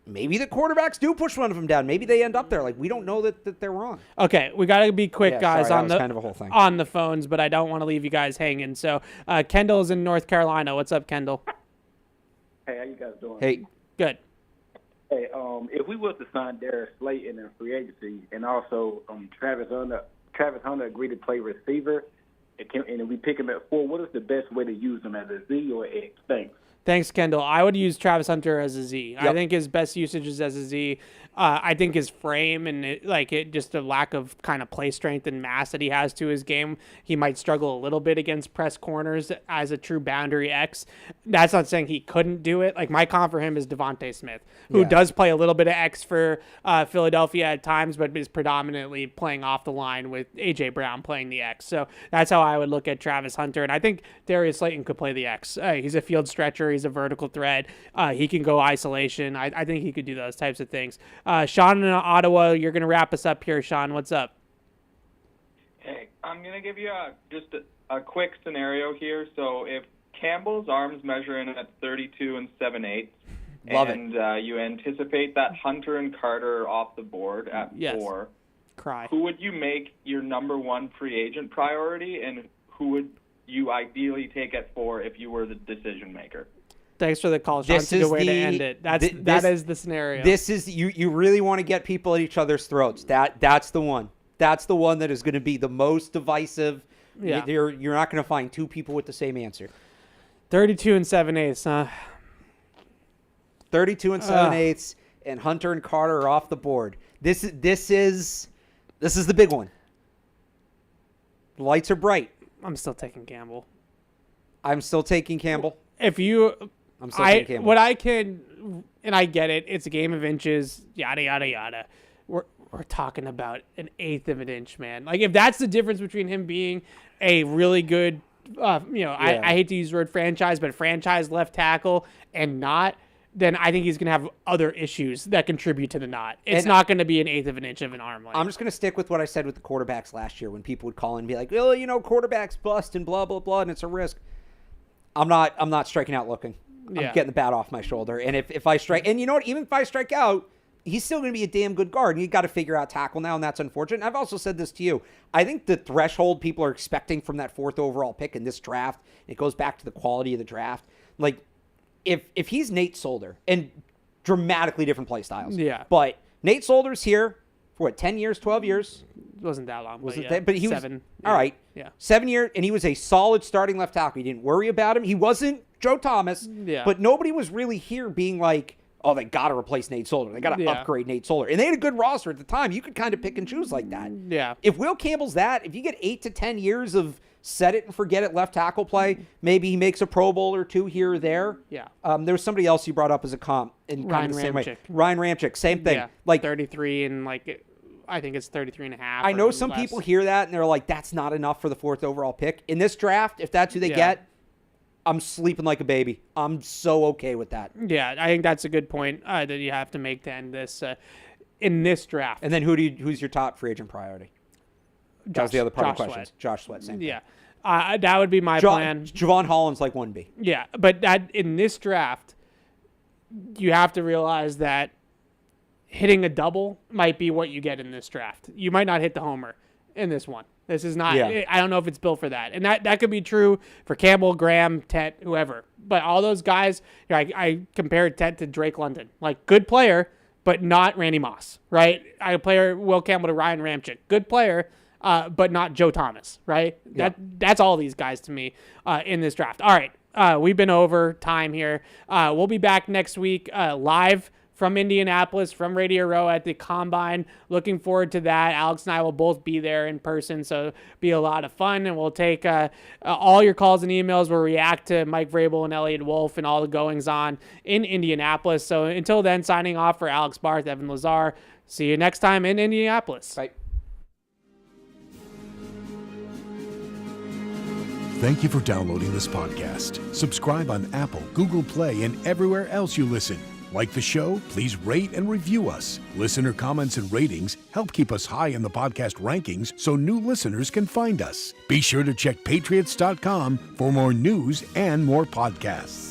maybe the quarterbacks do push one of them down. Maybe they end up there. Like we don't know that they're wrong. Okay, we got to be quick, guys. Sorry, that was kind of a whole thing on the phones, but I don't want to leave you guys hanging. So Kendall's in North Carolina. What's up, Kendall? Hey, how you guys doing? Hey, good. Hey, if we were to sign Darius Slayton in free agency, and also Travis Hunter agreed to play receiver, and we pick him at 4, what is the best way to use him, as a Z or X? Thanks, Kendall. I would use Travis Hunter as a Z. Yep. I think his best usage is as a Z. I think his frame and just a lack of kind of play strength and mass that he has to his game, he might struggle a little bit against press corners as a true boundary X. That's not saying he couldn't do it. Like my comp for him is Devontae Smith, who does play a little bit of X for Philadelphia at times, but is predominantly playing off the line with A.J. Brown playing the X. So that's how I would look at Travis Hunter. And I think Darius Slayton could play the X. He's a field stretcher. He's a vertical threat. He can go isolation. I think he could do those types of things. Sean in Ottawa, you're going to wrap us up here. Sean, what's up? Hey, I'm going to give you just a quick scenario here. So if Campbell's arms measure in at 32 and 7/8, and you anticipate that Hunter and Carter are off the board at 4, who would you make your number one free agent priority, and who would you ideally take at 4 if you were the decision maker? Thanks for the call, Sean. That's a good way to end it. That is the scenario. This is you really want to get people at each other's throats. That's the one. That's the one that is going to be the most divisive. Yeah. You're not going to find two people with the same answer. 32 and 7/8, huh? 32 and 7/8, and Hunter and Carter are off the board. This is the big one. The lights are bright. I'm still taking Campbell. I'm still taking Campbell. What I can, and I get it, it's a game of inches, yada, yada, yada. We're talking about an eighth of an inch, man. Like, if that's the difference between him being a really good, I hate to use the word franchise, but franchise left tackle and not, then I think he's going to have other issues that contribute to the not. It's not going to be an eighth of an inch of an arm length. I'm just going to stick with what I said with the quarterbacks last year when people would call in and be like, well, quarterbacks bust and blah, blah, blah, and it's a risk. I'm not striking out looking. I'm getting the bat off my shoulder. And if I strike, and you know what, even if I strike out, he's still going to be a damn good guard. And you got to figure out tackle now, and that's unfortunate. And I've also said this to you. I think the threshold people are expecting from that 4th overall pick in this draft, it goes back to the quality of the draft. Like, if he's Nate Solder, and dramatically different play styles. Yeah. But Nate Solder's here for 10 years, 12 years? It wasn't that long. But he 7. Was, all right. Yeah. 7 years, and he was a solid starting left tackle. You didn't worry about him. He wasn't Joe Thomas. Yeah. But nobody was really here being like, oh, they got to replace Nate Solder. They got to upgrade Nate Solder. And they had a good roster at the time. You could kind of pick and choose like that. Yeah. If Will Campbell's that, if you get 8 to 10 years of set it and forget it left tackle play, maybe he makes a Pro Bowl or two here or there. Yeah. There was somebody else you brought up as a comp in kind of the same way. Ryan Ramczyk, same thing. Yeah. Like 33 and like I think it's 33 and a half. I know some people hear that and they're like, that's not enough for the 4th overall pick. In this draft, if that's who they get, I'm sleeping like a baby. I'm so okay with that. Yeah, I think that's a good point that you have to make to end this in this draft. And then who's your top free agent priority? That was the other part of the questions. Sweat. Josh Sweat, same thing. Yeah, that would be my plan. Javon Holland's like 1B. Yeah, but in this draft, you have to realize that hitting a double might be what you get in this draft. You might not hit the homer in this one. This is not, I don't know if it's built for that. And that could be true for Campbell, Graham, Tet, whoever. But all those guys, I compared Tet to Drake London. Like, good player, but not Randy Moss, right? I compare Will Campbell to Ryan Ramczyk. Good player, but not Joe Thomas, right? Yeah. That's all these guys to me in this draft. All right, we've been over time here. We'll be back next week live from Indianapolis, from Radio Row at the Combine. Looking forward to that. Alex and I will both be there in person, so it'll be a lot of fun. And we'll take all your calls and emails. We'll react to Mike Vrabel and Elliot Wolf and all the goings-on in Indianapolis. So until then, signing off for Alex Barth, Evan Lazar. See you next time in Indianapolis. Bye. Thank you for downloading this podcast. Subscribe on Apple, Google Play, and everywhere else you listen. Like the show? Please rate and review us. Listener comments and ratings help keep us high in the podcast rankings so new listeners can find us. Be sure to check Patriots.com for more news and more podcasts.